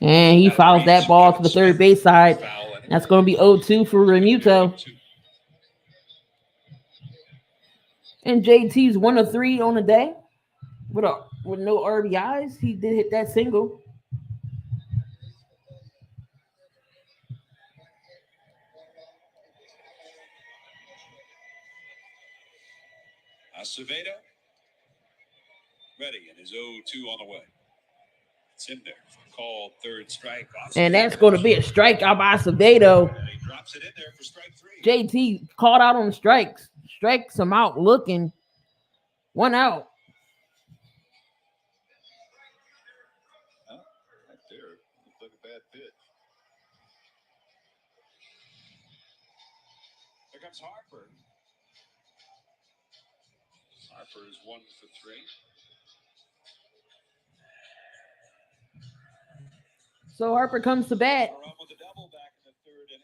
And he fouls that ball to the third base side. That's going to be 0-2 for Remuto. And JT's 1 of 3 on the day with no RBIs. He did hit that single. Acevedo ready and his 0-2 on the way. It's in there. Called third strike. And that's going to be a strikeout by Acevedo. And he drops it in there for strike 3. JT called out on strikes. Strikes him out looking. 1 out. Right there. Looks like a bad pitch. Here comes Harper. Harper is 1 for 3. So Harper comes to bat. Run with a double back in the third inning.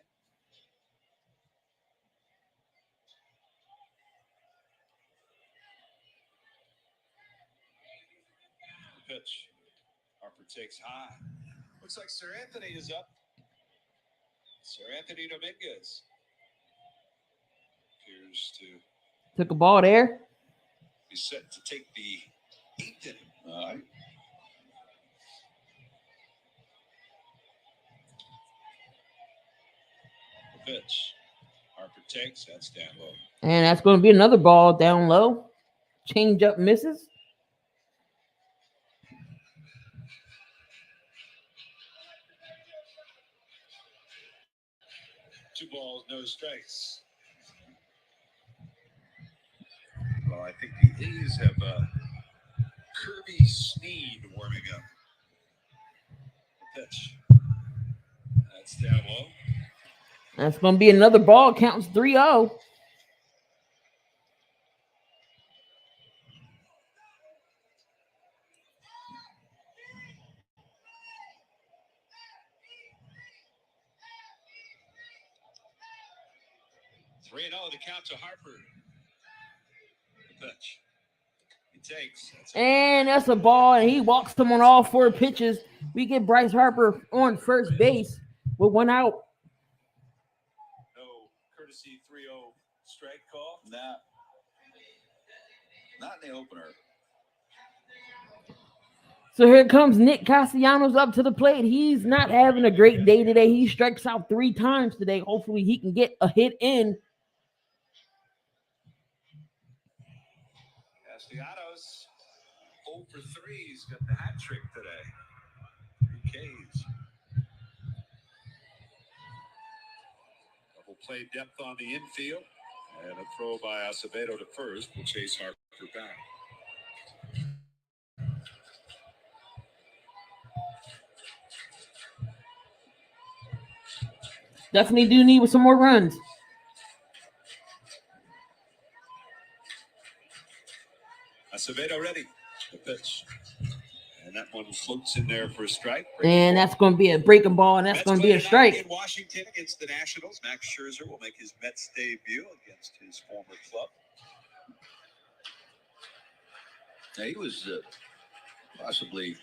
Pitch. Harper takes high. Looks like Sir Anthony is up. Sir Anthony Dominguez appears to Took a ball there. be set to take the 8th inning. All right. Pitch. Harper takes. That's down low. And that's going to be another ball down low. Change up misses. Two balls, no strikes. Well, I think the A's have Kirby Snead warming up. Pitch. That's down low. That's going to be another ball. Counts 3-0. Three and 0 the count to Harper. The pitch. He takes. And that's a ball, and he walks them on all 4 pitches. We get Bryce Harper on first base with 1 out. No courtesy 3-0 strike call. Nah. Not in the opener. So here comes Nick Castellanos up to the plate. He's not having a great day today. He strikes out 3 times today. Hopefully he can get a hit in. Castellanos 0 for 3. He's got the hat trick today. 3 Ks. Double play depth on the infield. And a throw by Acevedo to first will chase Harper back. Definitely do need some more runs. Acevedo ready. The pitch. And that one floats in there for a strike. And that's going to be a breaking ball, and that's going to be a strike. In Washington against the Nationals, Max Scherzer will make his Mets debut against his former club. Now, he was possibly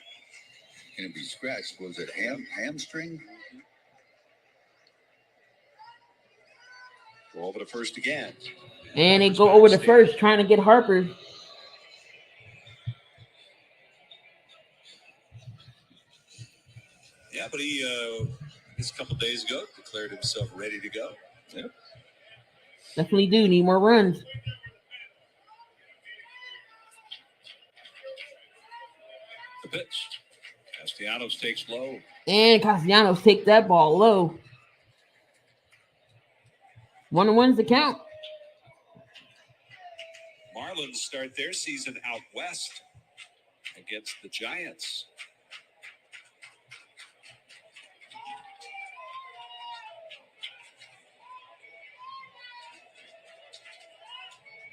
going to be scratched. Was it hamstring? Go over to first again. And they go over to first, trying to get Harper. Yeah, but he just a couple days ago declared himself ready to go. Yep. Definitely do need more runs. The pitch. Castellanos takes low. And Castellanos take that ball low. 1-1's the count. Marlins start their season out west against the Giants.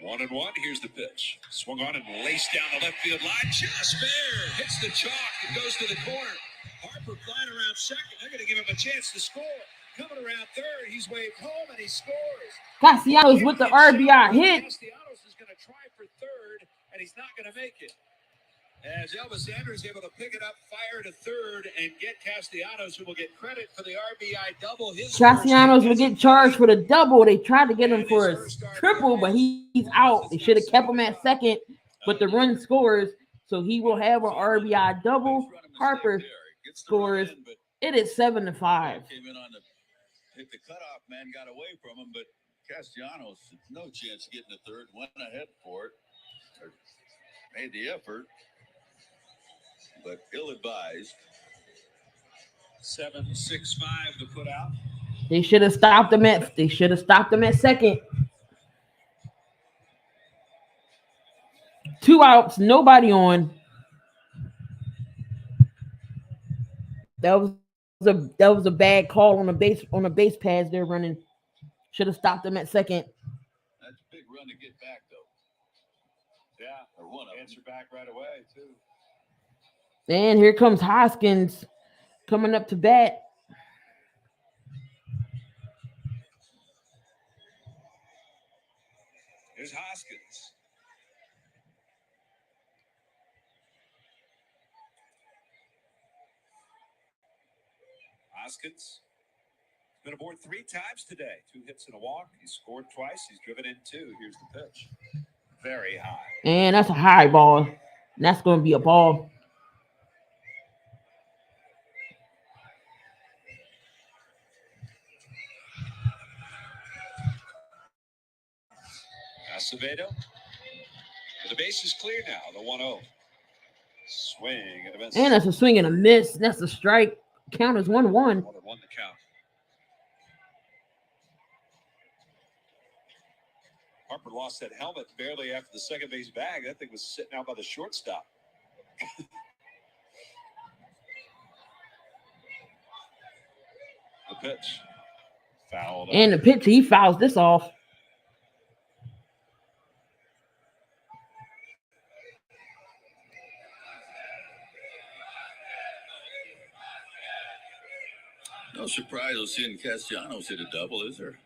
1-1. Here's the pitch. Swung on and laced down the left field line. Just fair. Hits the chalk and goes to the corner. Harper flying around second. They're going to give him a chance to score. Coming around third. He's waved home and he scores. Castellanos with the RBI hit. Castellanos is going to try for third, and he's not going to make it. As Elvis Andrews able to pick it up, fire to third, and get Castellanos, who will get credit for the RBI double. Castellanos will get charged for the double. They tried to get him for a triple, but he's out. They should have kept him at second, but the run scores, so he will have an RBI double. Harper scores. It is 7-5. Came in on the hit the cutoff man, got away from him, but Castellanos no chance of getting the third. Went ahead for it, or made the effort, but ill-advised. 7-6-5 to put out. They should have stopped him at. They should have stopped him at second. 2 outs, nobody on. That was a bad call on the base pads they're running. Should have stopped them at second. That's a big run to get back, though. Yeah, or one of answer back right away too. And here comes Hoskins coming up to bat. Here's Hoskins. Hoskins has been aboard 3 times today. 2 hits and a walk. He's scored twice. He's driven in 2. Here's the pitch. Very high. And that's a high ball. And that's going to be a ball. Acevedo. The base is clear now. The 1-0. Swing and a miss. And that's a swing and a miss. That's a strike. Count is 1-1. 1-1 the count. Harper lost that helmet barely after the second base bag. That thing was sitting out by the shortstop. The pitch. Fouled. And the pitch, he fouls this off. No surprise of seeing Castellanos hit a double, is there?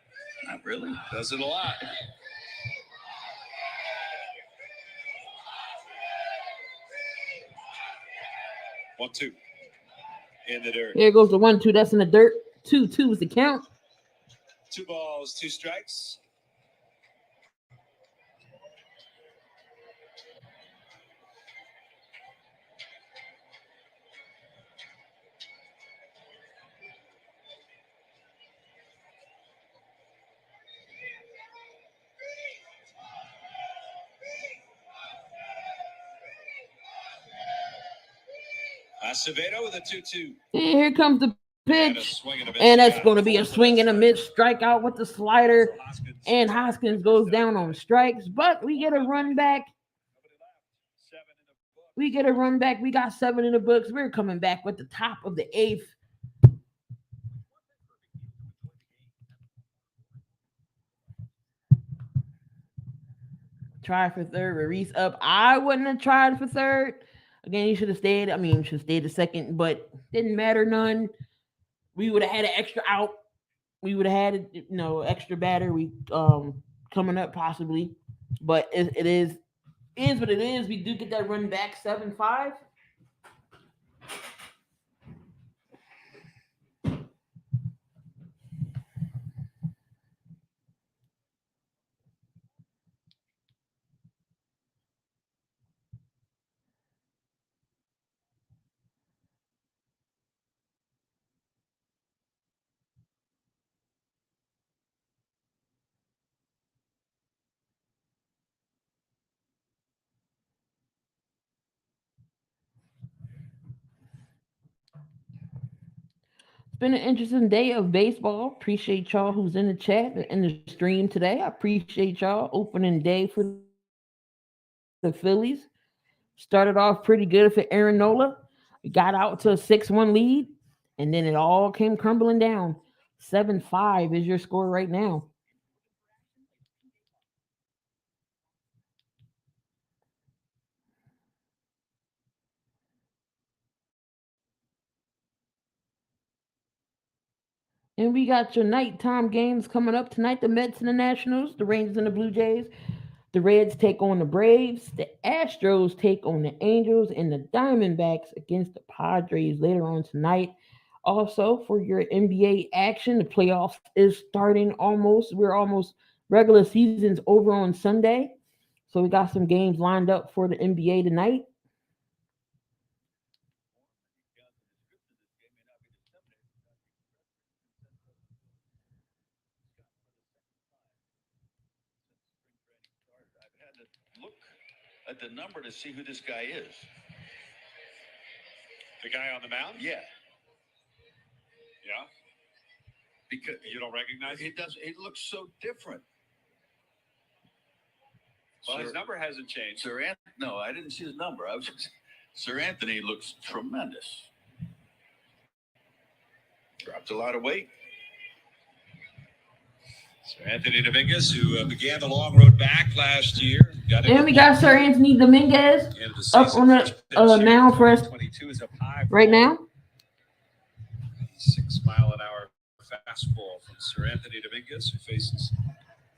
Not really. Does it a lot. One, 2. In the dirt. Here goes the 1-2. That's in the dirt. 2-2 is the count. 2 balls, 2 strikes. Acevedo with a 2-2. And here comes the pitch. And that's going to be a swing and a miss. Strikeout with the slider. And Hoskins goes down on strikes. But we get a run back. We get a run back. We got 7 in the books. We're coming back with the top of the 8th. Try for third. Reese up. I wouldn't have tried for third. Again, he should have stayed. Should have stayed a second, but didn't matter none. We would have had an extra out. We would have had extra batter. We coming up possibly, but it is what it is. We do get that run back 7-5. It's been an interesting day of baseball. Appreciate y'all who's in the chat and in the stream today. I appreciate y'all. Opening day for the Phillies. Started off pretty good for Aaron Nola. We got out to a 6-1 lead, and then it all came crumbling down. 7-5 is your score right now. And we got your nighttime games coming up tonight. The Mets and the Nationals, the Rangers and the Blue Jays. The Reds take on the Braves. The Astros take on the Angels. And the Diamondbacks against the Padres later on tonight. Also, for your NBA action, the playoffs is starting almost. We're almost regular season's over on Sunday. So we got some games lined up for the NBA tonight. Look at the number to see who this guy is. The guy on the mound? Yeah. Yeah. Because You don't recognize him? it looks so different. Well, his number hasn't changed. No, I didn't see his number. Sir Anthony looks tremendous. Dropped a lot of weight. Sir Anthony Dominguez, who began the long road back last year. And we got Sir Anthony Dominguez up on the mound for us right now. 6 mile an hour fastball from Sir Anthony Dominguez, who faces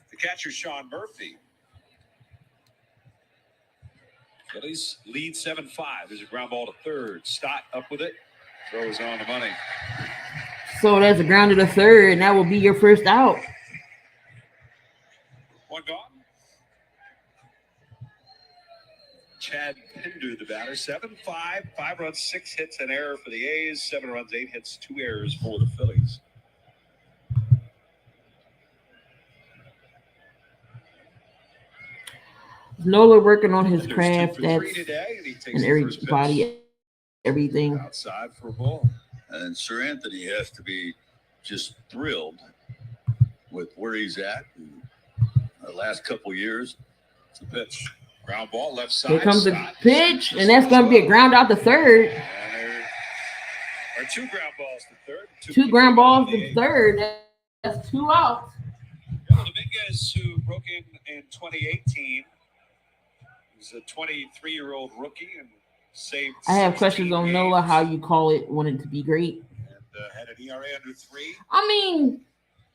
the catcher Sean Murphy. Phillies lead 7-5. There's a ground ball to third. Stott up with it. Throws on the money. So that's a ground to the third, and that will be your first out. One gone. Chad Pinder, the batter. 7-5. 5 runs, 6 hits, an error for the A's. 7 runs, 8 hits, 2 errors for the Phillies. Nola working on his craft. Today, and everybody, everything. Outside for a ball. And Sir Anthony has to be just thrilled with where he's at in the last couple years. It's a pitch. Ground ball left side. Here comes the pitch, and that's going to be a ground out to third. And there are 2 ground balls to third. 2 ground balls to third. That's 2 outs. Dominguez, who broke in 2018, he's a 23-year-old rookie and saved. I have questions on Nola, how you call it, want it to be great. And had an ERA under 3. I mean,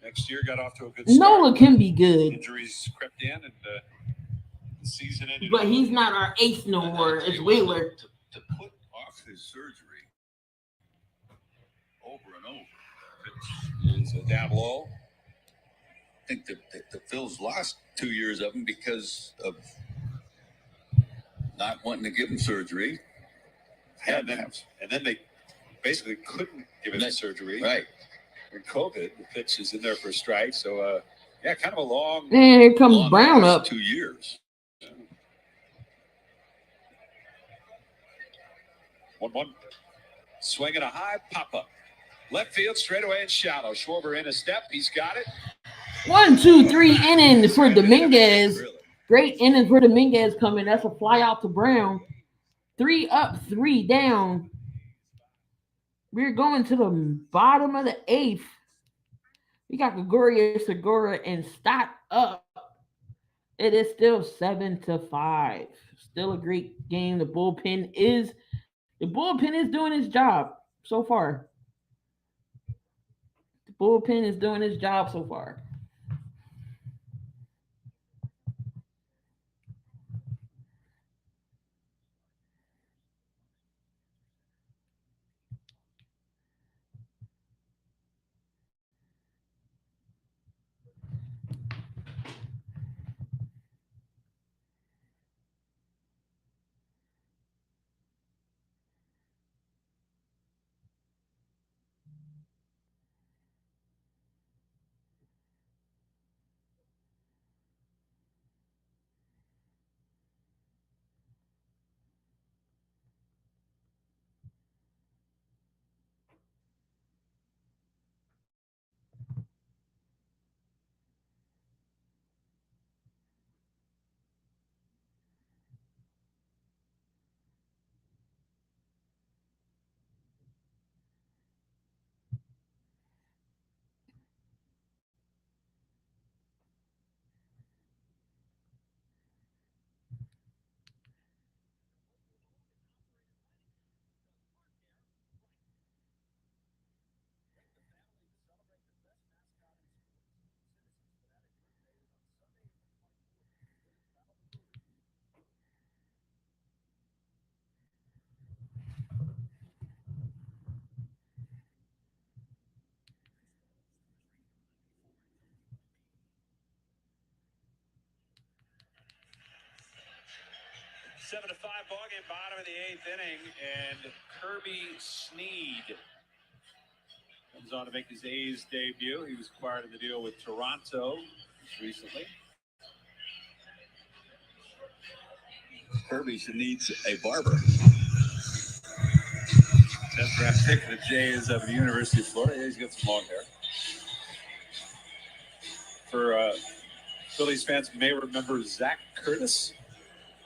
next year got off to a good start. Nola can be good. Injuries crept in, and the season ended. But he's not our ace no more. It's Wheeler. To put off his surgery over and over. It's a down low. I think the Phils lost 2 years of him because of not wanting to give him surgery. And then they basically couldn't give him surgery. Right. In COVID, the pitch is in there for a strike. So, kind of a long. And here comes Brown up. 2 years. 1-1. Swinging a high pop-up. Left field, straight away and shallow. Schwarber in a step. He's got it. 1, 2, 3 inning for Dominguez. Great inning for Dominguez coming. That's a fly out to Brown. 3 up, 3 down. We're going to the bottom of the 8th. We got Gregorio, Segura, and Stott up. It is still 7-5. Still a great game. The bullpen is doing its job so far. The bullpen is doing its job so far. Seven to 5 ball game, bottom of the 8th inning, and Kirby Snead comes on to make his A's debut. He was acquired in the deal with Toronto just recently. Kirby needs a barber. 10th draft pick of the Jays of the University of Florida. Yeah, he's got some long hair. For Phillies fans may remember Zach Curtis,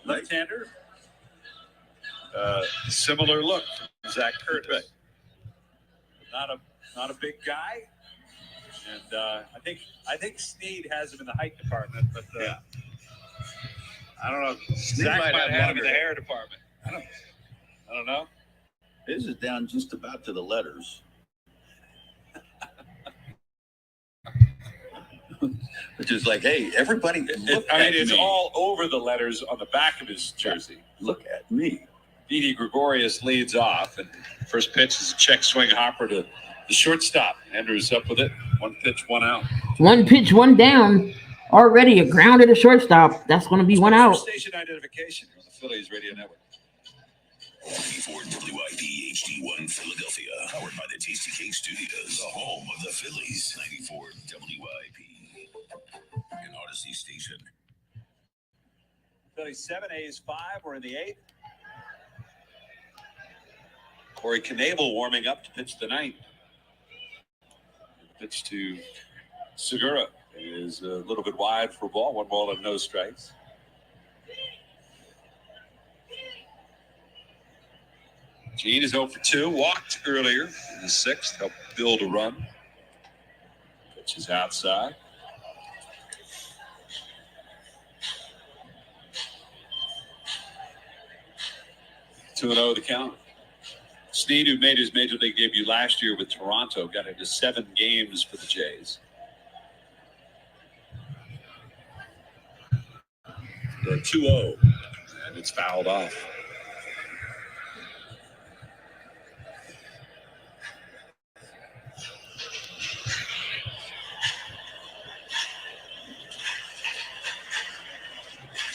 left-hander. Similar look from Zach Curtis. Right. Not a big guy, and I think Snead has him in the height department, but yeah. I don't know. Zach might have him in the hair department. I don't know. His is down just about to the letters. Which is like, hey, everybody. It's all over the letters on the back of his jersey. Look at me. Didi Gregorius leads off, and first pitch is a check swing hopper to the shortstop. Andrews up with it. 1 pitch, 1 out. 1 pitch, 1 down. Already a ground at the shortstop. That's going to be 1 out. Station identification on the Phillies radio network. 94 WIP HD1 Philadelphia, powered by the Tasty Cake Studios, the home of the Phillies. 94 WIP, an Odyssey station. Phillies 7, A's 5. We're in the 8th. Corey Knebel warming up to pitch the 9th. Pitch to Segura is a little bit wide for a ball. 1 ball and no strikes. Gene is 0 for 2. Walked earlier in the 6th. Helped build a run. Pitch is outside. Two 2-0 the count. Snead, who made his major league debut last year with Toronto, got into 7 games for the Jays. The 2-0, and it's fouled off.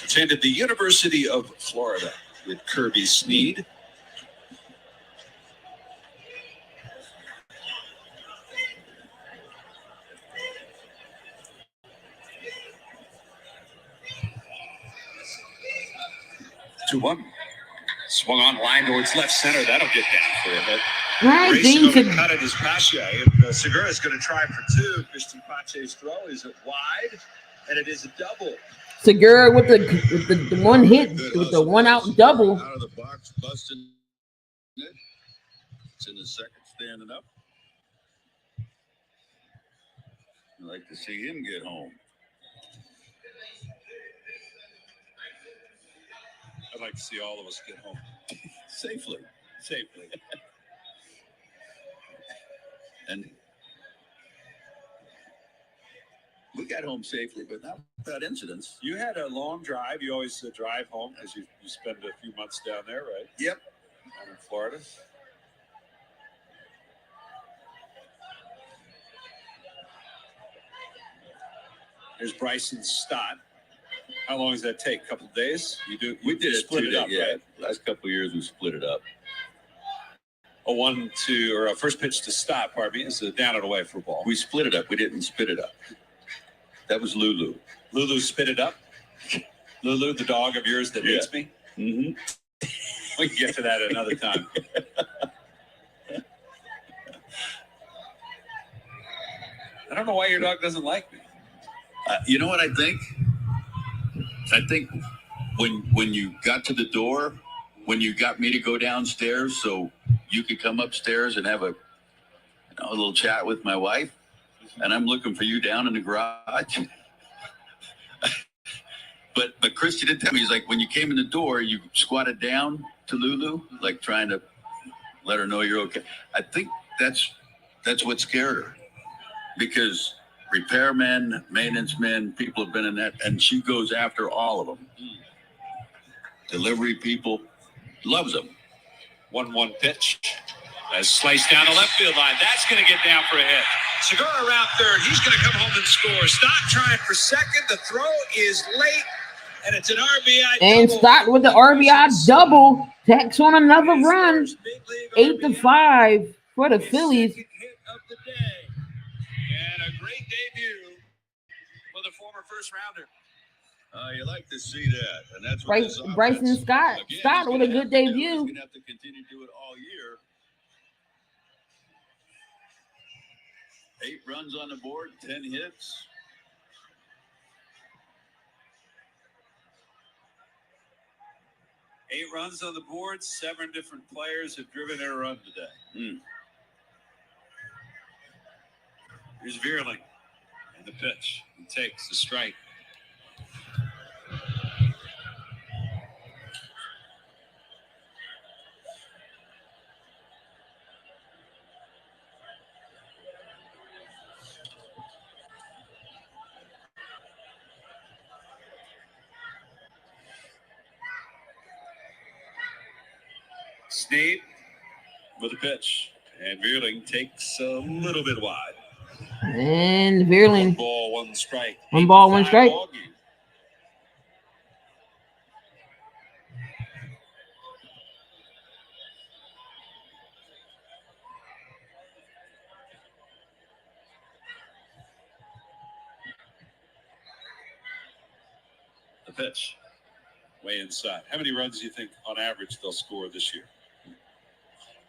Attended the University of Florida with Kirby Snead. Swung on, line towards left center. That'll get down for a hit. I Racing think over cut it is Pache, and Segura is going to try for two. Christian Pache's throw is it wide, and it is a double. Segura with the one hit with the one out double. Out of the box, busting it. It's in the second, standing up. I'd like to see him get home. I'd like to see all of us get home Safely. And we got home safely, but not without incidents. You had a long drive. You always drive home because you spend a few months down there, right? Yep. Down in Florida. There's Bryson Stott. How long does that take? A couple of days? We did it split it up, yeah. right? Last couple of years we split it up. A first pitch to Stott, pardon me, is a down and away for a ball. We split it up. We didn't spit it up. That was Lulu. Lulu spit it up. Lulu, the dog of yours that hates me. Mm-hmm. We can get to that another time. I don't know why your dog doesn't like me. You know what I think? I think when you got to the door, when you got me to go downstairs so you could come upstairs and have a little chat with my wife, and I'm looking for you down in the garage. But Christy didn't tell me. He's like, when you came in the door, you squatted down to Lulu, like trying to let her know you're okay. I think that's what scared her, because repairmen, maintenance men, people have been in that, and she goes after all of them. Delivery people, loves them. 1-1 pitch. As sliced down the left field line. That's going to get down for a hit. Segura around third. He's going to come home and score. Stott trying for second. The throw is late, and it's an RBI And double. Stott with the RBI double. Tacks on another run. 8-5 for the Phillies. Second hit of the day. And a great debut for the former first rounder. You like to see that, and that's what this Bryson offense- Stott. Again, Stott he's with a gonna good have to do it. debut. He's going to have to continue to do it all year. 8 runs on the board, 10 hits. Eight runs on the board. 7 different players have driven their run today. Here's Veerling. And the pitch. He takes the strike. Snead with a pitch. And Veerling takes a little bit wide. And 1 Veerling. ball, 1 strike. 1 ball, 1 8-5 strike. ball game. The pitch. Way inside. How many runs do you think on average they'll score this year?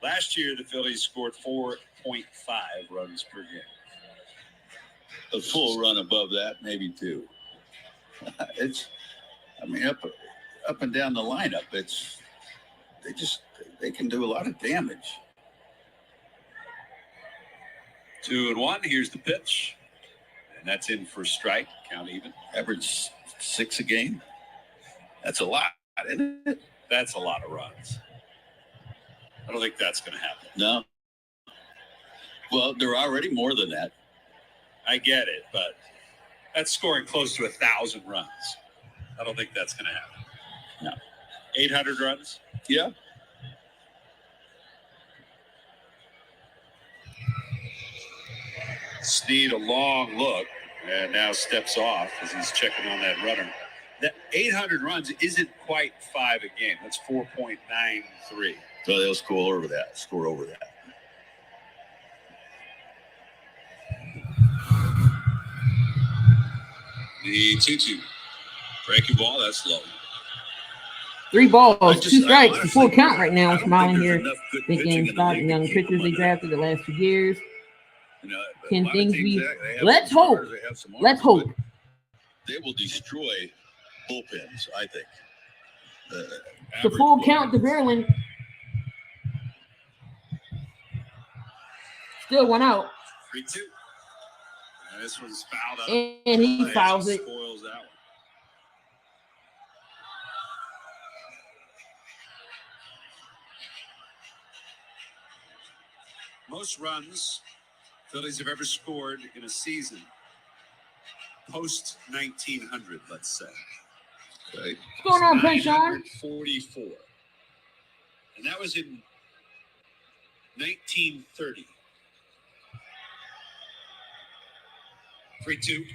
Last year, the Phillies scored 4.5 runs per game. A full run above that, maybe 2. Up and down the lineup, they can do a lot of damage. 2-1. Here's the pitch. And that's in for strike. Count even. Average 6 a game. That's a lot, isn't it? That's a lot of runs. I don't think that's going to happen. No. Well, they're already more than that. I get it, but that's scoring close to 1,000 runs. I don't think that's going to happen. No. 800 runs? Yeah. Snead a long look and now steps off as he's checking on that runner. That 800 runs isn't quite 5 a game. That's 4.93. So they'll score over that. The 2-2. Breaking ball, that's low. 3 balls, I 2 strikes, honestly, full count right now. I I'm don't smiling think here, there's enough good thinking pitching in the about league young to keep pitchers they them. drafted the last 2 years. You know, Can a lot of things teams, be? they have Let's some hope. starters, they have some Let's arms, hope. but they will destroy bullpens, I think. The full count to Verlin. Still 1 out. 3-2. And this one's fouled out. And he fouls it. Spoils that one. Most runs Phillies have ever scored in a season post 1900, let's say. Okay. What's going on, Crenshaw? 44. And that was in 1930. 3-2. And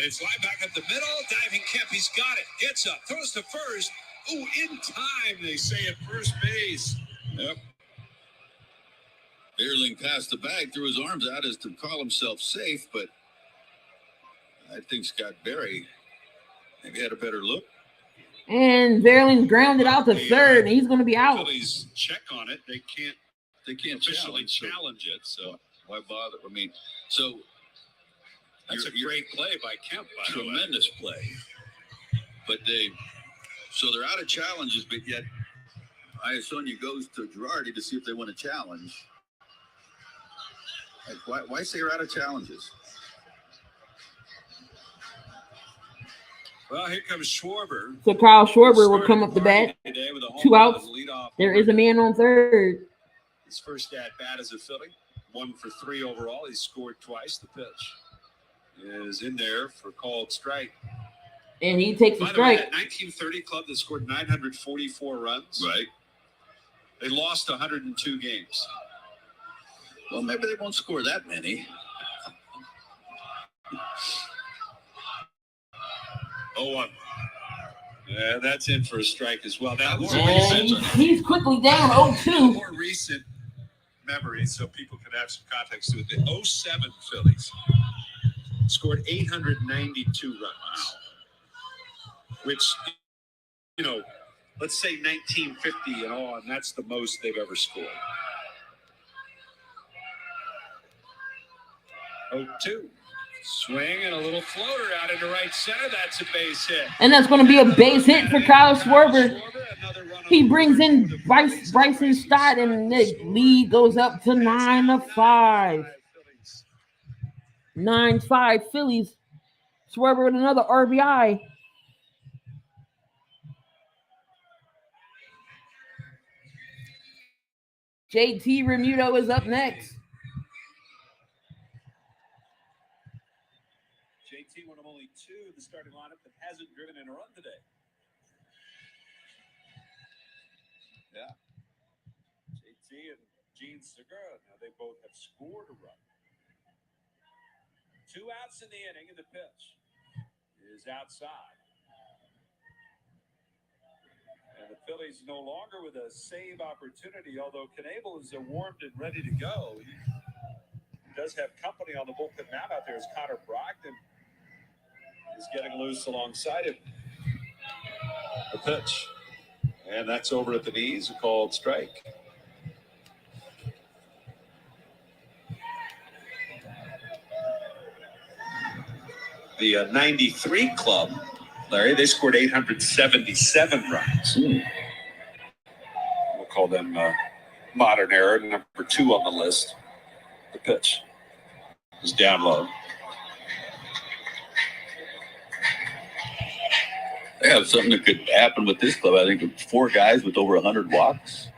it's line back up the middle. Diving Kemp, he's got it. Gets up, throws to first. Ooh, in time, they say at first base. Yep. Beerling passed the bag, threw his arms out as to call himself safe, but I think Scott Berry maybe had a better look. And Verlin grounded out to third, and he's going to be out. Phillies check on it. They can't officially challenge it. So why bother? I mean, so that's a great play by Kemp. By tremendous play. But they're out of challenges, but yet Iasonia goes to Girardi to see if they want to challenge. Like, why say you're out of challenges? Well, here comes Schwarber. So Kyle Schwarber will come up to bat. 2 outs. There is a man on third. His first at bat as a Philly. 1 for 3 overall. He scored twice. The pitch is in there for called strike. And he takes a By the way, strike. that 1930 club that scored 944 runs. Right. They lost 102 games. Well, maybe they won't score that many. 0-1. Yeah, that's in for a strike as well. Now, And he's quickly down 0-2. more recent memories, so people can have some context to it. The 07 Phillies scored 892 runs. Wow. Which, let's say 1950 and on, that's the most they've ever scored. 0-2. Swing and a little floater out into right center. That's a base hit. And that's going to be a base hit for Kyle Schwarber. He brings in Bryson Stott, and the lead goes up to 9-5. 9-5 Phillies. Schwarber with another RBI. JT Remuto is up next. JT, one of only 2 in the starting lineup that hasn't driven in a run today. Yeah. JT and Gene Segura, now they both have scored a run. 2 outs in the inning, and the pitch is outside. And the Phillies no longer with a save opportunity, although Knebel is warmed and ready to go. He does have company on the bullpen mound out there as Connor Brogdon is getting loose alongside him. The pitch. And that's over at the knees, a called strike. The 93 club, Larry, they scored 877 runs. We'll call them modern era, number 2 on the list. The pitch is down low. They have something that could happen with this club. I think with 4 guys with over 100 walks.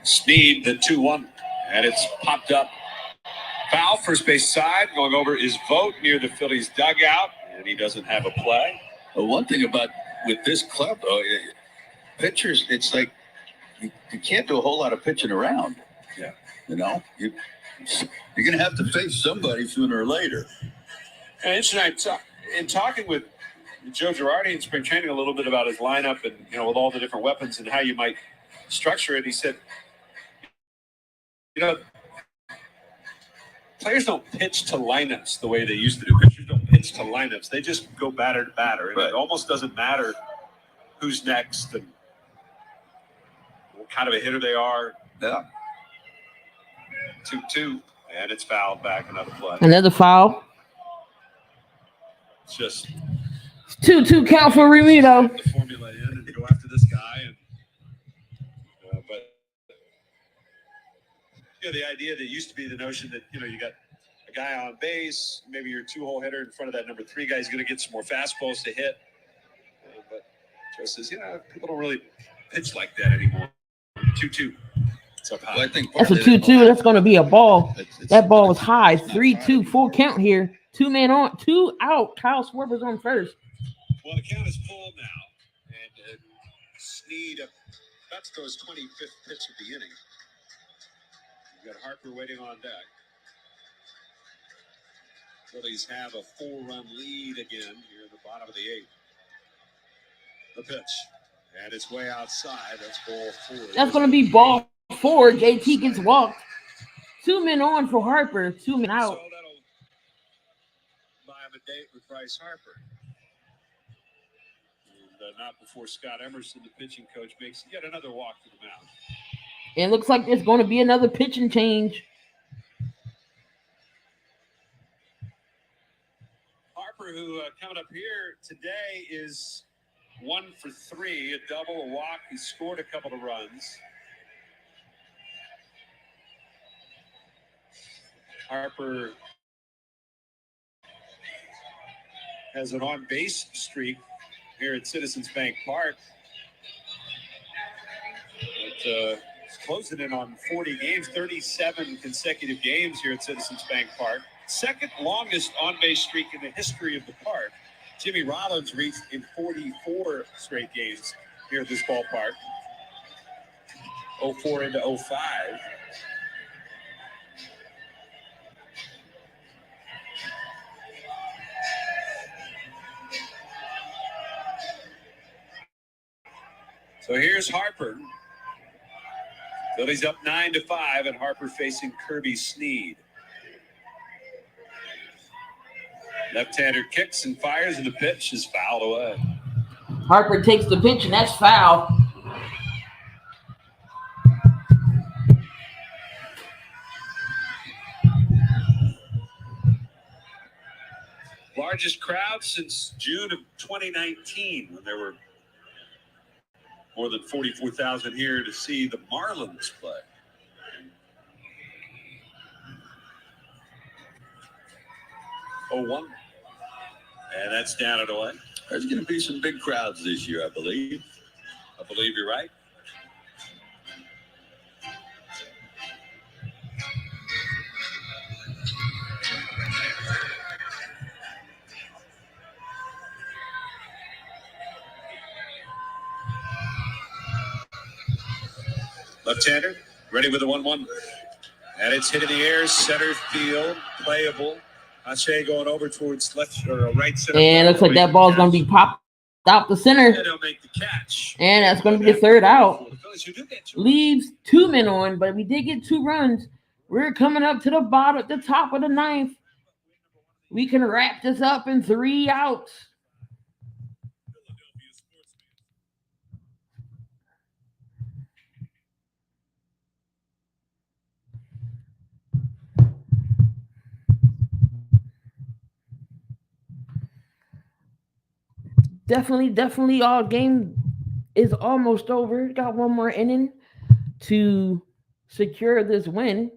Speed, the 2-1, and it's popped up. Foul, first base side. Going over is Vogt near the Phillies dugout, and he doesn't have a play. Well, one thing about with this club, though, pitchers, it's like you can't do a whole lot of pitching around. Yeah. You're going to have to face somebody sooner or later. And it's in talking with Joe Girardi in spring training a little bit about his lineup and, with all the different weapons and how you might structure it, he said, players don't pitch to lineups the way they used to do. Pitchers don't pitch to lineups. They just go batter to batter. And It almost doesn't matter who's next and what kind of a hitter they are. Yeah. 2-2. And it's fouled back. Another play. Another foul. It's just 2-2 count for Remito. the formula in and go after this guy. And but the idea that used to be the notion that you got a guy on base, maybe your 2-hole hitter in front of that number 3 guy is going to get some more fastballs to hit. But Joe says, people don't really pitch like that anymore. 2-2. It's up high. Well, I think That's a 2-2. That's going to be a ball. That ball was high. 3-2, full count here. 2 men on, 2 out. Kyle Schwarber's on first. Well, the count is full now. And Snead about to throw his 25th pitch of the inning. You've got Harper waiting on deck. Phillies have a 4-run lead again here at the bottom of the 8th. The pitch. And it's way outside. That's ball 4. That's going to be ball 4. JT gets walked. 2 men on for Harper. 2 men out. So that'll buy him a date with Bryce Harper. And not before Scott Emerson, the pitching coach, makes yet another walk to the mound. It looks like there's going to be another pitching change. Harper, who coming up here today, is 1 for 3, a double, a walk. He scored a couple of runs. Harper has an on-base streak here at Citizens Bank Park. It's closing in on 40 games, 37 consecutive games here at Citizens Bank Park. Second longest on-base streak in the history of the park. Jimmy Rollins reached in 44 straight games here at this ballpark. 04 into 05. So here's Harper. Phillies up 9-5, and Harper facing Kirby Snead. Left-hander kicks and fires, and the pitch is fouled away. Harper takes the pitch, and that's foul. Largest crowd since June of 2019, when there were more than 44,000 here to see the Marlins play. Oh, 1. And that's down and away. There's going to be some big crowds this year, I believe. I believe you're right. Left-hander, ready with the 1-1. And it's hit in the air, center field, playable. Hache going over towards left or right center. And looks like that ball's going to be popped out the center. And he'll make the catch. And that's going to be the third out. Leaves 2 men on, but we did get 2 runs. We're coming up to the top of the 9th. We can wrap this up in 3 outs. Definitely our game is almost over. Got 1 more inning to secure this win.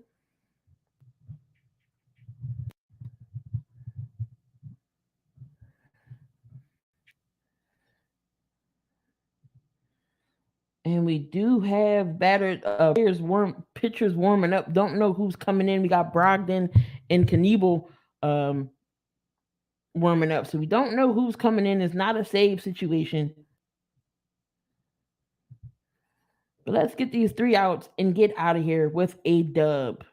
And we do have pitchers warming up. Don't know who's coming in. We got Brogdon and Knievel warming up. So we don't know who's coming in. It's not a save situation. But let's get these 3 outs and get out of here with a dub.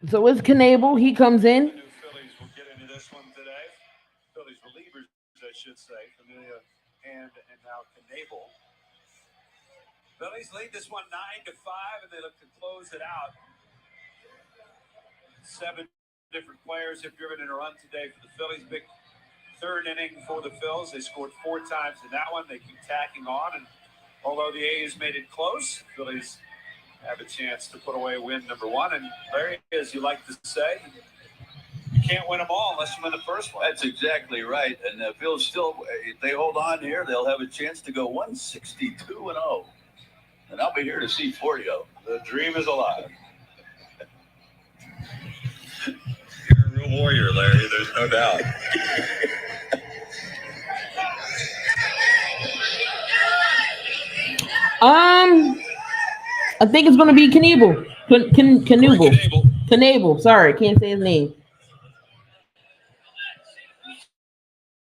So it's Knable. He comes The in. new Phillies will get into this one today. Phillies relievers, I should say. Familia and now Knable. Phillies lead this one 9-5, and they look to close it out. 7 different players have driven in a run today for the Phillies. Big third inning for the Phils. They scored 4 times in that one. They keep tacking on, and although the A's made it close, the Phillies have a chance to put away win number 1. And Larry, as you like to say, you can't win them all unless you win the first one. That's exactly right. And the Phillies still, if they hold on here, they'll have a chance to go 162-0. And I'll be here to see 40. The dream is alive. You're a real warrior, Larry. There's no doubt. I think it's going to be Knable. Knable. Sorry, can't say his name.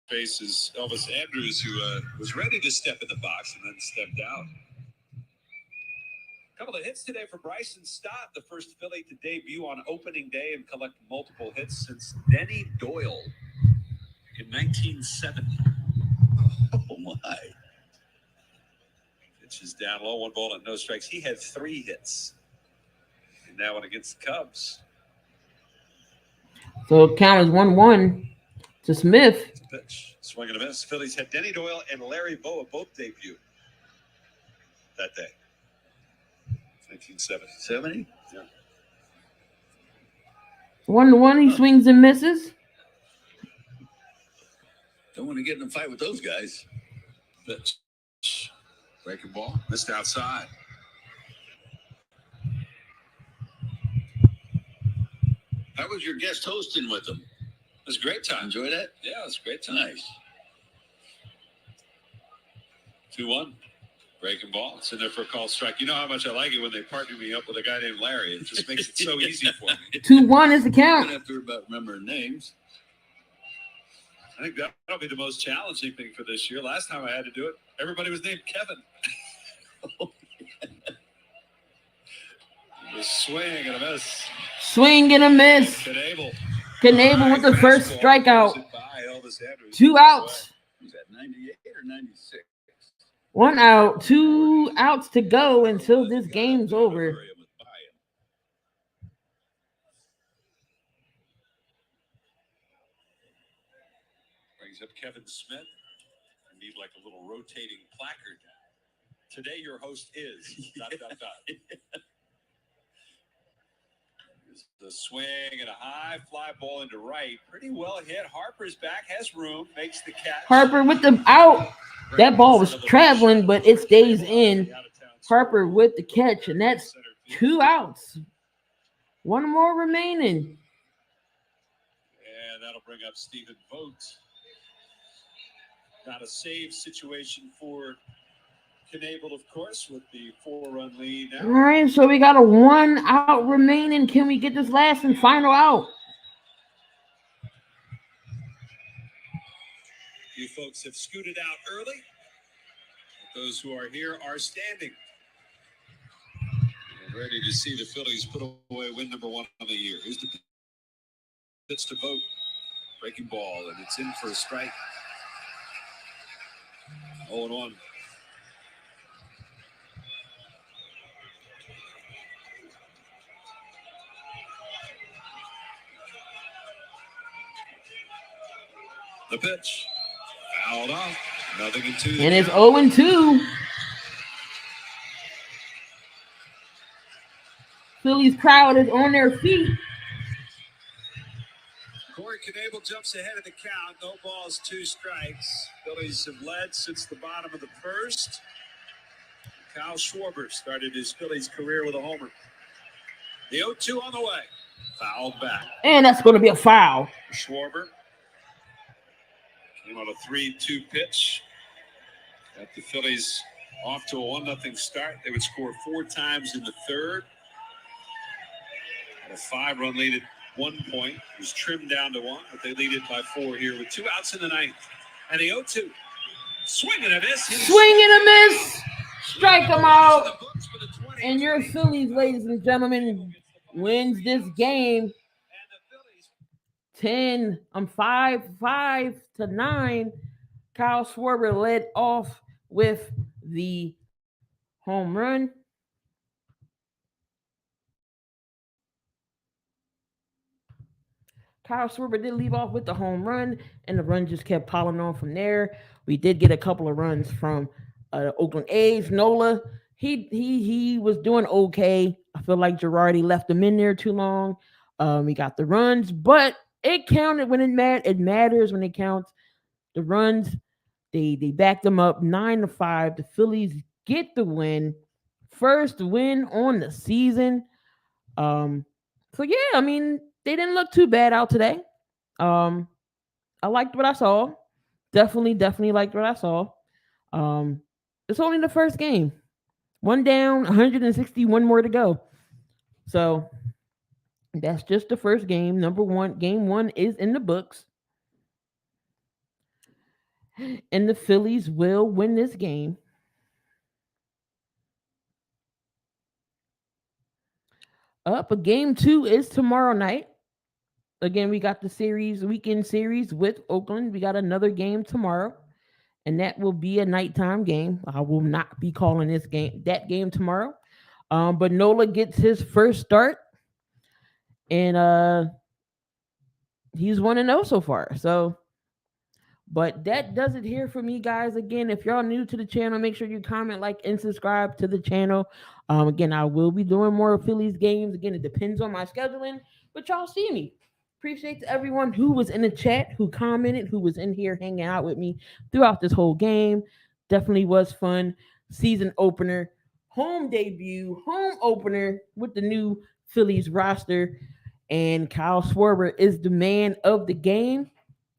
Faces Elvis Andrews, who was ready to step in the box and then stepped out. A couple of hits today for Bryson Stott, the first Philly to debut on opening day and collect multiple hits since Denny Doyle in 1970. Oh, my. Pitch is down low, 1 ball and no strikes. He had 3 hits in that one against the Cubs. So count is 1-1 to Smith. Pitch, swing and a miss. Phillies had Denny Doyle and Larry Boa both debut that day. 1970. 70? Yeah. 1-1. He swings and misses. Don't want to get in a fight with those guys. Pitch. Breaking ball. Missed outside. How was your guest hosting with them? It was a great time. Enjoy that? Yeah, it was a great time. Nice. 2-1. Breaking ball. It's in there for a call strike. You know how much I like it when they partner me up with a guy named Larry. It just makes it so easy for me. 2-1 is the I count. don't have to worry about remembering names. I think that'll be the most challenging thing for this year. Last time I had to do it, everybody was named Kevin. The swing and a miss. Swing and a miss. Knable with the first strikeout. 2 outs. Was that 98 or 96? 1 out. 2 outs to go until this game's over. Brings up Kevin Smith. I need like a little rotating placard. Today your host is ... The swing and a high fly ball into right. Pretty well hit. Harper's back, has room, makes the catch. Harper with the out. That ball was traveling, but it stays in. Harper with the catch, and that's 2 outs. 1 more remaining. And that'll bring up Stephen Vogt. Not a save situation for Knable, of course, with the 4-run lead now. All right, so we got a 1 out remaining. Can we get this last and final out? You folks have scooted out early. Those who are here are standing. And ready to see the Phillies put away win number 1 of the year. Here's the pitch to Vogt. Breaking ball, and it's in for a strike. 0-1. The pitch. Fouled off. Nothing in 2. And it's 0-2. Phillies crowd is on their feet. Corey Knable jumps ahead of the count. No balls, 2 strikes. Phillies have led since the bottom of the first. Kyle Schwarber started his Phillies career with a homer. The 0-2 on the way. Fouled back. And that's going to be a foul. Schwarber came on a 3-2 pitch. Got the Phillies off to a 1-0 start. They would score 4 times in the third. Had a 5-run lead at one point. It was trimmed down to 1, but they lead it by 4 here with 2 outs in the 9th. And the 0-2. Swing and a miss. Swing and a miss. Strike them out. And your Phillies, ladies and gentlemen, wins this game 5-9. Kyle Schwarber led off with the home run. Kyle Schwarber did leave off with the home run, and the run just kept piling on from there. We did get a couple of runs from Oakland A's. Nola, he was doing okay. I feel like Girardi left him in there too long. We got the runs, but it counted when it matters when it counts. The runs, they backed them up 9-5. The Phillies get the win, first win on the season. So yeah, I mean, they didn't look too bad out today. I liked what I saw. Definitely liked what I saw. It's only the first game. One down, 161 more to go. So that's just the first game. Game one is in the books. And the Phillies will win this game. But game 2 is tomorrow night. Again, we got the weekend series with Oakland. We got another game tomorrow, and that will be a nighttime game. I will not be calling that game tomorrow. But Nola gets his first start, and he's 1-0 so far. So, but that does it here for me, guys. Again, if y'all new to the channel, make sure you comment, like, and subscribe to the channel. Again, I will be doing more Phillies games. Again, it depends on my scheduling, but y'all see me. Appreciate to everyone who was in the chat, who commented, who was in here hanging out with me throughout this whole game. Definitely was fun. Season opener, home debut, home opener with the new Phillies roster. And Kyle Schwarber is the man of the game.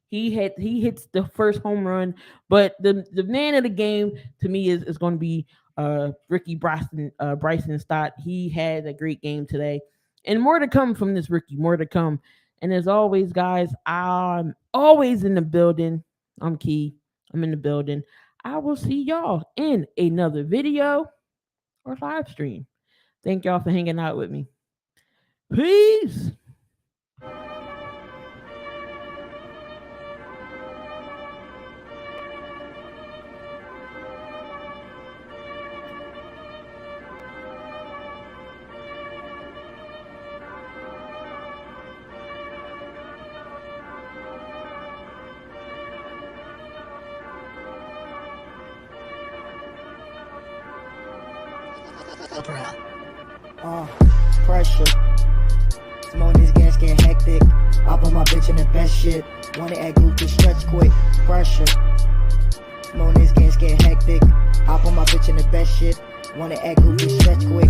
He hits the first home run, but the man of the game to me is going to be Ricky Bryson Stott. He had a great game today, and more to come from this rookie. More to come. And as always, guys, I'm always in the building. I'm Key. I'm in the building. I will see y'all in another video or live stream. Thank y'all for hanging out with me. Peace. Pressure. Some on these gas get hectic. I put my bitch in the best shit. Wanna act goofy, stretch quick. Pressure. Some on these gas get hectic. I put my bitch in the best shit. Wanna act goofy, stretch quick.